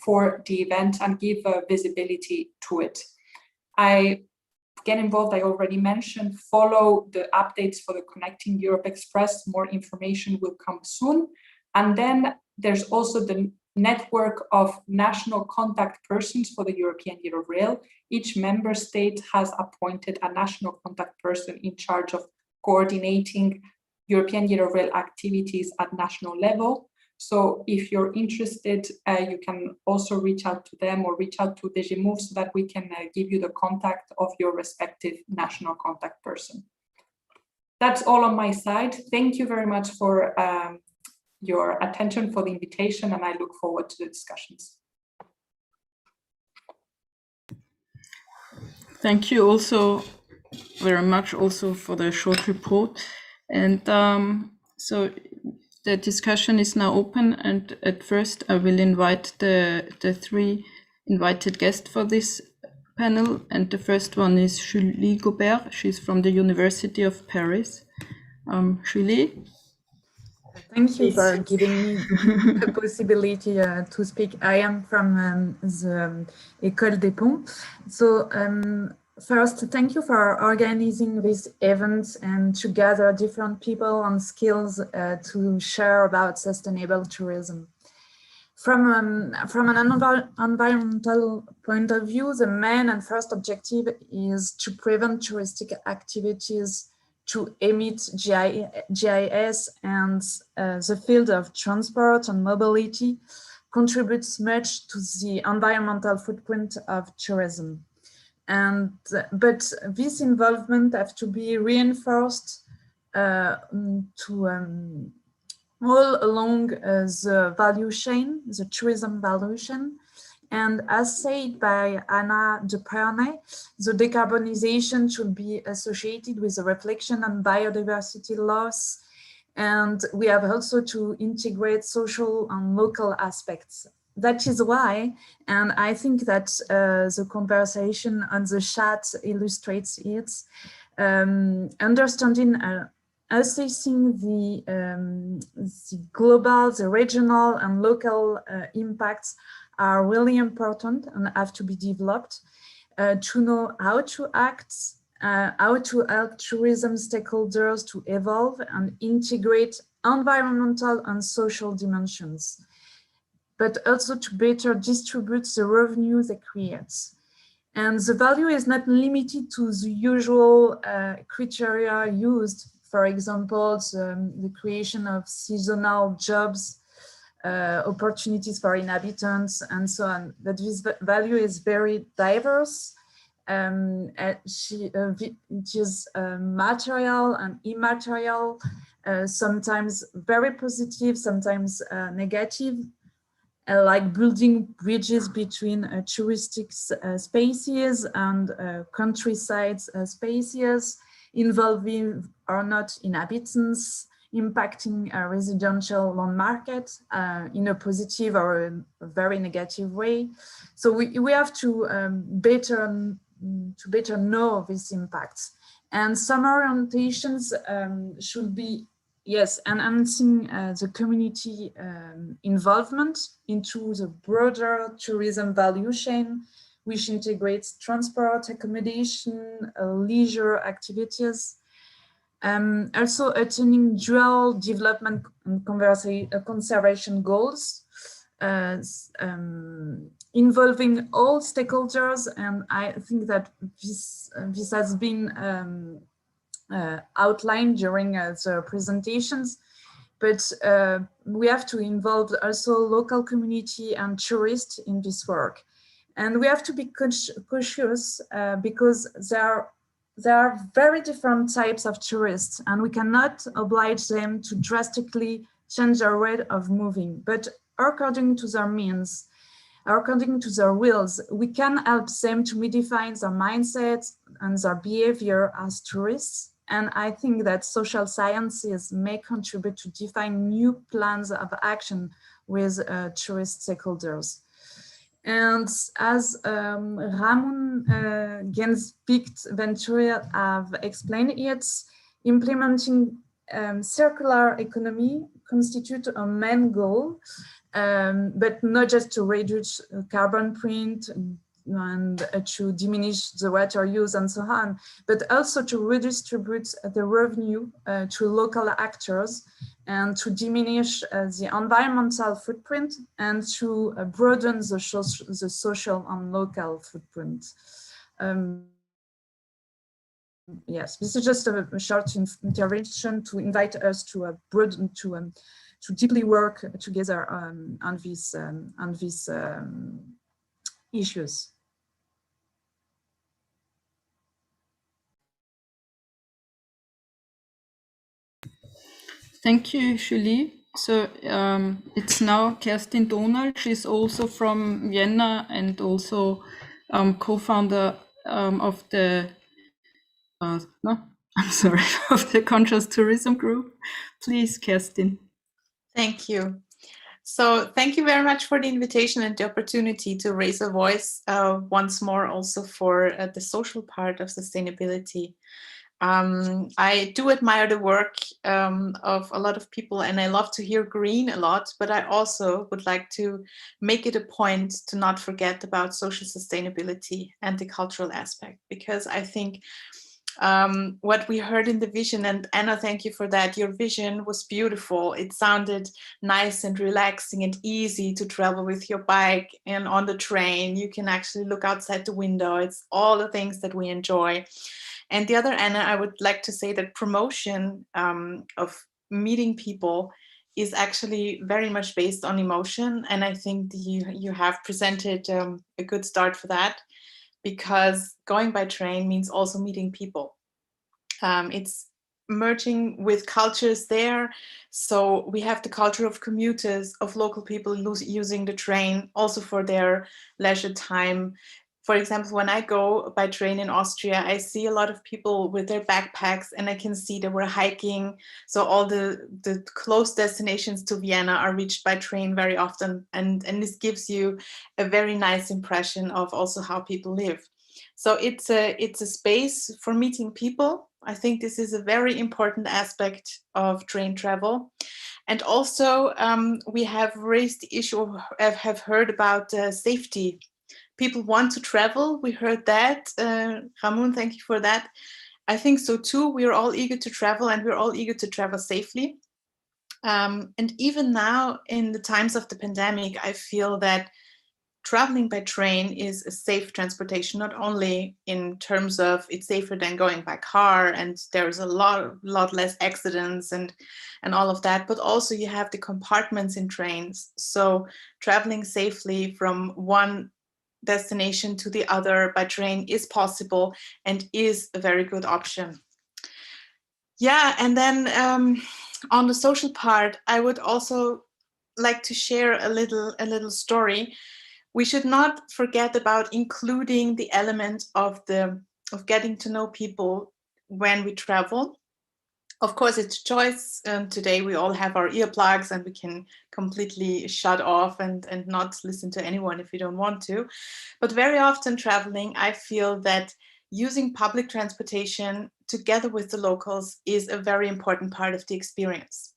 for the event and give visibility to it. Get involved, I already mentioned, follow the updates for the Connecting Europe Express. More information will come soon. And then there's also the network of national contact persons for the European Year of Rail. Each member state has appointed a national contact person in charge of coordinating European Year of Rail activities at national level. So if you're interested, you can also reach out to them or reach out to DGMove so that we can give you the contact of your respective national contact person. That's all on my side. Thank you very much for your attention, for the invitation, and I look forward to the discussions. Thank you also very much also for the short report. And so the discussion is now open, and at first I will invite the three invited guests for this panel. And the first one is Julie Gobert. She's from the University of Paris. Julie? Thank you for giving me the possibility to speak. I am from the École des Ponts. So first, thank you for organizing these events and to gather different people and skills to share about sustainable tourism. From an environmental point of view, the main and first objective is to prevent touristic activities to emit GIS, and the field of transport and mobility contributes much to the environmental footprint of tourism. But this involvement has to be reinforced all along the value chain, the tourism value chain. And as said by Anna de Pernay, the decarbonization should be associated with a reflection on biodiversity loss. And we have also to integrate social and local aspects. That is why, and I think that the conversation on the chat illustrates it, understanding assessing the global, the regional and local impacts are really important and have to be developed to know how to act, how to help tourism stakeholders to evolve and integrate environmental and social dimensions, but also to better distribute the revenue they create. And the value is not limited to the usual criteria used, for example, the creation of seasonal jobs, opportunities for inhabitants, and so on. But this value is very diverse. It is material and immaterial, sometimes very positive, sometimes negative, like building bridges between touristic spaces and countryside spaces, involving or not inhabitants, impacting a residential land market in a positive or a very negative way. So we have to better know these impacts. And some orientations should be yes, and enhancing the community involvement into the broader tourism value chain, which integrates transport, accommodation, leisure activities. Also attaining dual development and conservation goals, involving all stakeholders, and I think that this has been outlined during the presentations, but we have to involve also local community and tourists in this work. And we have to be cautious because there are very different types of tourists, and we cannot oblige them to drastically change their way of moving. But according to their means, according to their wills, we can help them to modify their mindset and their behavior as tourists. And I think that social sciences may contribute to define new plans of action with tourist stakeholders. And as Ramon Genspicht Ventura have explained it, implementing circular economy constitutes a main goal, but not just to reduce carbon print and to diminish the water use and so on, but also to redistribute the revenue to local actors and to diminish the environmental footprint and to broaden the social and local footprint. Yes, this is just a short intervention to invite us to broaden, to deeply work together on these issues. Thank you, Julie. So it's now Kerstin Donal. She's also from Vienna and also co-founder of the of the Conscious Tourism Group. Please, Kerstin. Thank you. So thank you very much for the invitation and the opportunity to raise a voice once more also for the social part of sustainability. I do admire the work of a lot of people, and I love to hear green a lot, but I also would like to make it a point to not forget about social sustainability and the cultural aspect, because I think what we heard in the vision, and Anna, thank you for that. Your vision was beautiful. It sounded nice and relaxing and easy to travel with your bike and on the train. You can actually look outside the window. It's all the things that we enjoy. And the other, Anna, I would like to say that promotion of meeting people is actually very much based on emotion. And I think you have presented a good start for that, because going by train means also meeting people. It's merging with cultures there. So we have the culture of commuters, of local people using the train also for their leisure time. For example, when I go by train in Austria, I see a lot of people with their backpacks, and I can see they were hiking. So all the close destinations to Vienna are reached by train very often. And this gives you a very nice impression of also how people live. So it's a space for meeting people. I think this is a very important aspect of train travel. And also we have raised the issue, have heard about safety. People want to travel. We heard that. Ramon, thank you for that. I think so too. We are all eager to travel, and we're all eager to travel safely. And even now in the times of the pandemic, I feel that traveling by train is a safe transportation, not only in terms of it's safer than going by car, and there's a lot less accidents and all of that, but also you have the compartments in trains. So traveling safely from one destination to the other by train is possible and is a very good option. Yeah, and then on the social part, I would also like to share a little story. We should not forget about including the element of getting to know people when we travel. Of course, it's a choice. Today we all have our earplugs and we can completely shut off and not listen to anyone if we don't want to. But very often traveling, I feel that using public transportation together with the locals is a very important part of the experience.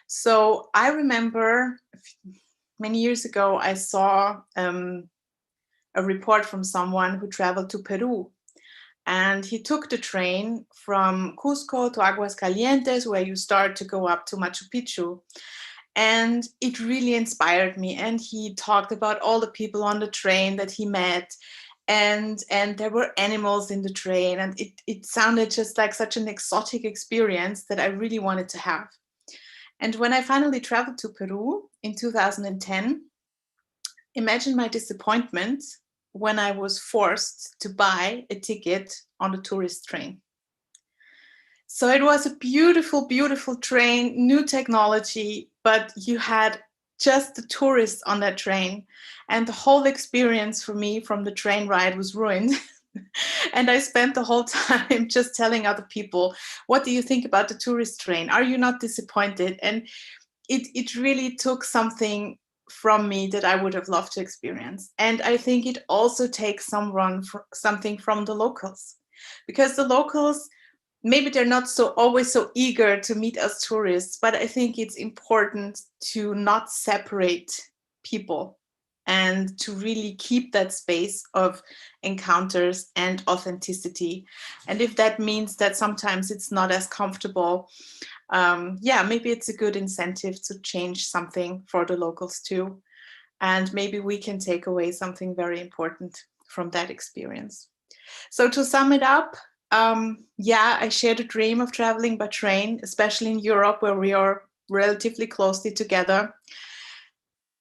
So I remember many years ago, I saw a report from someone who traveled to Peru, and he took the train from Cusco to Aguascalientes, where you start to go up to Machu Picchu. And it really inspired me. And he talked about all the people on the train that he met, and there were animals in the train, and it sounded just like such an exotic experience that I really wanted to have. And when I finally traveled to Peru in 2010, imagine my disappointment when I was forced to buy a ticket on the tourist train. So it was a beautiful, beautiful train, new technology, but you had just the tourists on that train. And the whole experience for me from the train ride was ruined. And I spent the whole time just telling other people, what do you think about the tourist train? Are you not disappointed? And it really took something from me that I would have loved to experience. And I think it also takes something from the locals, because the locals, maybe they're not always so eager to meet us tourists, but I think it's important to not separate people and to really keep that space of encounters and authenticity. And if that means that sometimes it's not as comfortable, yeah, maybe it's a good incentive to change something for the locals too. And maybe we can take away something very important from that experience. So to sum it up, yeah, I share the dream of traveling by train, especially in Europe, where we are relatively closely together.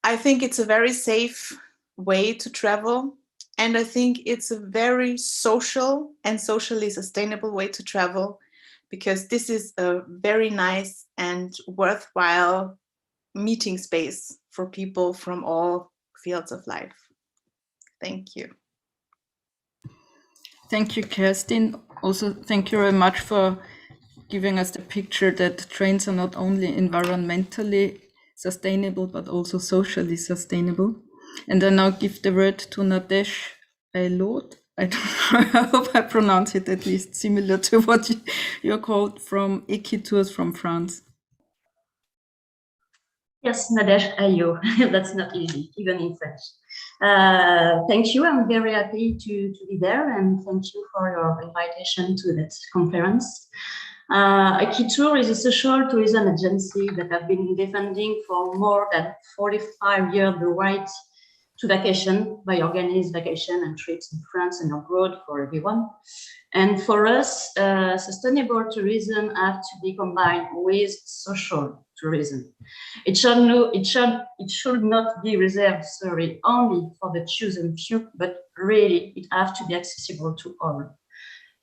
I think it's a very safe way to travel. And I think it's a very social and socially sustainable way to travel, because this is a very nice and worthwhile meeting space for people from all fields of life. Thank you. Thank you, Kerstin. Also, thank you very much for giving us the picture that trains are not only environmentally sustainable, but also socially sustainable. And I now give the word to Nadège Aylot. I hope I pronounce it at least similar to what you're called, from Equitours from France. Yes, Nadège Ayo. That's not easy, even in French. Thank you. I'm very happy to be there, and thank you for your invitation to that conference. Equitours is a social tourism agency that have been defending for more than 45 years the right to vacation by organized vacation and trips in France and abroad for everyone. And for us, sustainable tourism have to be combined with social tourism. It should not be reserved, only for the chosen few, but really it has to be accessible to all,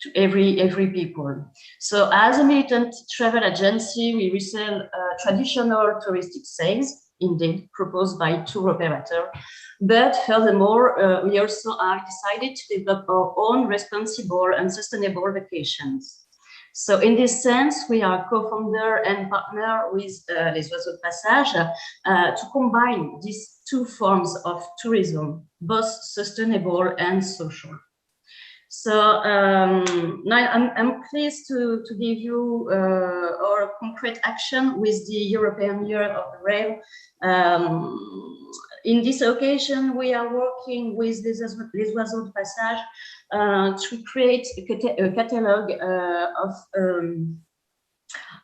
to every people. So as a militant travel agency, we resell traditional touristic sales, indeed proposed by tour operator. But furthermore, we also have decided to develop our own responsible and sustainable vacations. So in this sense, we are co-founder and partner with Les Oiseaux de Passage to combine these two forms of tourism, both sustainable and social. So now I'm pleased to give you our concrete action with the European Year of the Rail. In this occasion, we are working with Les Oiseaux de Passage to create a catalogue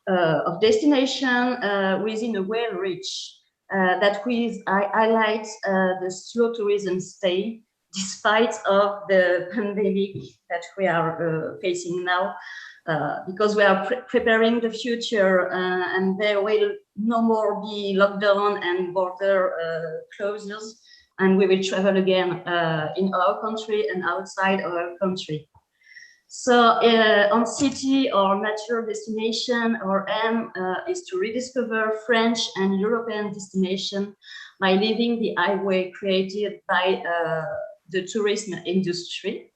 of destination within a rail reach that will highlight the slow tourism stay, despite of the pandemic that we are facing now, because we are preparing the future and there will no more be lockdown and border closures, and we will travel again in our country and outside our country. So on city or natural destination, our aim is to rediscover French and European destination by leaving the highway created by the tourism industry,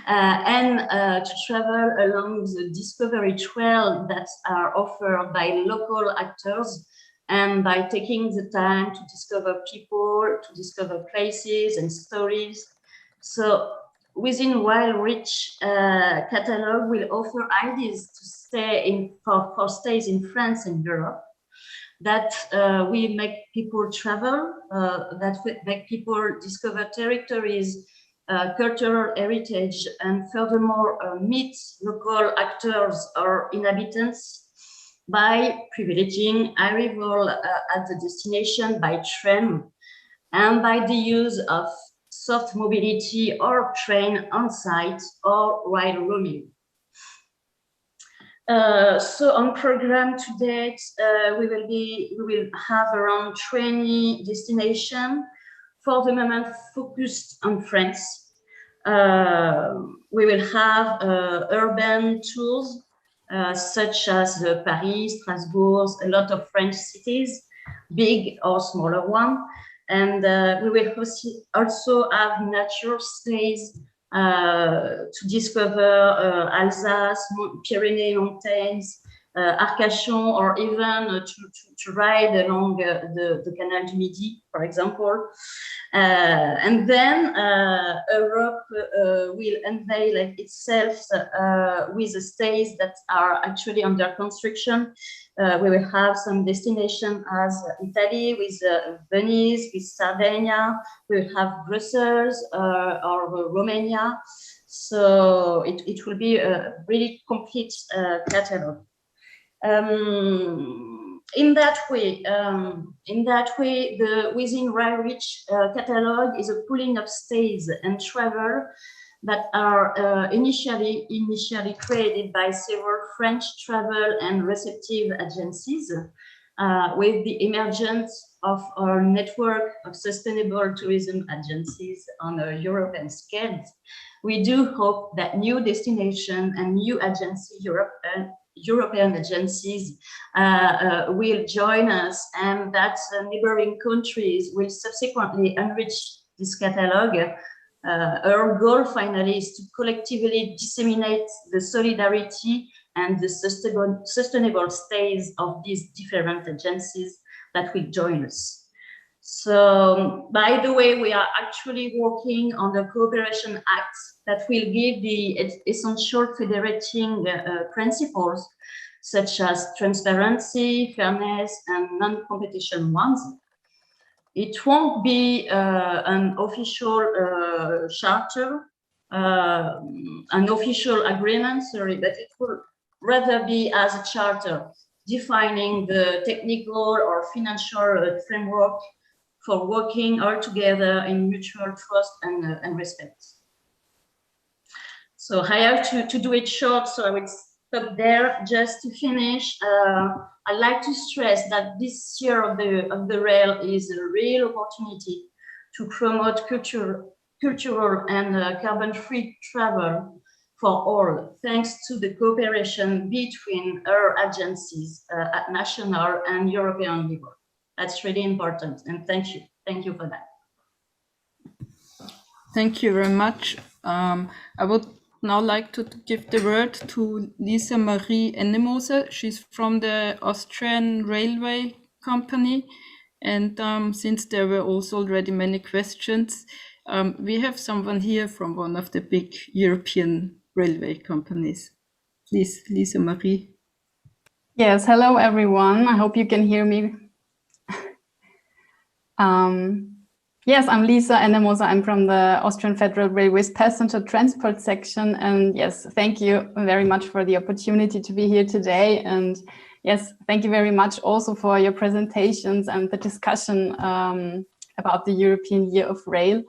and to travel along the discovery trail that are offered by local actors, and by taking the time to discover people, to discover places and stories. So within Rail-Rich catalog will offer ideas to stay for stays in France and Europe, that we make people travel, that we make people discover territories, cultural heritage, and furthermore meet local actors or inhabitants by privileging arrival at the destination by train and by the use of soft mobility or train on site or rail roaming. So on program to date, we will have around 20 destinations, for the moment focused on France. We will have urban tours such as Paris, Strasbourg, a lot of French cities, big or smaller one. And we will also have nature stays to discover Alsace, Pyrenees mountains, Arcachon, or even to ride along the Canal du Midi, for example. And then Europe will unveil itself with the stays that are actually under construction. We will have some destinations as Italy with Venice, with Sardinia. We will have Brussels or Romania. So it will be a really complete catalog. In that way, the within Rail-Rich catalog is a pooling of stays and travel that are initially created by several French travel and receptive agencies. With the emergence of our network of sustainable tourism agencies on a European scale, we do hope that new destination and new European agencies will join us, and that neighboring countries will subsequently enrich this catalog. Our goal finally is to collectively disseminate the solidarity and the sustainable stays of these different agencies that will join us. So, by the way, we are actually working on the Cooperation Act that will give the essential federating principles such as transparency, fairness, and non-competition ones. It won't be an official charter, an official agreement, sorry, but it will rather be as a charter defining the technical or financial framework for working all together in mutual trust and respect. So I have to do it short, so I will stop there. Just to finish, I'd like to stress that this year of the rail is a real opportunity to promote cultural and carbon-free travel for all, thanks to the cooperation between our agencies at national and European level. That's really important, and thank you for that. Thank you very much. I would now like to give the word to Lisa Marie Ennemoser. She's from the Austrian Railway Company, and since there were also already many questions, we have someone here from one of the big European railway companies. Please, Lisa Marie. Yes, hello everyone. I hope you can hear me. Yes, I'm Lisa Ennemoser. I'm from the Austrian Federal Railways passenger transport section. And yes, thank you very much for the opportunity to be here today. And yes, thank you very much also for your presentations and the discussion about the European Year of Rail.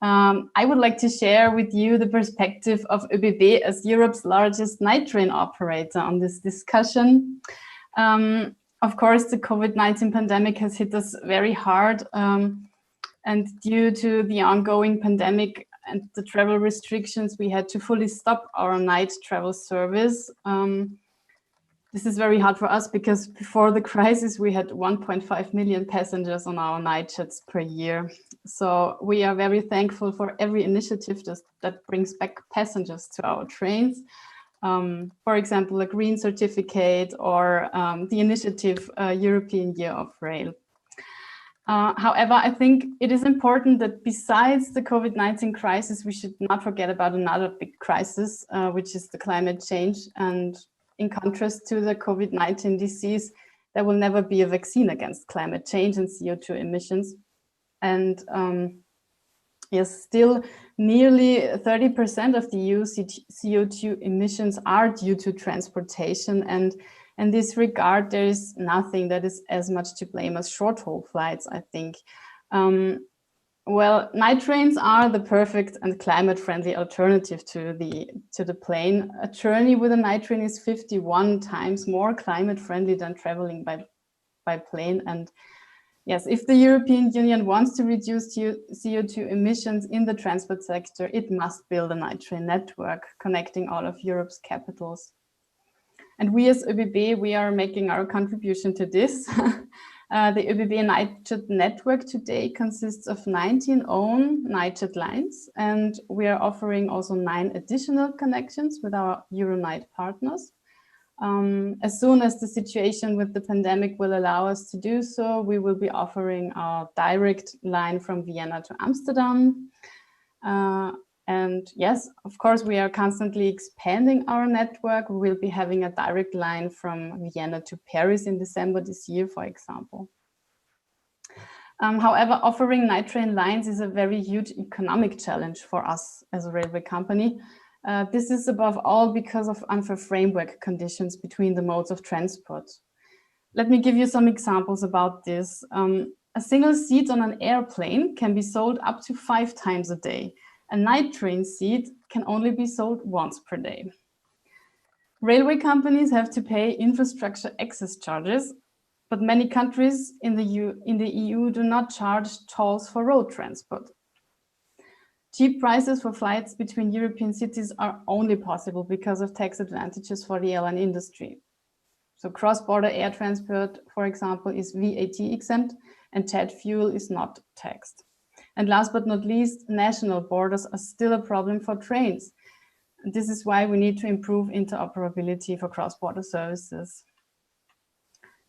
I would like to share with you the perspective of ÖBB as Europe's largest night train operator on this discussion. Of course, the COVID-19 pandemic has hit us very hard. And due to the ongoing pandemic and the travel restrictions, we had to fully stop our night travel service. This is very hard for us because before the crisis, we had 1.5 million passengers on our night jets per year. So we are very thankful for every initiative that brings back passengers to our trains. For example, a green certificate or the initiative European Year of Rail. However, I think it is important that besides the COVID-19 crisis, we should not forget about another big crisis, which is the climate change. And in contrast to the COVID-19 disease, there will never be a vaccine against climate change and CO2 emissions. And yes, still nearly 30% of the EU CO2 emissions are due to transportation. And in this regard, there is nothing that is as much to blame as short-haul flights, I think. Well, night trains are the perfect and climate-friendly alternative to the plane. A journey with a night train is 51 times more climate-friendly than traveling by plane. And yes, if the European Union wants to reduce CO2 emissions in the transport sector, it must build a night train network connecting all of Europe's capitals. And we as ÖBB, we are making our contribution to this. The ÖBB Nightjet network today consists of 19 own Nightjet lines, and we are offering also 9 additional connections with our Euronight partners. As soon as the situation with the pandemic will allow us to do so, we will be offering our direct line from Vienna to Amsterdam. And yes, of course, we are constantly expanding our network. We will be having a direct line from Vienna to Paris in December this year, for example. However, offering night train lines is a very huge economic challenge for us as a railway company. This is above all because of unfair framework conditions between the modes of transport. Let me give you some examples about this. A single seat on an airplane can be sold up to 5 times a day. A night train seat can only be sold once per day. Railway companies have to pay infrastructure access charges, but many countries in the EU do not charge tolls for road transport. Cheap prices for flights between European cities are only possible because of tax advantages for the airline industry. So cross-border air transport, for example, is VAT exempt and jet fuel is not taxed. And last but not least, national borders are still a problem for trains. And this is why we need to improve interoperability for cross-border services.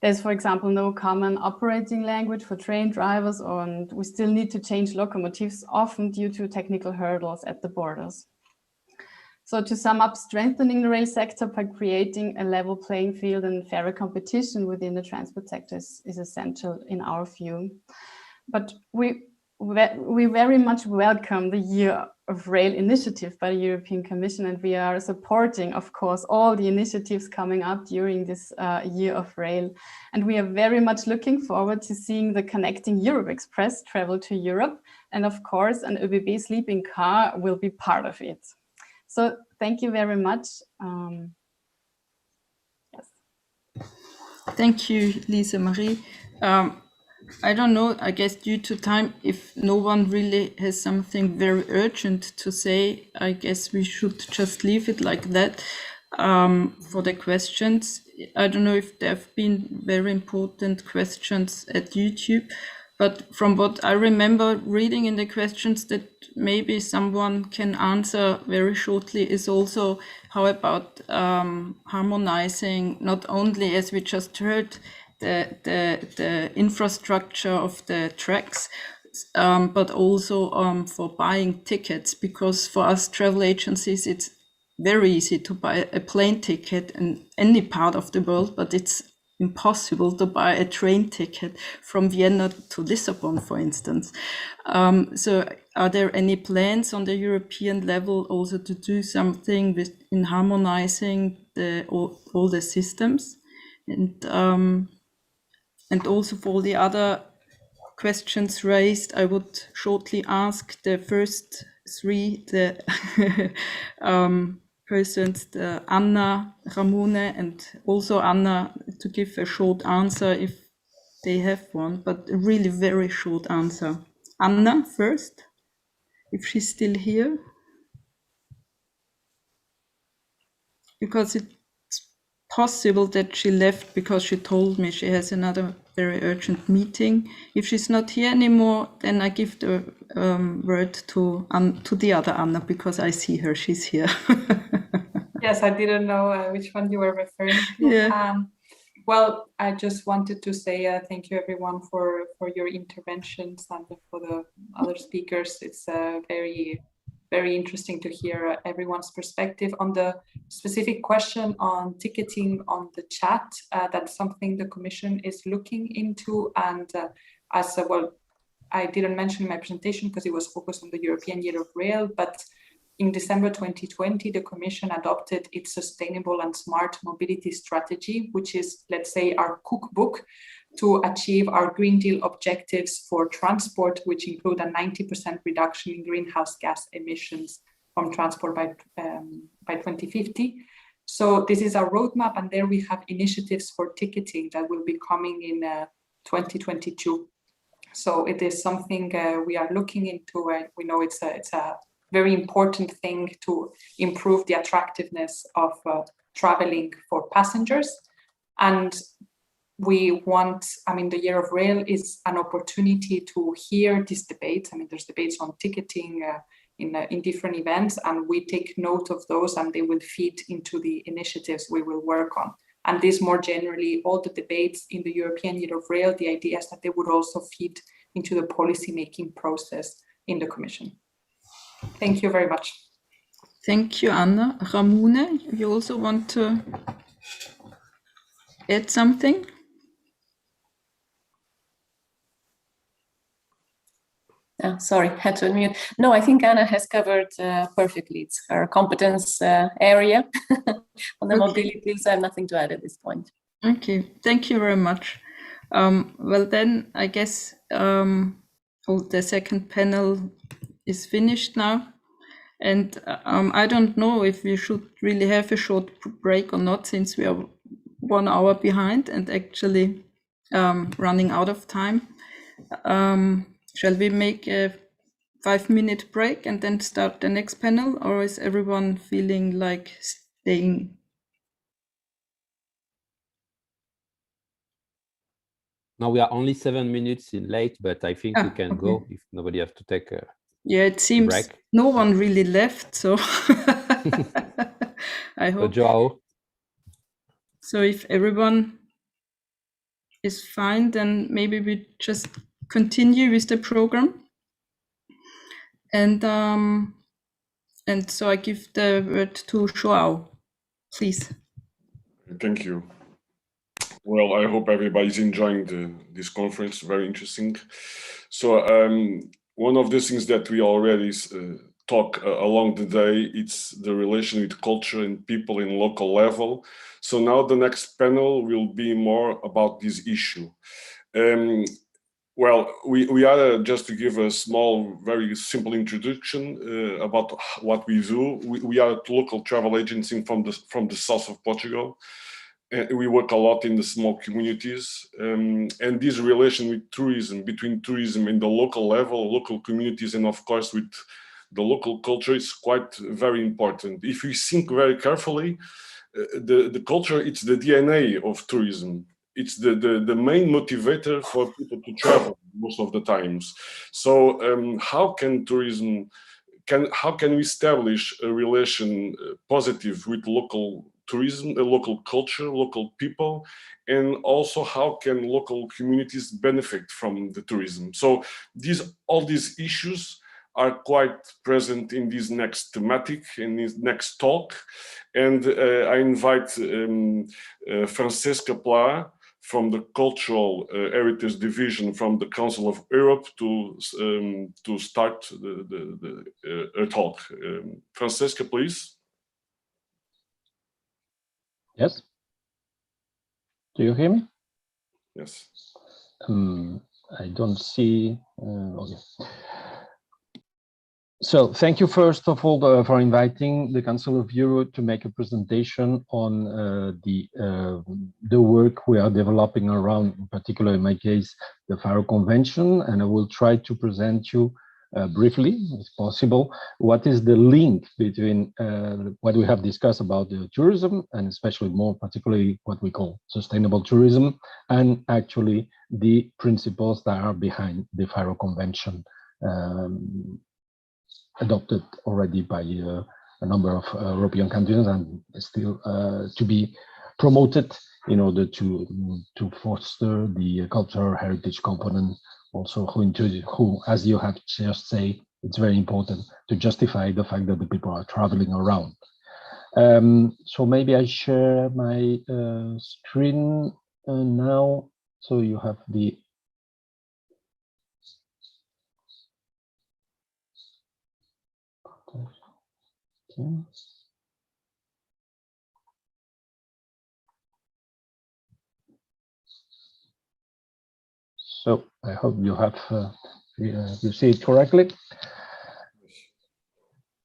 There's, for example, no common operating language for train drivers, and we still need to change locomotives, often due to technical hurdles at the borders. So to sum up, strengthening the rail sector by creating a level playing field and fairer competition within the transport sector is essential in our view. But we very much welcome the Year of Rail initiative by the European Commission, and we are supporting, of course, all the initiatives coming up during this Year of Rail. And we are very much looking forward to seeing the Connecting Europe Express travel to Europe. And of course, an ÖBB sleeping car will be part of it. So thank you very much. Yes. Thank you, Lisa Marie. I don't know, I guess due to time, if no one really has something very urgent to say, I guess we should just leave it like that for the questions. I don't know if there have been very important questions at YouTube, but from what I remember reading in the questions that maybe someone can answer very shortly is also how about harmonizing, not only as we just heard, the infrastructure of the tracks, but also for buying tickets, because for us travel agencies, it's very easy to buy a plane ticket in any part of the world, but it's impossible to buy a train ticket from Vienna to Lisbon, for instance. So are there any plans on the European level also to do something in harmonizing all the systems? And also for the other questions raised, I would shortly ask the first 3, the persons, the Anna, Ramune, and also Anna, to give a short answer if they have one, but a really very short answer. Anna first, if she's still here. Because it's possible that she left because she told me she has another very urgent meeting. If she's not here anymore, then I give the word to the other Anna, because I see her, she's here. Yes, I didn't know which one you were referring to. Yeah. Well, I just wanted to say thank you everyone for your interventions and for the other speakers. It's very interesting to hear everyone's perspective on the specific question on ticketing on the chat. That's something the Commission is looking into, and as well, I didn't mention in my presentation because it was focused on the European Year of Rail, but in December 2020, the Commission adopted its Sustainable and Smart Mobility Strategy, which is, let's say, our cookbook to achieve our Green Deal objectives for transport, which include a 90% reduction in greenhouse gas emissions from transport by 2050. So this is our roadmap, and there we have initiatives for ticketing that will be coming in 2022. So it is something we are looking into, and we know it's a very important thing to improve the attractiveness of traveling for passengers. And we want, I mean, the Year of Rail is an opportunity to hear these debates. I mean, there's debates on ticketing in different events, and we take note of those, and they will feed into the initiatives we will work on. And this more generally, all the debates in the European Year of Rail, the idea is that they would also feed into the policy-making process in the Commission. Thank you very much. Thank you, Anna. Ramune, you also want to add something? Oh, sorry, had to unmute. No, I think Anna has covered perfectly. It's her competence area on the mobility, so I have nothing to add at this point. Okay, thank you very much. Well, then I guess the second panel is finished now. And I don't know if we should really have a short break or not, since we are 1 hour behind and actually running out of time. Shall we make a 5-minute break and then start the next panel, or is everyone feeling like staying? Now we are only 7 minutes in late, but I think we can okay. go if nobody has to take a it seems break. No one really left, so I hope. Joao. So if everyone is fine, then maybe we just continue with the program. And so I give the word to Joao, please. Thank you. Well, I hope everybody's enjoying this conference. Very interesting. So one of the things that we already talk along the day, it's the relation with culture and people in local level. So now the next panel will be more about this issue. Well, we are just to give a small, very simple introduction about what we do. We are a local travel agency from the south of Portugal. We work a lot in the small communities, and this relation with tourism, between tourism and the local level, local communities, and of course with the local culture is quite very important. If we think very carefully, the culture, it's the DNA of tourism. It's the main motivator for people to travel most of the times. So how can tourism, how can we establish a relation positive with local tourism, local culture, local people, and also how can local communities benefit from the tourism? So all these issues are quite present in this next thematic, in this next talk. And I invite Francesca Pla from the Cultural Heritage Division from the Council of Europe to start her talk. Francesca, please. Yes. Do you hear me? Yes. I don't see. Okay. So thank you first of all for inviting the Council of Europe to make a presentation on the work we are developing around, in particular in my case, the Faro Convention, and I will try to present you briefly, if possible, what is the link between what we have discussed about the tourism, and especially more particularly what we call sustainable tourism, and actually the principles that are behind the Faro Convention, adopted already by a number of European countries and still to be promoted in order to foster the cultural heritage component. Also, who, as you have just said, it's very important to justify the fact that the people are traveling around. So maybe I share my screen now, so you have the. Okay. So I hope you have you see it correctly.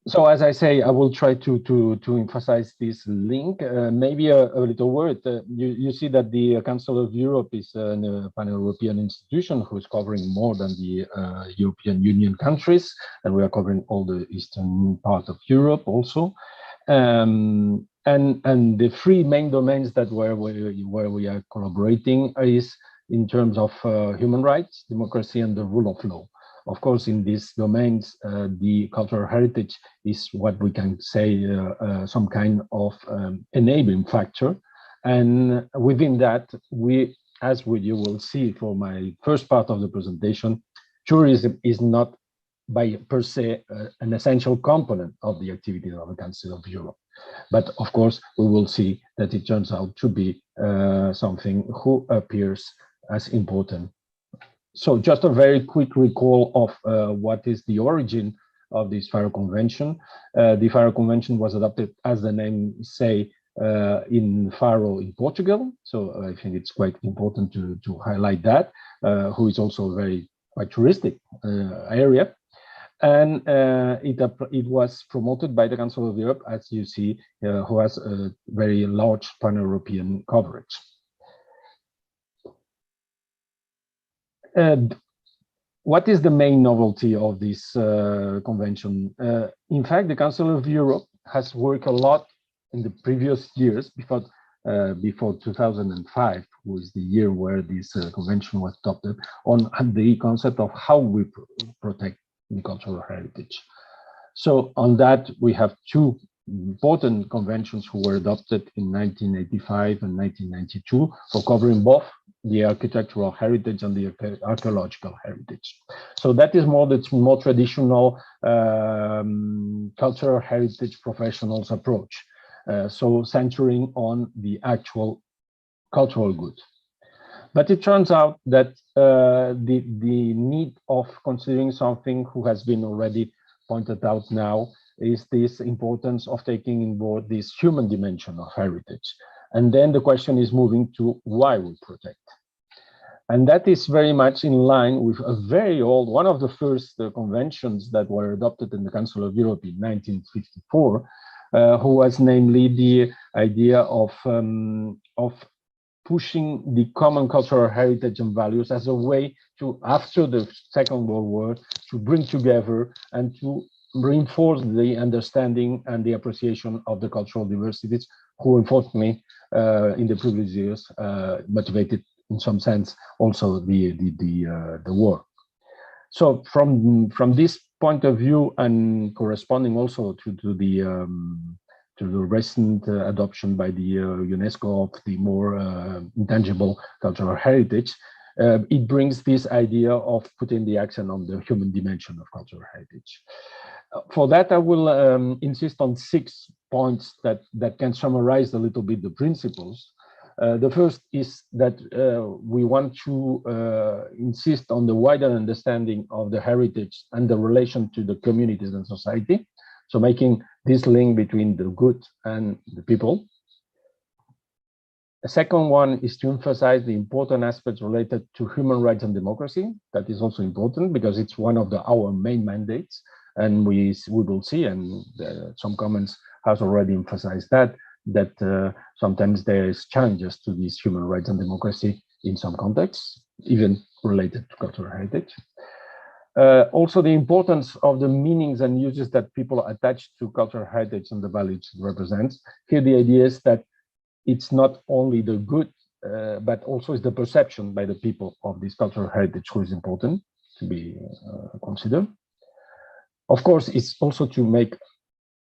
So as I say, I will try to emphasize this link. Maybe a little word. You see that the Council of Europe is a pan-European institution who is covering more than the European Union countries, and we are covering all the eastern part of Europe also. And the three main domains that where we are collaborating is in terms of human rights, democracy, and the rule of law. Of course, in these domains, the cultural heritage is what we can say some kind of enabling factor. And within that, you will see for my first part of the presentation, tourism is not by per se an essential component of the activities of the Council of Europe. But of course, we will see that it turns out to be something who appears as important. So just a very quick recall of what is the origin of this Faro Convention. The Faro Convention was adopted, as the name say, in Faro in Portugal. So I think it's quite important to highlight that, who is also a very quite touristic area. And it was promoted by the Council of Europe, as you see, who has a very large pan-European coverage. What is the main novelty of this convention? In fact, the Council of Europe has worked a lot in the previous years, before 2005, was the year where this convention was adopted, on the concept of how we protect the cultural heritage. So on that, we have two important conventions who were adopted in 1985 and 1992 for covering both the architectural heritage and the archaeological heritage. So that is the more traditional cultural heritage professionals approach. So centering on the actual cultural goods. But it turns out that the need of considering something who has been already pointed out now is this importance of taking in board this human dimension of heritage. And then the question is moving to why we protect. And that is very much in line with a very old, one of the first conventions that were adopted in the Council of Europe in 1954, who was namely the idea of pushing the common cultural heritage and values as a way to, after the Second World War, to bring together and to reinforce the understanding and the appreciation of the cultural diversities, who unfortunately in the previous years motivated in some sense also the war. So from this point of view, and corresponding also to the recent adoption by the UNESCO of the more intangible cultural heritage, it brings this idea of putting the accent on the human dimension of cultural heritage. For that, I will insist on 6 points that can summarize a little bit the principles. The first is that we want to insist on the wider understanding of the heritage and the relation to the communities and society. So making this link between the good and the people. The second one is to emphasize the important aspects related to human rights and democracy. That is also important because it's one of our main mandates. And we will see, and some comments has already emphasized that sometimes there is challenges to these human rights and democracy in some contexts, even related to cultural heritage. Also, the importance of the meanings and uses that people attach to cultural heritage and the values it represents. Here, the idea is that it's not only the good, but also is the perception by the people of this cultural heritage who is important to be considered. Of course, it's also to make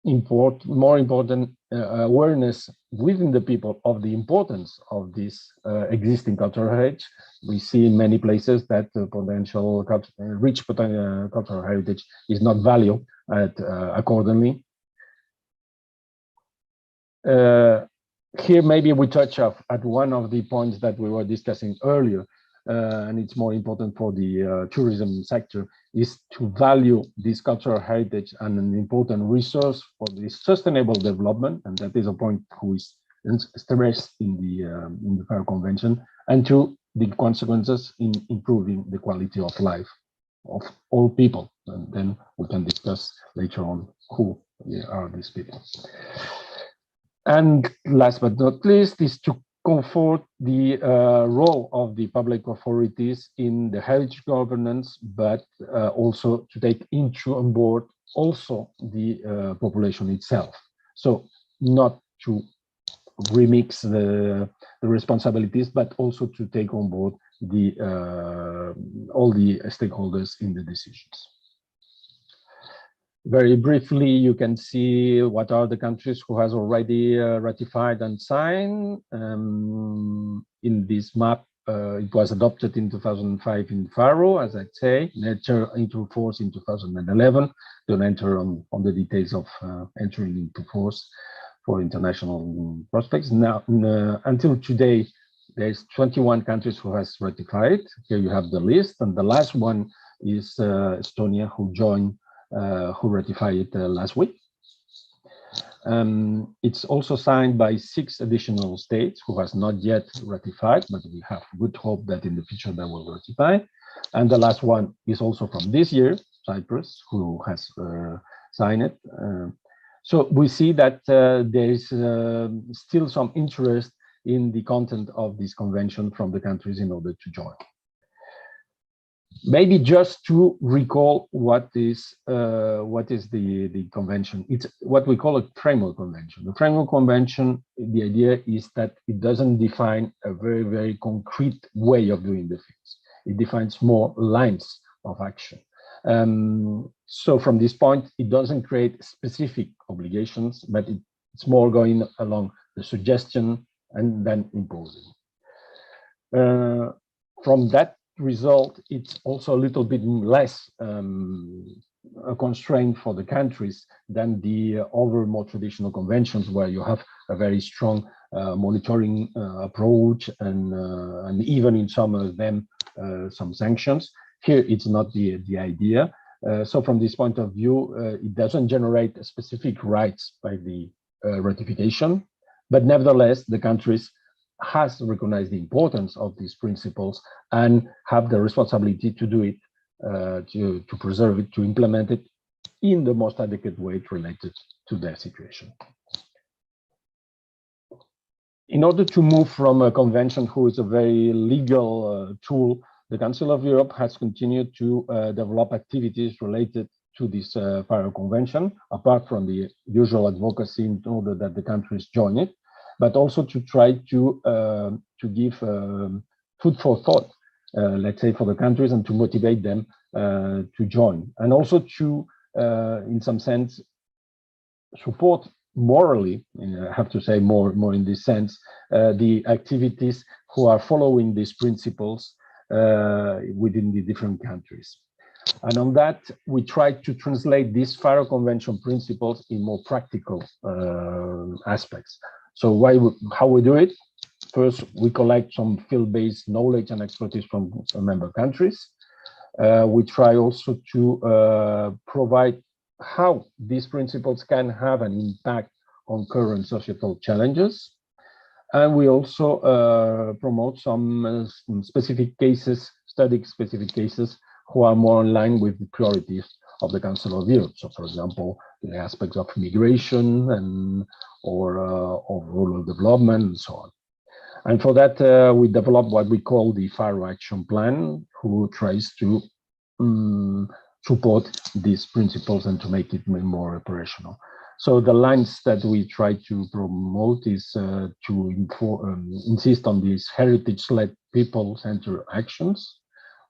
more important awareness within the people of the importance of this existing cultural heritage. We see in many places that potential rich cultural heritage is not valued accordingly. Here, maybe we touch at one of the points that we were discussing earlier, and it's more important for the tourism sector, is to value this cultural heritage and an important resource for the sustainable development, and that is a point who is stressed in the Fair Convention, and to the consequences in improving the quality of life of all people. And then we can discuss later on who are these people. And last but not least is to comfort the role of the public authorities in the heritage governance, but also to take on board also the population itself. So not to remix the responsibilities, but also to take on board the all the stakeholders in the decisions. Very briefly, you can see what are the countries who has already ratified and signed. In this map, it was adopted in 2005 in Faro, as I say, entered into force in 2011. Don't enter on the details of entering into force for international prospects. Now, until today, there's 21 countries who has ratified. Here you have the list, and the last one is Estonia, who joined. Who ratified it last week. It's also signed by 6 additional states who has not yet ratified, but we have good hope that in the future they will ratify. And the last one is also from this year, Cyprus, who has signed it. So we see that there is still some interest in the content of this convention from the countries in order to join. Maybe just to recall what is the convention. It's what we call a framework convention. The framework convention, the idea is that it doesn't define a very, very concrete way of doing the things. It defines more lines of action. So from this point, it doesn't create specific obligations, but it's more going along the suggestion and then imposing. From that result, it's also a little bit less a constraint for the countries than the other more traditional conventions, where you have a very strong monitoring approach and even in some of them some sanctions. Here it's not the idea. So from this point of view, it doesn't generate specific rights by the ratification, but nevertheless the countries has recognized the importance of these principles and have the responsibility to do it, to preserve it, to implement it in the most adequate way related to their situation. In order to move from a convention, who is a very legal tool, the Council of Europe has continued to develop activities related to this Faro Convention, apart from the usual advocacy in order that the countries join it, but also to try to give food for thought, let's say, for the countries, and to motivate them to join, and also to, in some sense, support morally, I have to say more in this sense, the activities who are following these principles within the different countries. And on that, we try to translate these Faro Convention principles in more practical aspects. So how we do it? First, we collect some field-based knowledge and expertise from member countries. We try also to provide how these principles can have an impact on current societal challenges. And we also promote some specific cases, study specific cases who are more in line with the priorities of the Council of Europe. So, for example, the aspects of migration and or of rural development and so on. And for that, we developed what we call the Faro Action Plan, who tries to support these principles and to make it more operational. So the lines that we try to promote is to insist on these heritage-led people-centered actions.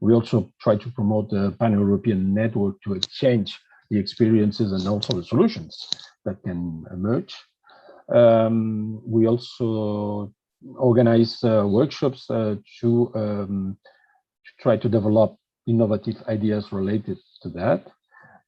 We also try to promote a pan-European network to exchange the experiences and also the solutions that can emerge. We also organize workshops to try to develop innovative ideas related to that.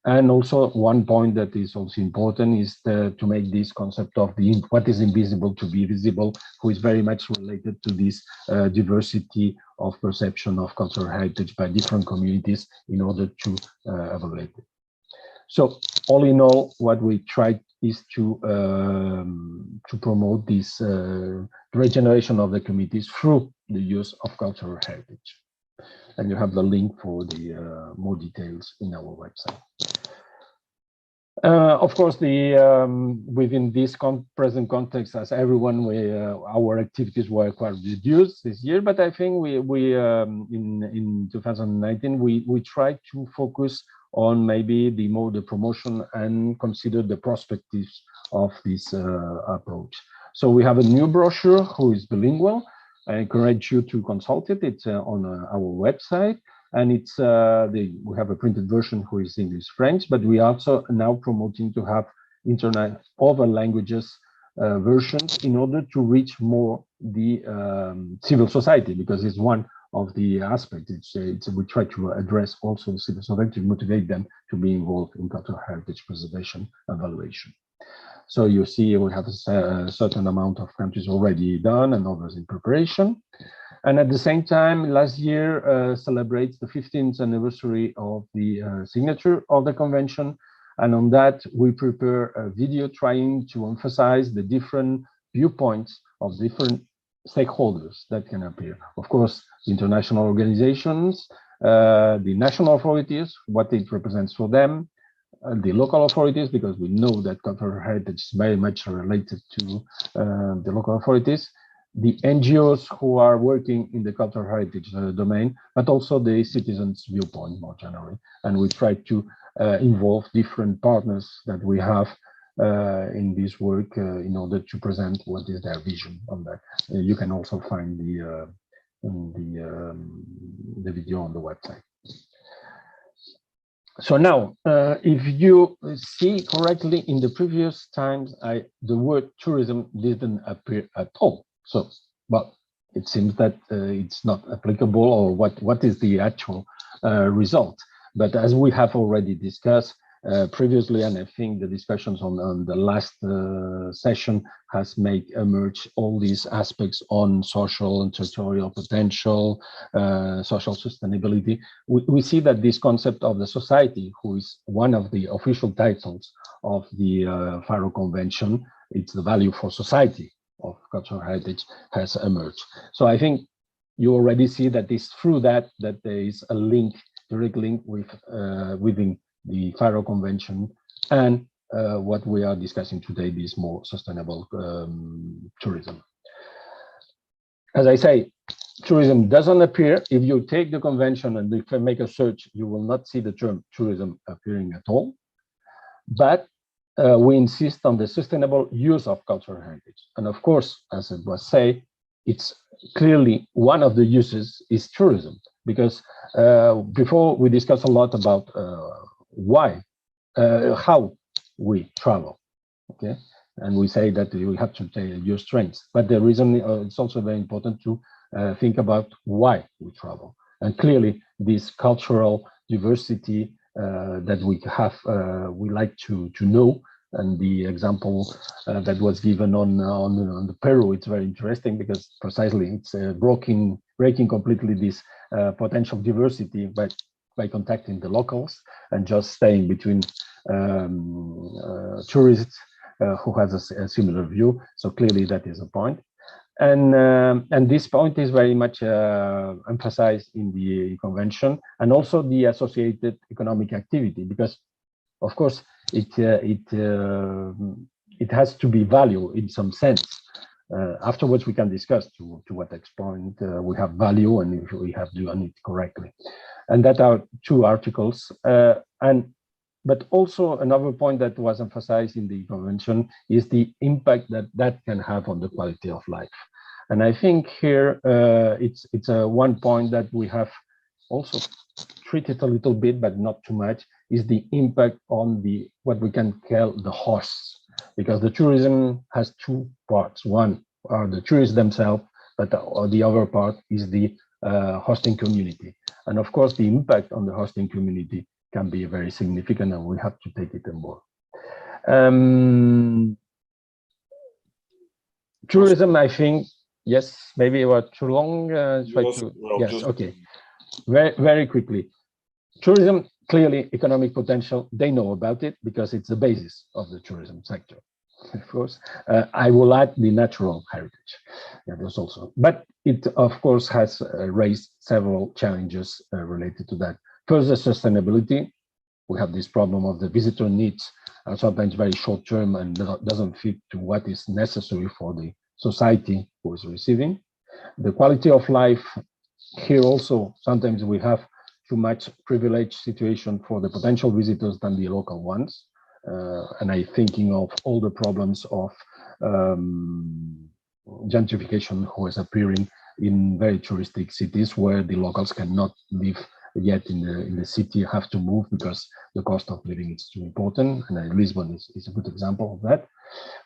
And also one point that is also important is to make this concept of what is invisible to be visible, who is very much related to this diversity of perception of cultural heritage by different communities in order to evaluate it. So all in all, what we tried is to promote this regeneration of the communities through the use of cultural heritage. And you have the link for the more details in our website. Of course, within this present context, as everyone, our activities were quite reduced this year. But I think in 2019 we tried to focus on maybe the promotion and consider the perspectives of this approach. So we have a new brochure who is bilingual. I encourage you to consult it. It's on our website, and it's we have a printed version who is English, French, but we also now promoting to have internet other languages versions in order to reach more the civil society, because it's one of the aspects. We try to address also civil society to motivate them to be involved in cultural heritage preservation and evaluation. So you see we have a certain amount of countries already done and others in preparation. And at the same time, last year celebrates the 15th anniversary of the signature of the convention. And on that, we prepare a video trying to emphasize the different viewpoints of different stakeholders that can appear. Of course, international organizations, the national authorities, what it represents for them, the local authorities, because we know that cultural heritage is very much related to the local authorities, the NGOs who are working in the cultural heritage domain, but also the citizens' viewpoint more generally. And we try to involve different partners that we have in this work in order to present what is their vision on that. You can also find the video on the website. So now, if you see correctly, in the previous times, the word tourism didn't appear at all. So, well, it seems that it's not applicable, or what is the actual result? But as we have already discussed previously, and I think the discussions on the last session has made emerge all these aspects on social and territorial potential, social sustainability. We see that this concept of the society, who is one of the official titles of the Faro Convention, it's the value for society of cultural heritage, has emerged. So I think you already see that it's through that there is a link, direct link with within the Faro Convention and what we are discussing today, this more sustainable tourism. As I say, tourism doesn't appear. If you take the convention and you can make a search, you will not see the term tourism appearing at all. But we insist on the sustainable use of cultural heritage. And of course, as it was said, it's clearly one of the uses is tourism, because before we discussed a lot about why, how we travel, okay? And we say that we have to use strengths, but the reason it's also very important to think about why we travel. And clearly this cultural diversity that we have, we like to know. And the example that was given on the Peru, it's very interesting, because precisely it's breaking completely this potential diversity by contacting the locals and just staying between tourists who has a similar view. So clearly that is a point. And this point is very much emphasized in the convention, and also the associated economic activity, because of course it has to be value in some sense. Afterwards we can discuss to what extent we have value and if we have done it correctly. And that are two articles. But also another point that was emphasized in the convention is the impact that can have on the quality of life. And I think here it's one point that we have also treated a little bit, but not too much, is the impact on what we can call the hosts. because the tourism has two parts. One are the tourists themselves, but the other part is the hosting community. And of course, the impact on the hosting community can be very significant, and we have to take it on board. Tourism, I think, yes, maybe it was too long. Yes, okay. Very, very quickly. Tourism, clearly economic potential, they know about it because it's the basis of the tourism sector, of course. I will add the natural heritage. Yeah, there's also, but it, of course, has raised several challenges related to that. First, the sustainability. We have this problem of the visitor needs are sometimes very short term and doesn't fit to what is necessary for the society who is receiving. The quality of life here also, sometimes we have too much privileged situation for the potential visitors than the local ones. And I'm thinking of all the problems of gentrification who is appearing in very touristic cities where the locals cannot live yet in the city, have to move because the cost of living is too important. And Lisbon is a good example of that.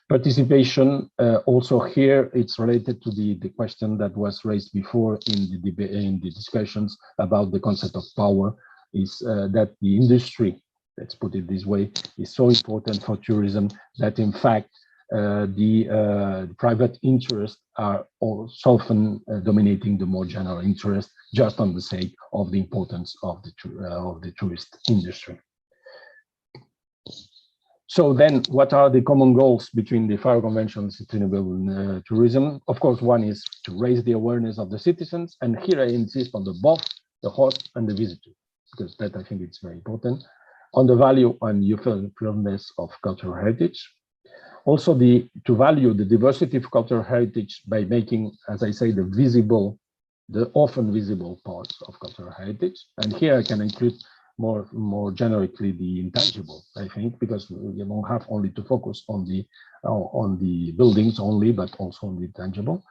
Participation also here, it's related to the question that was raised before in the discussions about the concept of power, is that the industry, let's put it this way, is so important for tourism that in fact the private interests are also often dominating the more general interest, just on the sake of the importance of the tourist industry. So then, what are the common goals between the Faro Convention and sustainable tourism? Of course, one is to raise the awareness of the citizens, and here I insist on both the host and the visitor, because that I think it's very important, on the value and usefulness of cultural heritage. Also, to value the diversity of cultural heritage by making, as I say, the often visible parts of cultural heritage. And here I can include more generically the intangible, I think, because you don't have only to focus on the buildings only, but also on the tangible,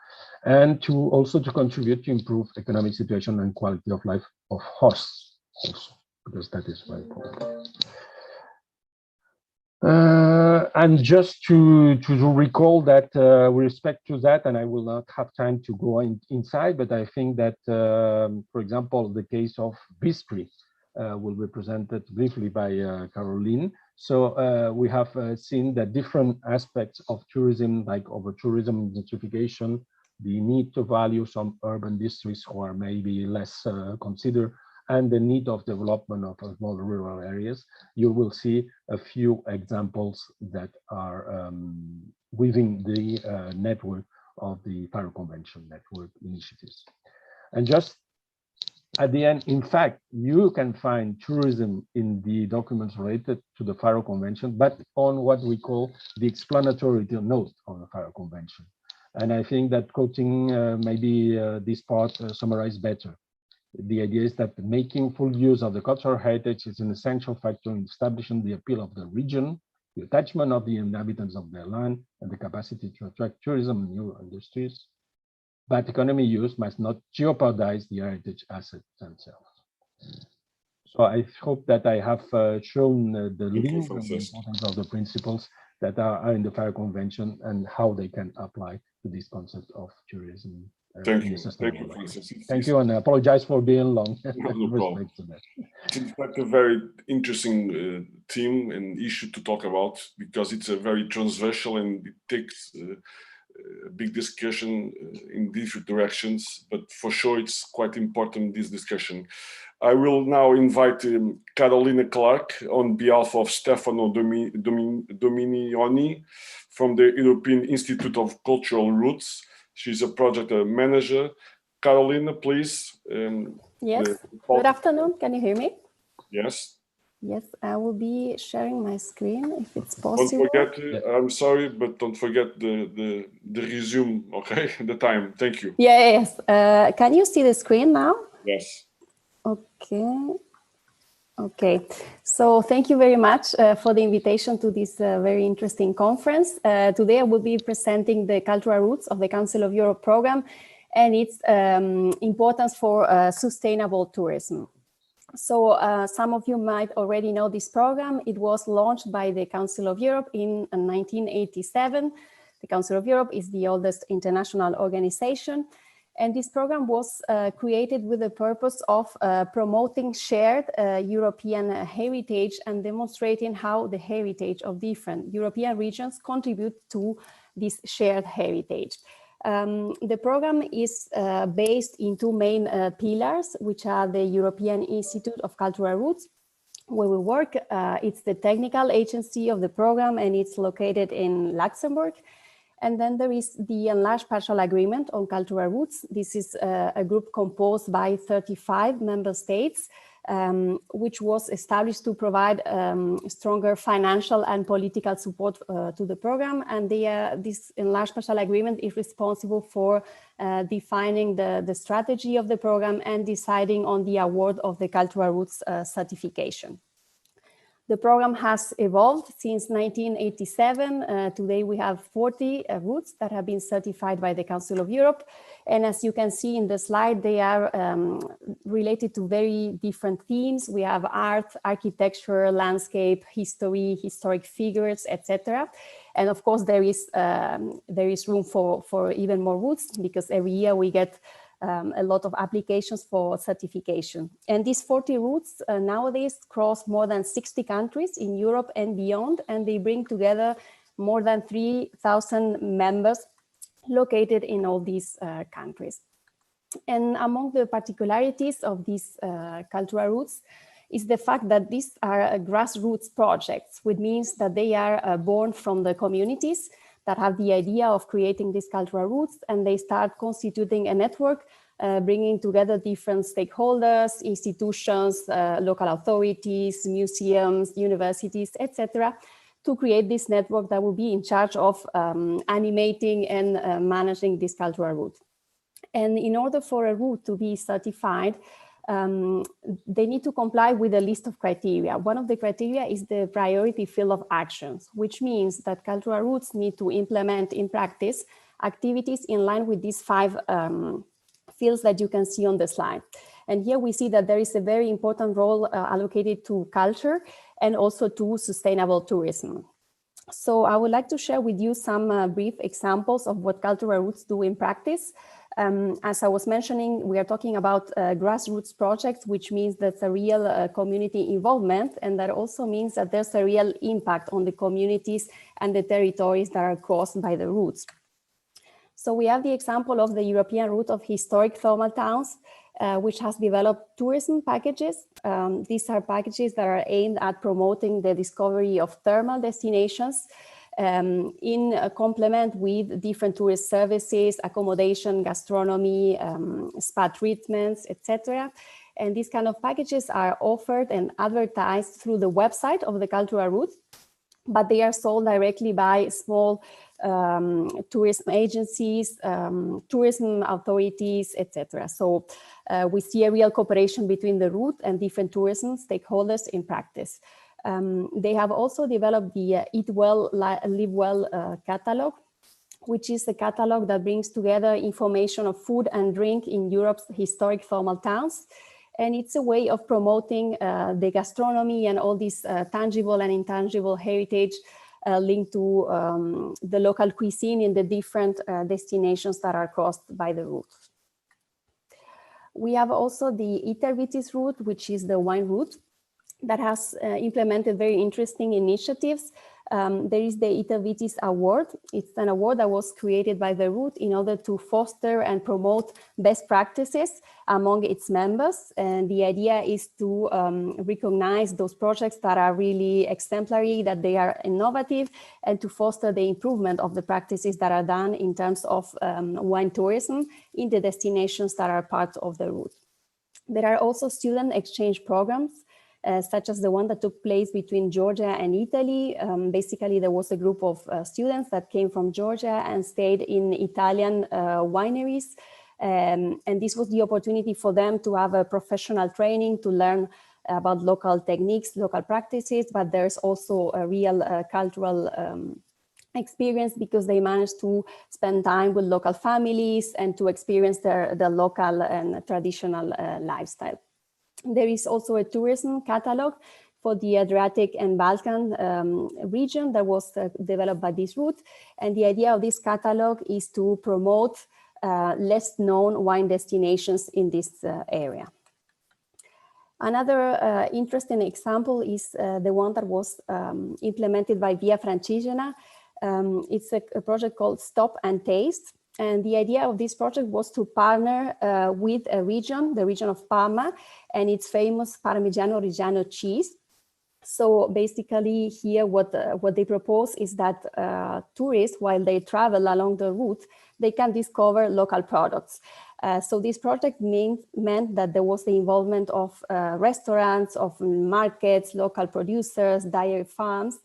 and to contribute to improve economic situation and quality of life of hosts also, because that is very important. And just to recall that with respect to that, and I will not have time to go inside, but I think that, for example, the case of Bispri will be presented briefly by Caroline. So we have seen that different aspects of tourism, like over-tourism, gentrification, the need to value some urban districts who are maybe less considered, and the need of development of small rural areas. You will see a few examples that are within the network of the Faro Convention network initiatives. And just at the end, in fact, you can find tourism in the documents related to the Faro Convention, but on what we call the explanatory note of the Faro Convention. And I think that quoting maybe this part summarized better. The idea is that making full use of the cultural heritage is an essential factor in establishing the appeal of the region, the attachment of the inhabitants of their land, and the capacity to attract tourism and new industries. But economic use must not jeopardize the heritage assets themselves. So I hope that I have shown the link and the importance of the principles that are in the Faro Convention and how they can apply to this concept of tourism. Thank you. Thank you, Francis. Thank you, and I apologize for being long. No problem. It's in fact a very interesting theme and issue to talk about, because it's a very transversal and it takes a big discussion in different directions, but for sure it's quite important, this discussion. I will now invite Carolina Clark on behalf of Stefano Dominioni from the European Institute of Cultural Roots. She's a project manager. Carolina, please. Yes, good afternoon. Can you hear me? Yes. Yes, I will be sharing my screen if it's possible. Don't forget, I'm sorry, but don't forget the resume, okay? The time, thank you. Yes, can you see the screen now? Yes. Okay. Okay, so thank you very much for the invitation to this very interesting conference. Today I will be presenting the cultural roots of the Council of Europe program and its importance for sustainable tourism. So some of you might already know this program. It was launched by the Council of Europe in 1987. The Council of Europe is the oldest international organization. And this program was created with the purpose of promoting shared European heritage and demonstrating how the heritage of different European regions contribute to this shared heritage. The program is based in two main pillars, which are the European Institute of Cultural Roots, where we work. It's the technical agency of the program, and it's located in Luxembourg. And then there is the Enlarged Partial Agreement on Cultural Roots. This is a group composed by 35 member states, which was established to provide stronger financial and political support to the program. And this Enlarged Partial Agreement is responsible for defining the strategy of the program and deciding on the award of the Cultural Roots certification. The program has evolved since 1987. Today we have 40 routes that have been certified by the Council of Europe. And as you can see in the slide, they are related to very different themes. We have art, architecture, landscape, history, historic figures, etc. And of course, there is room for even more routes, because every year we get a lot of applications for certification. And these 40 routes nowadays cross more than 60 countries in Europe and beyond, and they bring together more than 3,000 members located in all these countries. And among the particularities of these cultural routes is the fact that these are grassroots projects, which means that they are born from the communities that have the idea of creating these cultural routes, and they start constituting a network, bringing together different stakeholders, institutions, local authorities, museums, universities, etc., to create this network that will be in charge of animating and managing this cultural route. And in order for a route to be certified, they need to comply with a list of criteria. One of the criteria is the priority field of actions, which means that cultural routes need to implement in practice activities in line with these 5 fields that you can see on the slide. And here we see that there is a very important role allocated to culture and also to sustainable tourism. So I would like to share with you some brief examples of what cultural routes do in practice. As I was mentioning, we are talking about grassroots projects, which means there's a real community involvement, and that also means that there's a real impact on the communities and the territories that are crossed by the routes. So we have the example of the European route of historic thermal towns, which has developed tourism packages. These are packages that are aimed at promoting the discovery of thermal destinations in complement with different tourist services, accommodation, gastronomy, spa treatments, etc. And these kind of packages are offered and advertised through the website of the cultural route, but they are sold directly by small tourism agencies, tourism authorities, etc. So we see a real cooperation between the route and different tourism stakeholders in practice. They have also developed the Eat Well, Live Well catalog, which is a catalog that brings together information of food and drink in Europe's historic thermal towns. And it's a way of promoting the gastronomy and all these tangible and intangible heritage linked to the local cuisine in the different destinations that are crossed by the route. We have also the Itervitis route, which is the wine route that has implemented very interesting initiatives. There is the Itervitis Award. It's an award that was created by the route in order to foster and promote best practices among its members. And the idea is to recognize those projects that are really exemplary, that they are innovative, and to foster the improvement of the practices that are done in terms of wine tourism in the destinations that are part of the route. There are also student exchange programs, such as the one that took place between Georgia and Italy. Basically, there was a group of students that came from Georgia and stayed in Italian wineries. And this was the opportunity for them to have a professional training, to learn about local techniques, local practices, but there's also a real cultural experience because they managed to spend time with local families and to experience the local and traditional lifestyle. There is also a tourism catalog for the Adriatic and Balkan region that was developed by this route. And the idea of this catalog is to promote less known wine destinations in this area. Another interesting example is the one that was implemented by Via Francigena. It's a project called Stop and Taste. And the idea of this project was to partner with a region, the region of Parma, and its famous Parmigiano Reggiano cheese. So basically here what they propose is that tourists, while they travel along the route, they can discover local products. So this project meant that there was the involvement of restaurants, of markets, local producers, dairy farms,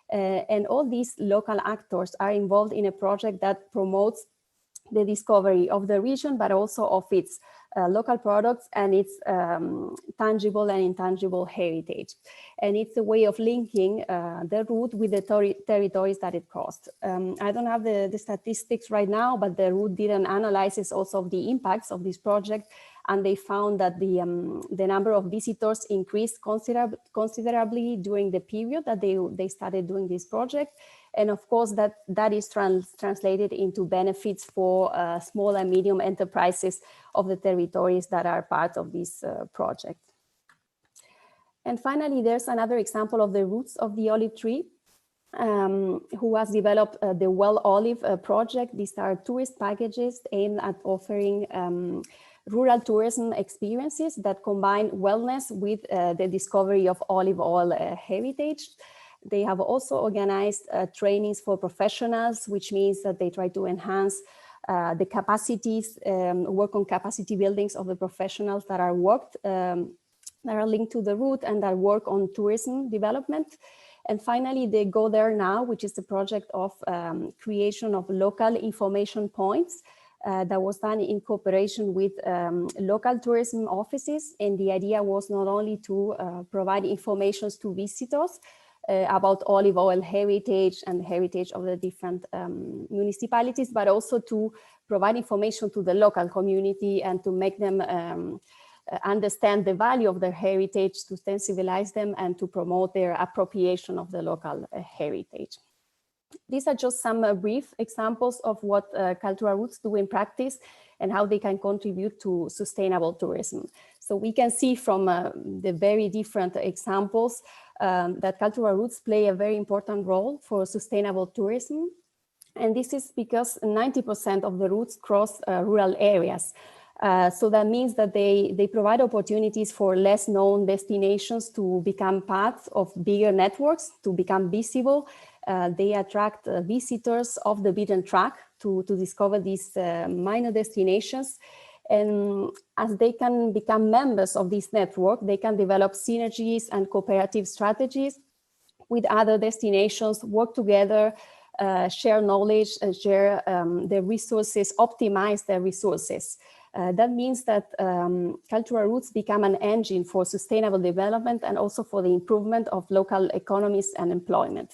and all these local actors are involved in a project that promotes the discovery of the region, but also of its local products and its tangible and intangible heritage. And it's a way of linking the route with the territories that it crossed. I don't have the statistics right now, but the route did an analysis also of the impacts of this project, and they found that the number of visitors increased considerably during the period that they started doing this project. And of course, that is translated into benefits for small and medium enterprises of the territories that are part of this project. And finally, there's another example of the roots of the olive tree, who has developed the Well Olive project. These are tourist packages aimed at offering rural tourism experiences that combine wellness with the discovery of olive oil heritage. They have also organized trainings for professionals, which means that they try to enhance the capacities, work on capacity buildings of the professionals that are linked to the route and that work on tourism development. And finally, they Go There Now, which is the project of creation of local information points that was done in cooperation with local tourism offices. And the idea was not only to provide information to visitors about olive oil heritage and heritage of the different municipalities, but also to provide information to the local community and to make them understand the value of their heritage, to sensibilize them and to promote their appropriation of the local heritage. These are just some brief examples of what cultural routes do in practice and how they can contribute to sustainable tourism. So we can see from the very different examples that cultural routes play a very important role for sustainable tourism. And this is because 90% of the routes cross rural areas. So that means that they provide opportunities for less known destinations to become part of bigger networks, to become visible. They attract visitors off the beaten track to discover these minor destinations. And as they can become members of this network, they can develop synergies and cooperative strategies with other destinations, work together, share knowledge, share their resources, optimize their resources. That means that cultural routes become an engine for sustainable development and also for the improvement of local economies and employment.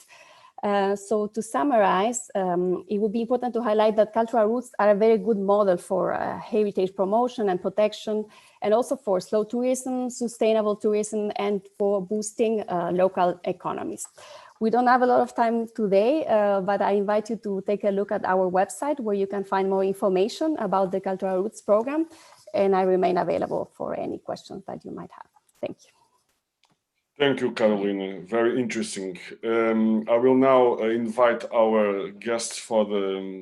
So to summarize, it would be important to highlight that cultural routes are a very good model for heritage promotion and protection, and also for slow tourism, sustainable tourism, and for boosting local economies. We don't have a lot of time today, but I invite you to take a look at our website where you can find more information about the Cultural Routes program, and I remain available for any questions that you might have. Thank you. Thank you, Carolina. Very interesting. I will now invite our guests for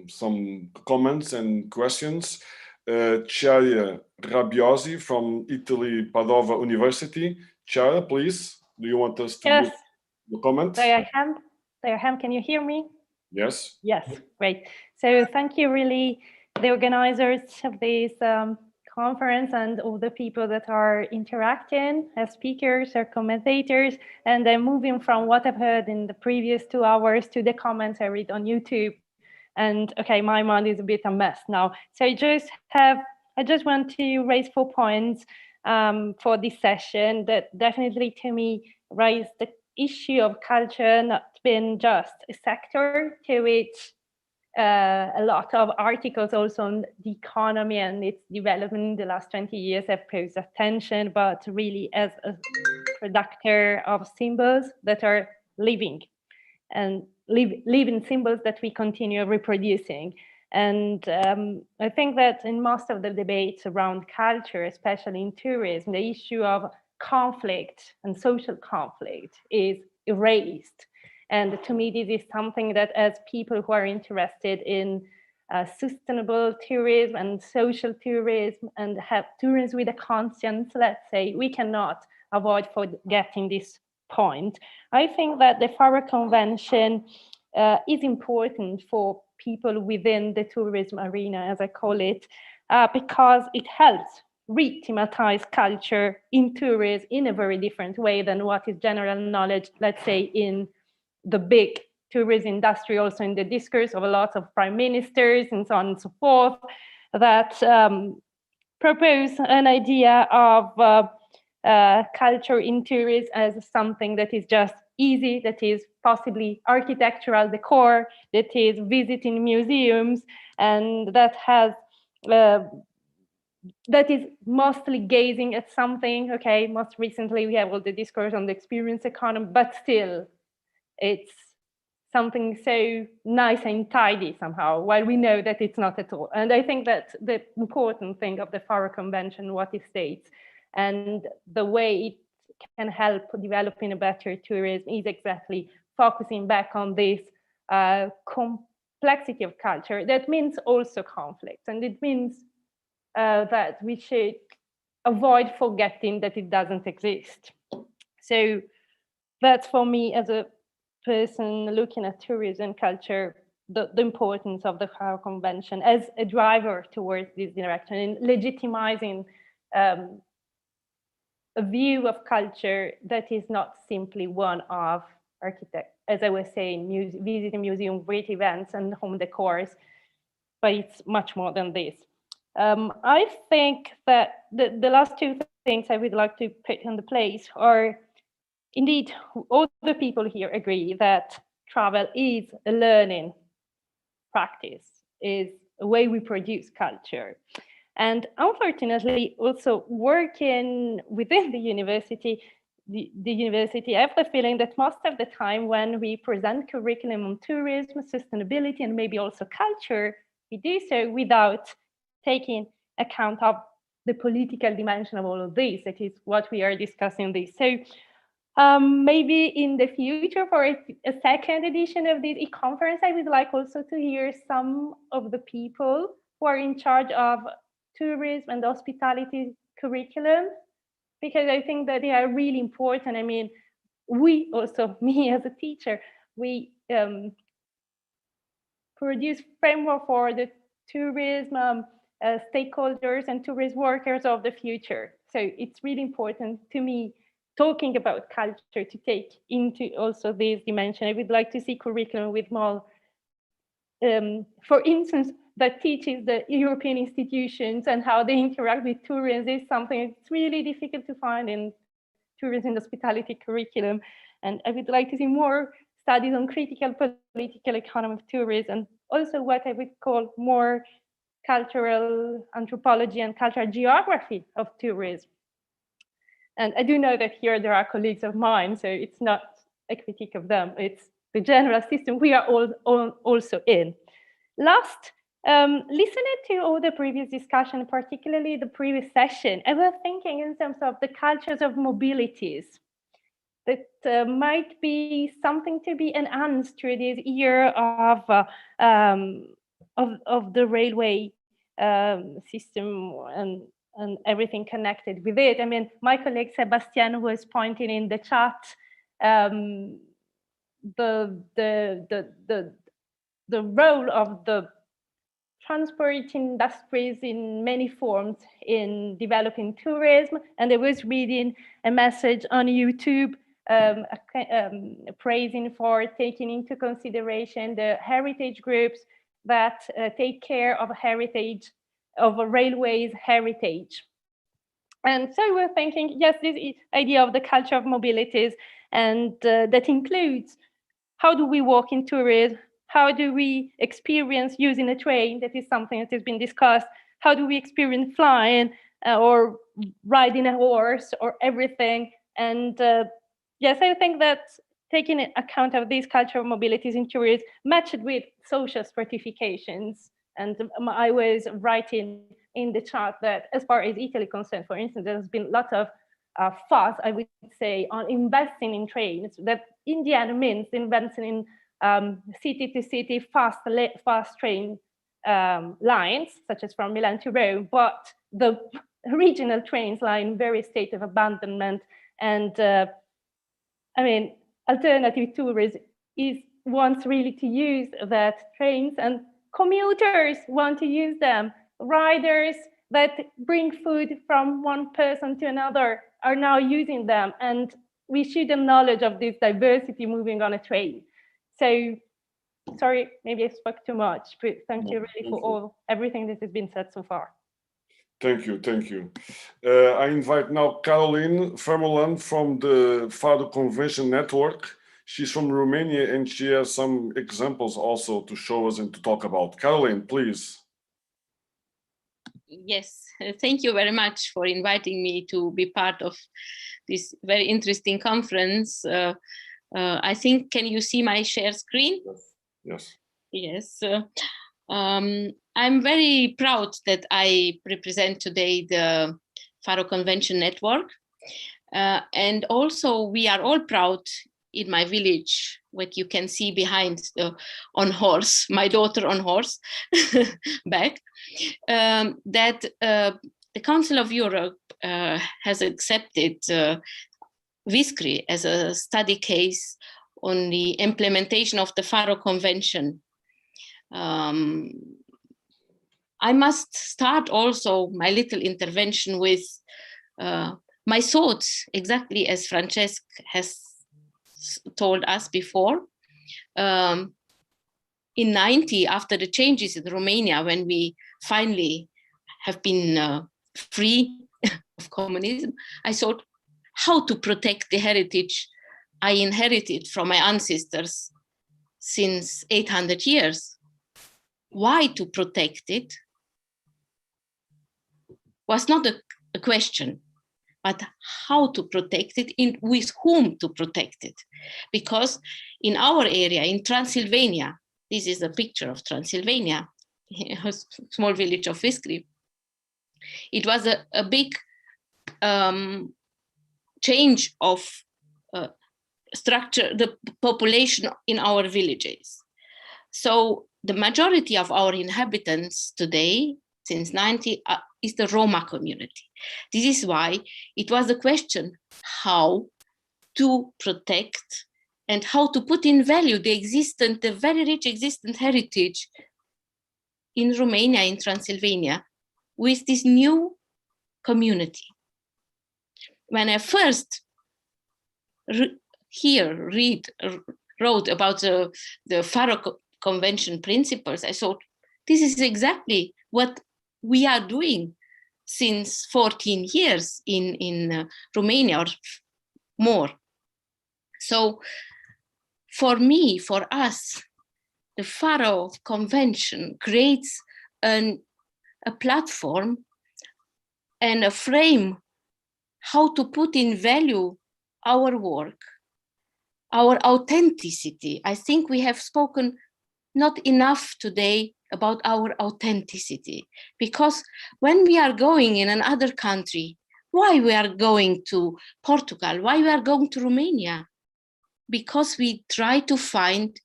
some comments and questions. Chiara Rabbiosi from Italy, Padova University. Chiara, please, do you want us to yes. the comment? There I am. Can you hear me? Yes. Yes, great. So thank you really, the organizers of this conference and all the people that are interacting as speakers or commentators, and then moving from what I've heard in the previous 2 hours to the comments I read on YouTube. And okay, my mind is a bit a mess now. So I just want to raise 4 points for this session that definitely to me raise the issue of culture not being just a sector to which a lot of articles also on the economy and its development in the last 20 years have posed attention, but really as a producer of symbols that are living and living symbols that we continue reproducing. And I think that in most of the debates around culture, especially in tourism, the issue of conflict and social conflict is erased. And to me, this is something that as people who are interested in sustainable tourism and social tourism and have tourism with a conscience, let's say, we cannot avoid forgetting this point. I think that the Faro Convention is important for people within the tourism arena, as I call it, because it helps re-thematize culture in tourism in a very different way than what is general knowledge, let's say, in the big tourism industry, also in the discourse of a lot of prime ministers and so on and so forth, that propose an idea of culture in tourism as something that is just easy, that is possibly architectural decor, that is visiting museums, and that has that is mostly gazing at something. Okay, most recently we have all the discourse on the experience economy, but still it's something so nice and tidy somehow, while we know that it's not at all. And I think that the important thing of the Faro Convention, what it states, and the way it can help developing a better tourism is exactly focusing back on this complexity of culture. That means also conflict, and it means that we should avoid forgetting that it doesn't exist. So that's for me, as a person looking at tourism culture, the importance of the Faro Convention as a driver towards this direction in legitimizing a view of culture that is not simply one of architect, as I was saying, visiting museum, great events and home decors, but it's much more than this. I think that the last two things I would like to put in the place are, indeed, all the people here agree that travel is a learning practice, is a way we produce culture. And unfortunately, also working within the university, I have the feeling that most of the time when we present curriculum on tourism, sustainability, and maybe also culture, we do so without taking account of the political dimension of all of this. That is what we are discussing this. So maybe in the future, for a second edition of this e-conference, I would like also to hear some of the people who are in charge of tourism and hospitality curriculum, because I think that they are really important. I mean, we also, me as a teacher, we produce framework for the tourism stakeholders and tourist workers of the future. So it's really important to me, talking about culture, to take into also this dimension. I would like to see curriculum with more, for instance, that teaches the European institutions and how they interact with tourism is something that's really difficult to find in tourism and hospitality curriculum. And I would like to see more studies on critical political economy of tourism, and also what I would call more cultural anthropology and cultural geography of tourism. And I do know that here there are colleagues of mine, so it's not a critique of them, it's the general system we are all also in. Last, listening to all the previous discussion, particularly the previous session, I was thinking in terms of the cultures of mobilities that might be something to be enhanced through this year of the railway system and everything connected with it. I mean, my colleague Sebastian was pointing in the chat the role of the transport industries in many forms in developing tourism. And I was reading a message on YouTube praising for taking into consideration the heritage groups that take care of heritage, of railways heritage. And so we're thinking, yes, this idea of the culture of mobilities, and that includes how do we work in tourism, How do we experience using a train? That is something that has been discussed. How do we experience flying or riding a horse or everything? And yes, I think that taking account of these cultural mobilities in tourism matched with social stratifications. And I was writing in the chat that as far as Italy is concerned, for instance, there's been lots of fuss, I would say, on investing in trains. That in the end means investing in city-to-city fast train lines, such as from Milan to Rome, but the regional trains lie in very state of abandonment. And I mean, alternative tourism wants really to use that trains, and commuters want to use them. Riders that bring food from one person to another are now using them, and we should acknowledge of this diversity moving on a train. So, sorry, maybe I spoke too much, but thank you really for everything that has been said so far. Thank you, thank you. I invite now Caroline Vermeulen from the Faro Convention Network. She's from Romania and she has some examples also to show us and to talk about. Caroline, please. Yes, thank you very much for inviting me to be part of this very interesting conference. I think, can you see my share screen? Yes. Yes. I'm very proud that I represent today the Faro Convention Network. And also we are all proud in my village, what you can see behind on horse, my daughter on horse back, that the Council of Europe has accepted Viscri as a study case on the implementation of the Faro Convention. I must start also my little intervention with my thoughts, exactly as Francesc has told us before. In 90, after the changes in Romania, when we finally have been free of communism, I thought how to protect the heritage I inherited from my ancestors since 800 years. Why to protect it was not a question, but how to protect it, with whom to protect it. Because in our area, in Transylvania, this is a picture of Transylvania, a small village of Viscri. It was a big change of structure, the population in our villages. So the majority of our inhabitants today, since 90, is the Roma community. This is why it was a question how to protect and how to put in value the very rich existent heritage in Romania, in Transylvania, with this new community. When I first wrote about the Faro Convention principles, I thought, this is exactly what we are doing since 14 years in Romania or more. So for me, for us, the Faro Convention creates a platform and a frame how to put in value our work, our authenticity. I think we have spoken not enough today about our authenticity, because when we are going in another country, why we are going to Portugal, why we are going to Romania? Because we try to find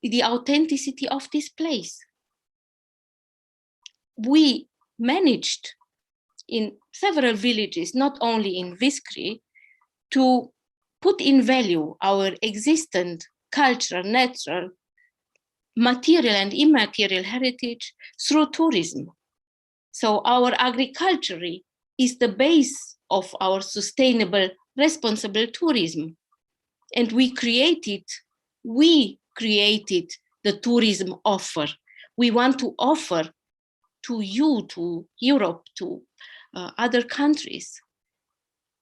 the authenticity of this place. We managed in several villages, not only in Viscri, to put in value our existent cultural, natural, material and immaterial heritage through tourism. So our agriculture is the base of our sustainable, responsible tourism. And we created the tourism offer. We want to offer to you, to Europe, to other countries,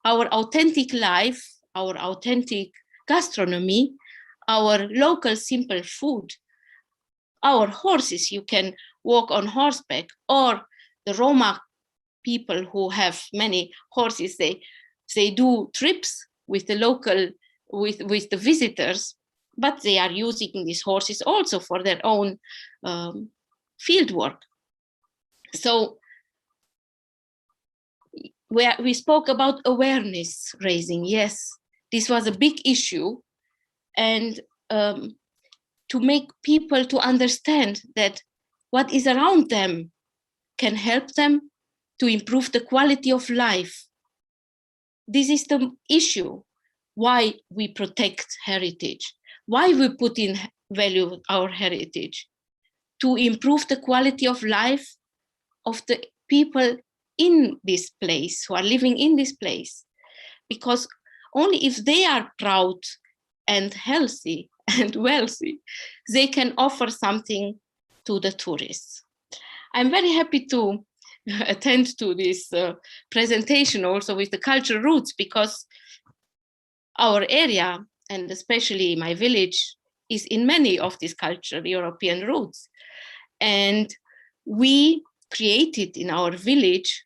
our authentic life, our authentic gastronomy, our local simple food, our horses, you can walk on horseback, or the Roma people who have many horses, they do trips with the local, with the visitors, but they are using these horses also for their own field work. So we spoke about awareness raising. Yes, this was a big issue, and to make people to understand that what is around them can help them to improve the quality of life. This is the issue, why we protect heritage, why we put in value our heritage, to improve the quality of life of the people in this place, who are living in this place. Because only if they are proud and healthy and wealthy, they can offer something to the tourists. I'm very happy to attend to this presentation also with the cultural roots, because our area, and especially my village, is in many of these cultural European roots. And we created in our village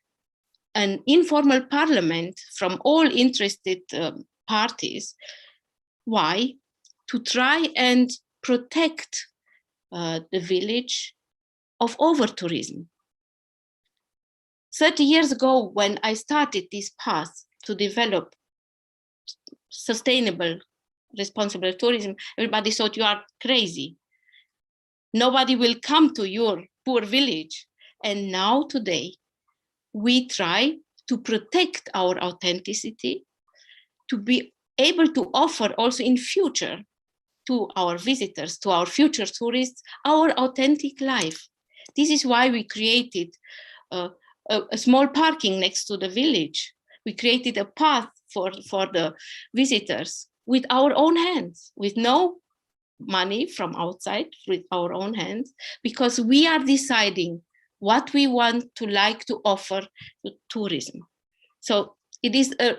an informal parliament from all interested parties. Why? To try and protect the village of over-tourism. 30 years ago, when I started this path to develop sustainable, responsible tourism, everybody thought you are crazy. Nobody will come to your poor village. And now today, we try to protect our authenticity, to be able to offer also in future to our visitors, to our future tourists, our authentic life. This is why we created a small parking next to the village. We created a path for the visitors with our own hands, with no money from outside, with our own hands, because we are deciding what we want to like to offer to tourism. So it is a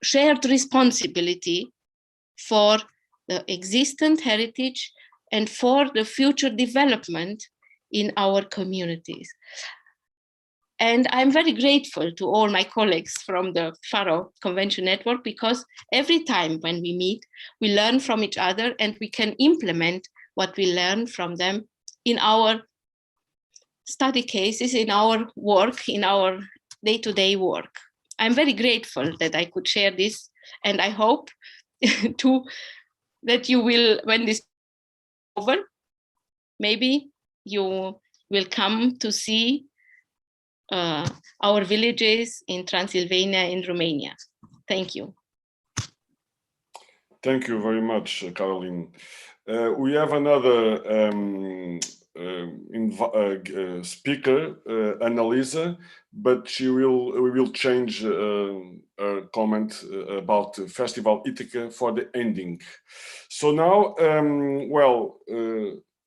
shared responsibility for the existent heritage and for the future development in our communities. And I'm very grateful to all my colleagues from the Faro Convention Network, because every time when we meet, we learn from each other and we can implement what we learn from them in our study cases, in our work, in our day-to-day work. I'm very grateful that I could share this, and I hope that you will, when this is over, maybe you will come to see our villages in Transylvania, in Romania. Thank you. Thank you very much, Caroline. We have another speaker, Annalisa, but we will change her comment about Festival Ithaca for the ending. So now,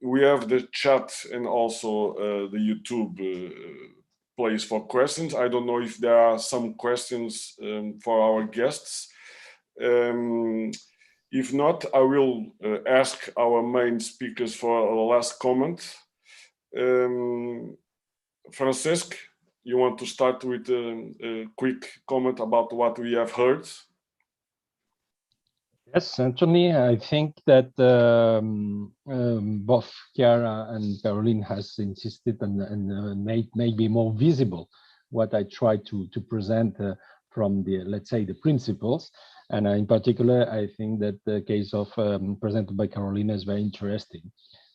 we have the chat and also the YouTube place for questions. I don't know if there are some questions for our guests. If not, I will ask our main speakers for a last comment. Francesc, you want to start with a quick comment about what we have heard? Yes, Anthony, I think that both Chiara and Caroline has insisted and made maybe more visible what I try to present from the, let's say, the principles. And in particular, I think that the case of presented by Carolina is very interesting,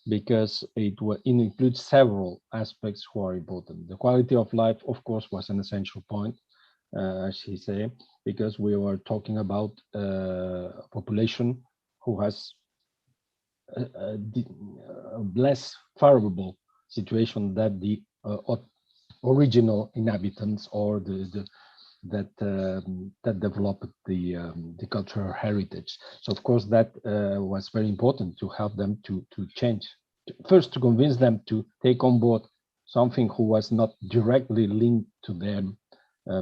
because it includes several aspects who are important. The quality of life, of course, was an essential point, as she said, because we were talking about a population who has a less favorable situation than the original inhabitants or that developed the cultural heritage. So of course that was very important to help them to change. First, to convince them to take on board something who was not directly linked to them,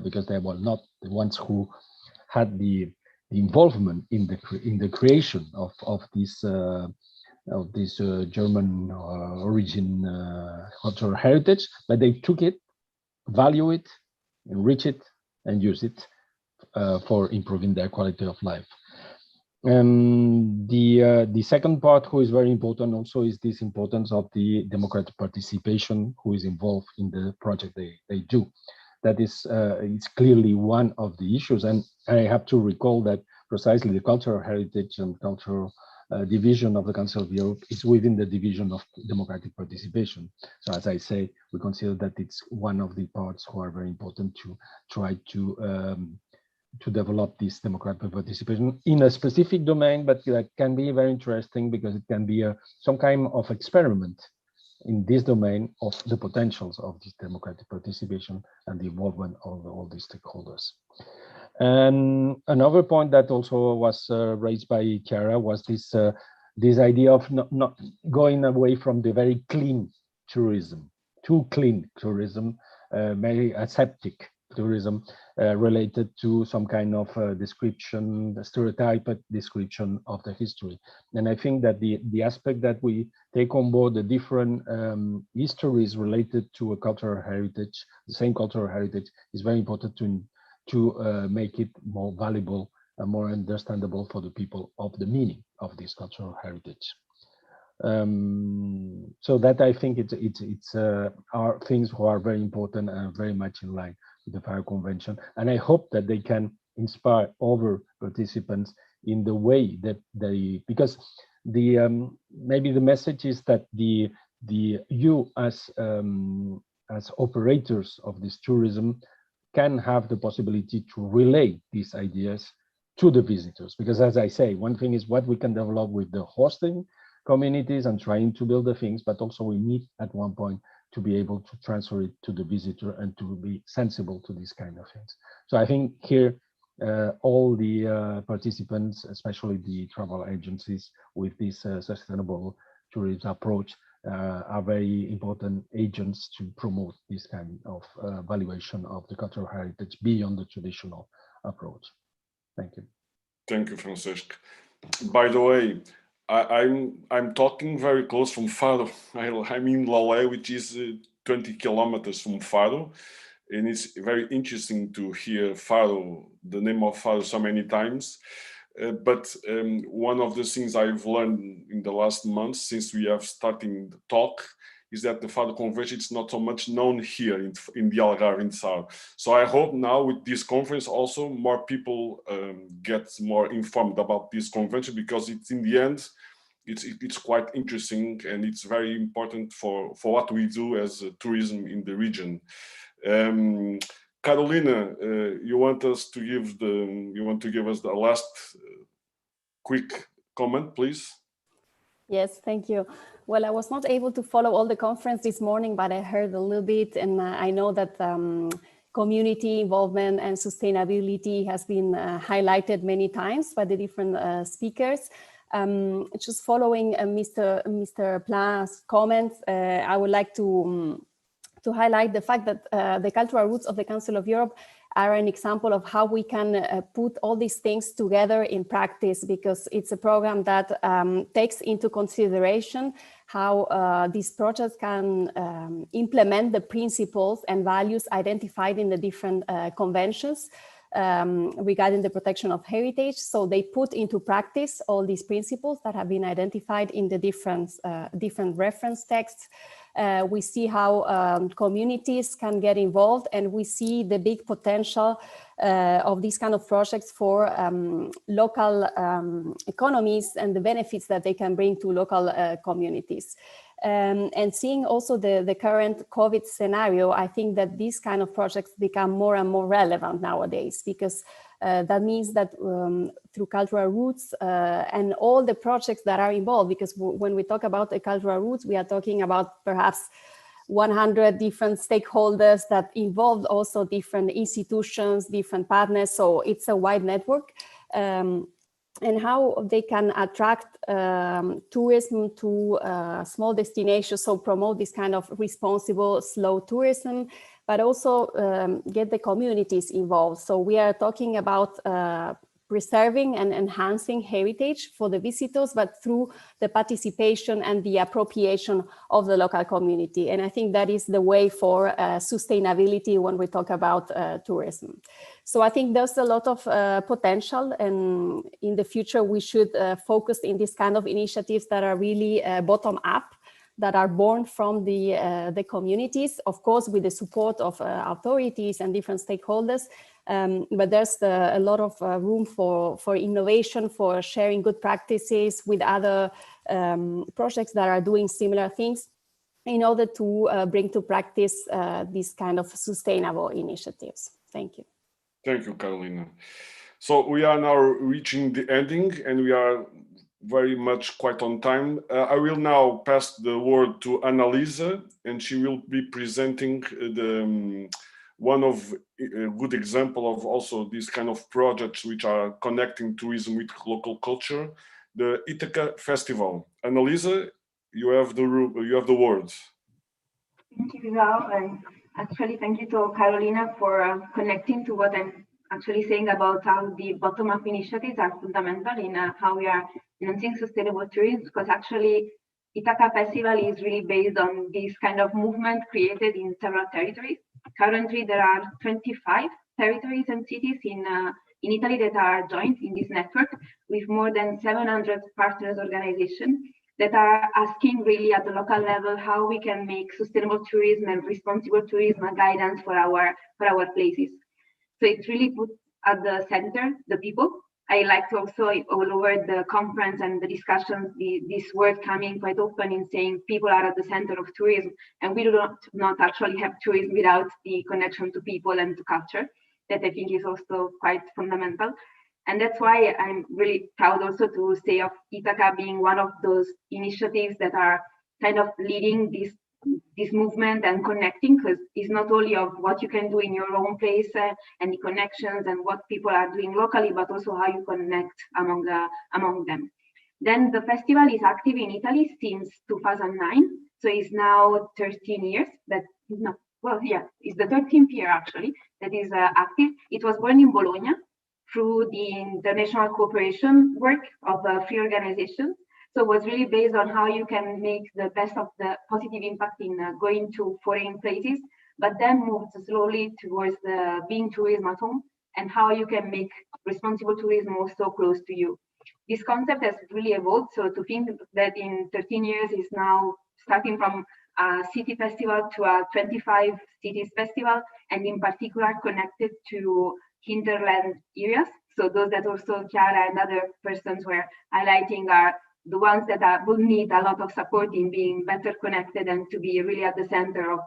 because they were not the ones who had the involvement in the creation of this of this German origin cultural heritage, but they took it, value it, enrich it, and use it for improving their quality of life. The second part, who is very important also, is this importance of the democratic participation, who is involved in the project they do. That is, it's clearly one of the issues, and I have to recall that precisely the cultural heritage and cultural division of the Council of Europe is within the division of democratic participation. So as I say, we consider that it's one of the parts who are very important to try to develop this democratic participation in a specific domain, but that can be very interesting because it can be some kind of experiment in this domain of the potentials of this democratic participation and the involvement of all the stakeholders. And another point that also was raised by Chiara was this idea of not going away from the very clean tourism, too clean tourism, very aseptic tourism related to some kind of description, stereotyped description of the history. And I think that the aspect that we take on board the different histories related to a cultural heritage, the same cultural heritage, is very important to make it more valuable and more understandable for the people of the meaning of this cultural heritage. So that I think it's are things who are very important and very much in line with the FAO Convention, and I hope that they can inspire other participants in the way that they, because the maybe the message is that you as operators of this tourism can have the possibility to relay these ideas to the visitors, because as I say, one thing is what we can develop with the hosting communities and trying to build the things, but also we need at one point to be able to transfer it to the visitor and to be sensible to these kind of things. So I think here all the participants, especially the travel agencies with this sustainable tourism approach, are very important agents to promote this kind of valuation of the cultural heritage beyond the traditional approach. Thank you. Thank you, Francesc. By the way, I'm talking very close from Faro. I'm in Lolé, which is 20 kilometers from Faro, and it's very interesting to hear Faro, the name of Faro, so many times. But one of the things I've learned in the last months since we have started the talk is that the FAO Convention is not so much known here in the Algarve in Sar. So I hope now with this conference also more people get more informed about this convention, because it's in the end, it's quite interesting and it's very important for what we do as tourism in the region. Carolina, you want to give us the last quick comment, please? Yes, thank you. Well, I was not able to follow all the conference this morning, but I heard a little bit, and I know that community involvement and sustainability has been highlighted many times by the different speakers. Just following Mr. Pla's comments, I would like to highlight the fact that the cultural roots of the Council of Europe are an example of how we can put all these things together in practice, because it's a program that takes into consideration how these projects can implement the principles and values identified in the different conventions regarding the protection of heritage. So they put into practice all these principles that have been identified in the different reference texts. We see how communities can get involved, and we see the big potential of these kind of projects for local economies and the benefits that they can bring to local communities. And seeing also the current COVID scenario, I think that these kind of projects become more and more relevant nowadays, because that means that through cultural roots and all the projects that are involved, because when we talk about the cultural roots, we are talking about perhaps 100 different stakeholders that involve also different institutions, different partners. So it's a wide network. And how they can attract tourism to small destinations, so promote this kind of responsible, slow tourism, but also get the communities involved. So we are talking about preserving and enhancing heritage for the visitors, but through the participation and the appropriation of the local community. And I think that is the way for sustainability when we talk about tourism. So I think there's a lot of potential, and in the future we should focus in this kind of initiatives that are really bottom up, that are born from the communities, of course, with the support of authorities and different stakeholders. But there's a lot of room for innovation, for sharing good practices with other projects that are doing similar things in order to bring to practice these kind of sustainable initiatives. Thank you. Thank you, Carolina. So we are now reaching the ending, and we are very much quite on time. I will now pass the word to Annalisa, and she will be presenting one of a good example of also these kind of projects which are connecting tourism with local culture, the Ithaca Festival. Annalisa, you have the word. Thank you, João, and actually thank you to Carolina for connecting to what I'm actually saying about how the bottom-up initiatives are fundamental in how we are enhancing sustainable tourism, because actually Ithaca Festival is really based on this kind of movement created in several territories. Currently, there are 25 territories and cities in Italy that are joined in this network, with more than 700 partners organizations that are asking really at the local level how we can make sustainable tourism and responsible tourism a guidance for our places. So it's really put at the center the people. I like to also, all over the conference and the discussions, this word coming quite often in saying people are at the center of tourism, and we do not actually have tourism without the connection to people and to culture, that I think is also quite fundamental. And that's why I'm really proud also to say of Ithaca being one of those initiatives that are kind of leading this movement and connecting, because it's not only of what you can do in your own place and the connections and what people are doing locally, but also how you connect among them. Then the festival is active in Italy since 2009, so it's now 13 years. It's the 13th year actually that is active. It was born in Bologna through the international cooperation work of free organizations. So it was really based on how you can make the best of the positive impact in going to foreign places, but then moved slowly towards being tourism at home and how you can make responsible tourism also close to you. This concept has really evolved. So to think that in 13 years is now starting from a city festival to a 25 cities festival, and in particular connected to hinterland areas. So those that also Chiara and other persons were highlighting are the ones that will need a lot of support in being better connected and to be really at the center of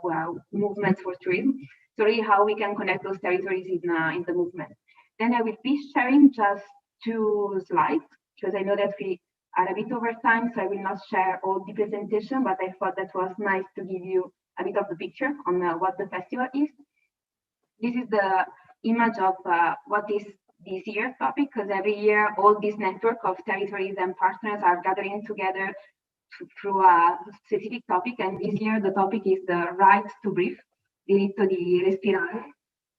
movements for tourism. So really how we can connect those territories in the movement. Then I will be sharing just 2 slides, because I know that we are a bit over time, so I will not share all the presentation, but I thought that was nice to give you a bit of the picture on what the festival is. This is the image of what is this year's topic, because every year all this network of territories and partners are gathering together through a specific topic, and this year the topic is the right to breathe, diritto di respirare,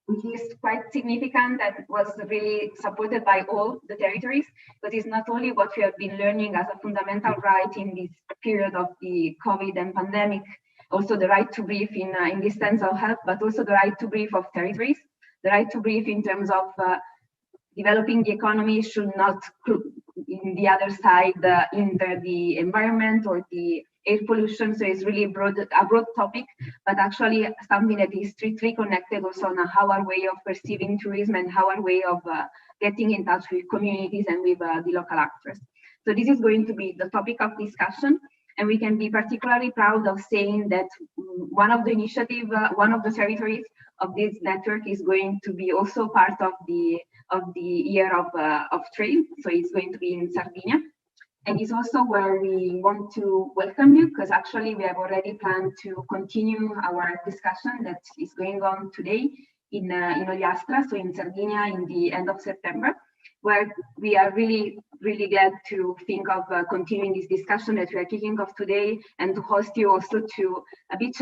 which is quite significant and was really supported by all the territories, but it's not only what we have been learning as a fundamental right in this period of the COVID and pandemic, also the right to breathe in this sense of health, but also the right to breathe of territories, the right to breathe in terms of developing the economy should not, in the other side, hinder the environment or the air pollution. So it's really a broad topic, but actually something that is strictly connected also on how our way of perceiving tourism and how our way of getting in touch with communities and with the local actors. So this is going to be the topic of discussion. And we can be particularly proud of saying that one of the initiative, one of the territories of this network is going to be also part of the year of trade. So it's going to be in Sardinia. And it's also where we want to welcome you, because actually we have already planned to continue our discussion that is going on today in Ogliastra, so in Sardinia, in the end of September. where we are really glad to think of continuing this discussion that we are kicking off today, and to host you also to a bit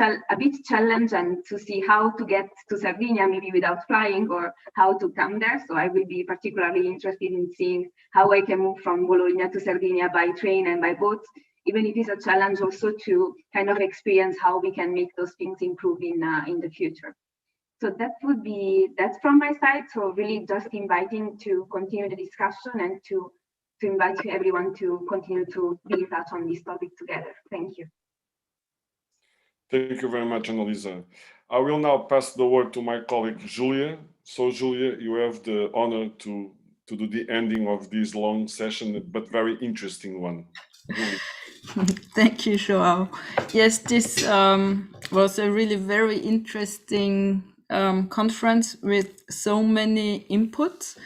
challenge and to see how to get to Sardinia, maybe without flying, or how to come there. So I will be particularly interested in seeing how I can move from Bologna to Sardinia by train and by boat, even if it's a challenge also to kind of experience how we can make those things improve in the future. So that's from my side. So really just inviting to continue the discussion and to invite everyone to continue to be in touch on this topic together. Thank you. Thank you very much, Annalisa. I will now pass the word to my colleague, Julia. So Julia, you have the honor to do the ending of this long session, but very interesting one. Thank you, Joao. Yes, this was a really very interesting conference with so many inputs,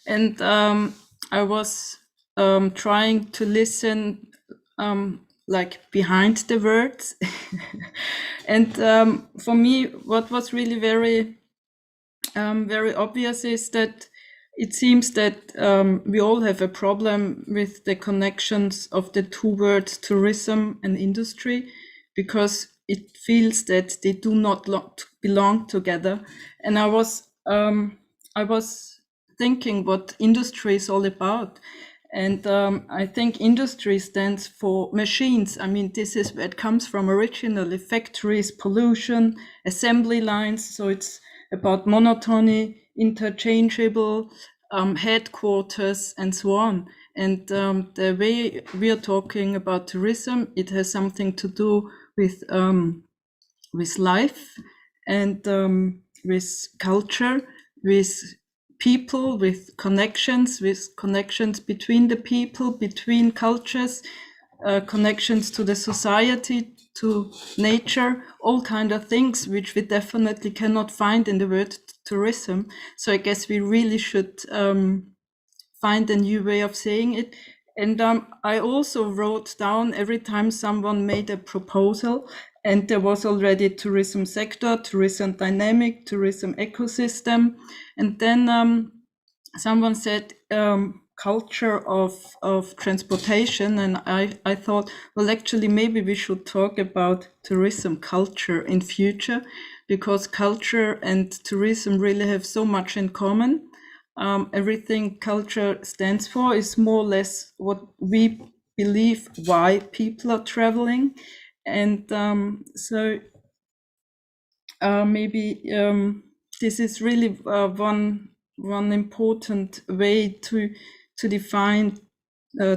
and I was trying to listen like behind the words. And for me, what was really very obvious is that it seems that we all have a problem with the connections of the two words tourism and industry, because it feels that they do not belong together. And I was thinking what industry is all about. And I think industry stands for machines. I mean, this is where it comes from originally: factories, pollution, assembly lines. So it's about monotony, interchangeable, headquarters, and so on. And the way we are talking about tourism, it has something to do with life, and with culture, with people, with connections between the people, between cultures, connections to the society, to nature, all kind of things which we definitely cannot find in the word tourism. So I guess we really should find a new way of saying it. And I also wrote down every time someone made a proposal, and there was already tourism sector, tourism dynamic, tourism ecosystem. And then someone said culture of transportation. And I thought, well, actually, maybe we should talk about tourism culture in future, because culture and tourism really have so much in common. Everything culture stands for is more or less what we believe why people are traveling. And so maybe this is really one important way to define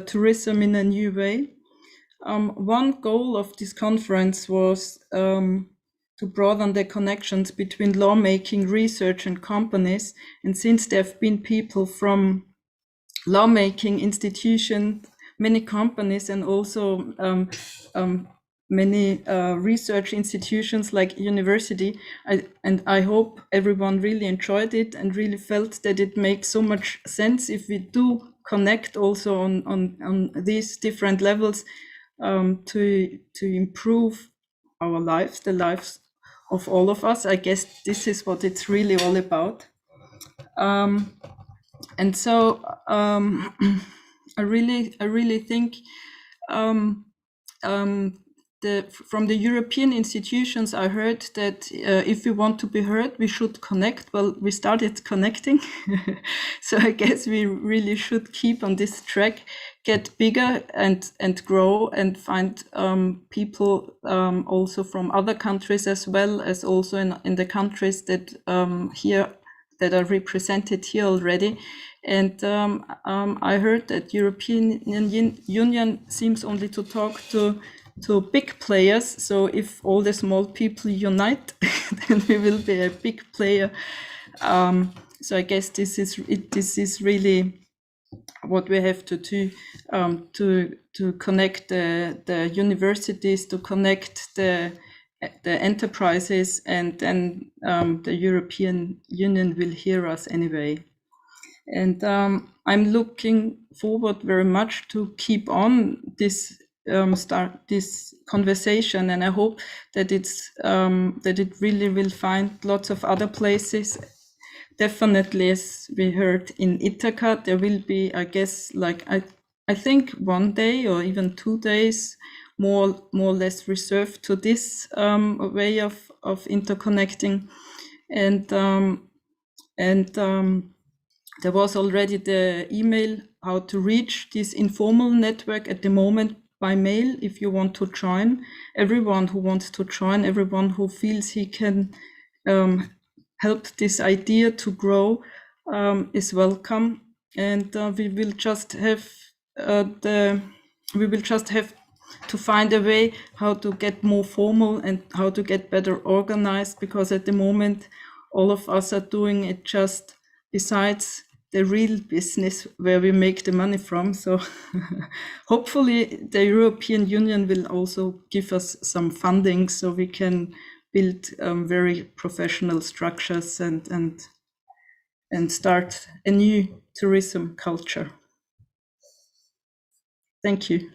tourism in a new way. One goal of this conference was to broaden the connections between lawmaking, research, and companies. And since there have been people from lawmaking institutions, many companies, and also many research institutions like university, I hope everyone really enjoyed it and really felt that it makes so much sense if we do connect also on these different levels to improve our lives, the lives of all of us. I guess this is what it's really all about. And so I really think from the European institutions, I heard that if we want to be heard, we should connect. Well, we started connecting. So I guess we really should keep on this track, get bigger and grow, and find people also from other countries, as well as also in the countries that that are represented here already. And I heard that European Union seems only to talk to big players. So if all the small people unite, then we will be a big player. So I guess this is really what we have to do, to connect the universities, to connect the enterprises, and then the European Union will hear us anyway. And I'm looking forward very much to keep on this start this conversation, and I hope that it really will find lots of other places definitely, as we heard in Ithaca, there will be, I guess, like I think 1 day or even 2 days more or less reserved to this way of interconnecting, and there was already the email how to reach this informal network at the moment by mail. If you want to join, everyone who wants to join, everyone who feels he can help this idea to grow is welcome. And we will just have to find a way how to get more formal and how to get better organized, because at the moment all of us are doing it just besides the real business where we make the money from. So hopefully the European Union will also give us some funding so we can build very professional structures and start a new tourism culture. Thank you.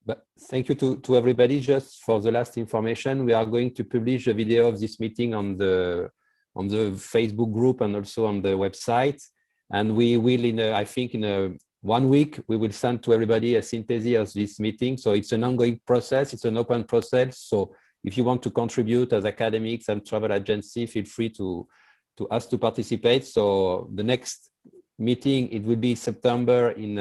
But thank you to everybody. Just for the last information, we are going to publish a video of this meeting on the Facebook group and also on the website. And we will, I think in 1 week, we will send to everybody a synthesis of this meeting. So it's an ongoing process. It's an open process. So if you want to contribute as academics and travel agency, feel free to ask to participate. So the next meeting, it will be September in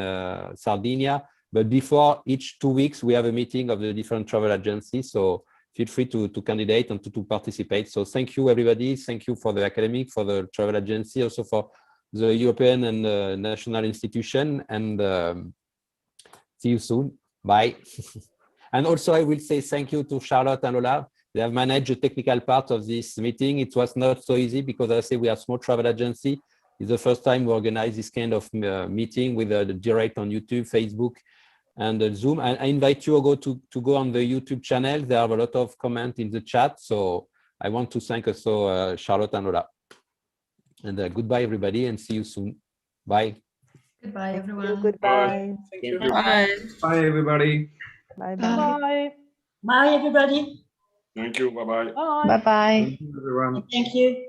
Sardinia. But before each 2 weeks, we have a meeting of the different travel agencies. So feel free to candidate and to participate. So thank you, everybody. Thank you for the academic, for the travel agency, also for the European and national institution. And see you soon. Bye. And also, I will say thank you to Charlotte and Lola. They have managed the technical part of this meeting. It was not so easy because I say we are a small travel agency. It's the first time we organize this kind of meeting with the direct on YouTube, Facebook, and Zoom. I invite you to go on the YouTube channel. There are a lot of comments in the chat. So I want to thank also Charlotte and Lola. And goodbye, everybody, and see you soon. Bye. Goodbye, everyone. Goodbye. Thank you. Bye. Bye, everybody. Bye Bye. bye. Bye, everybody. Thank you. Bye-bye. Bye. Bye-bye. Thank you, everyone. Thank you.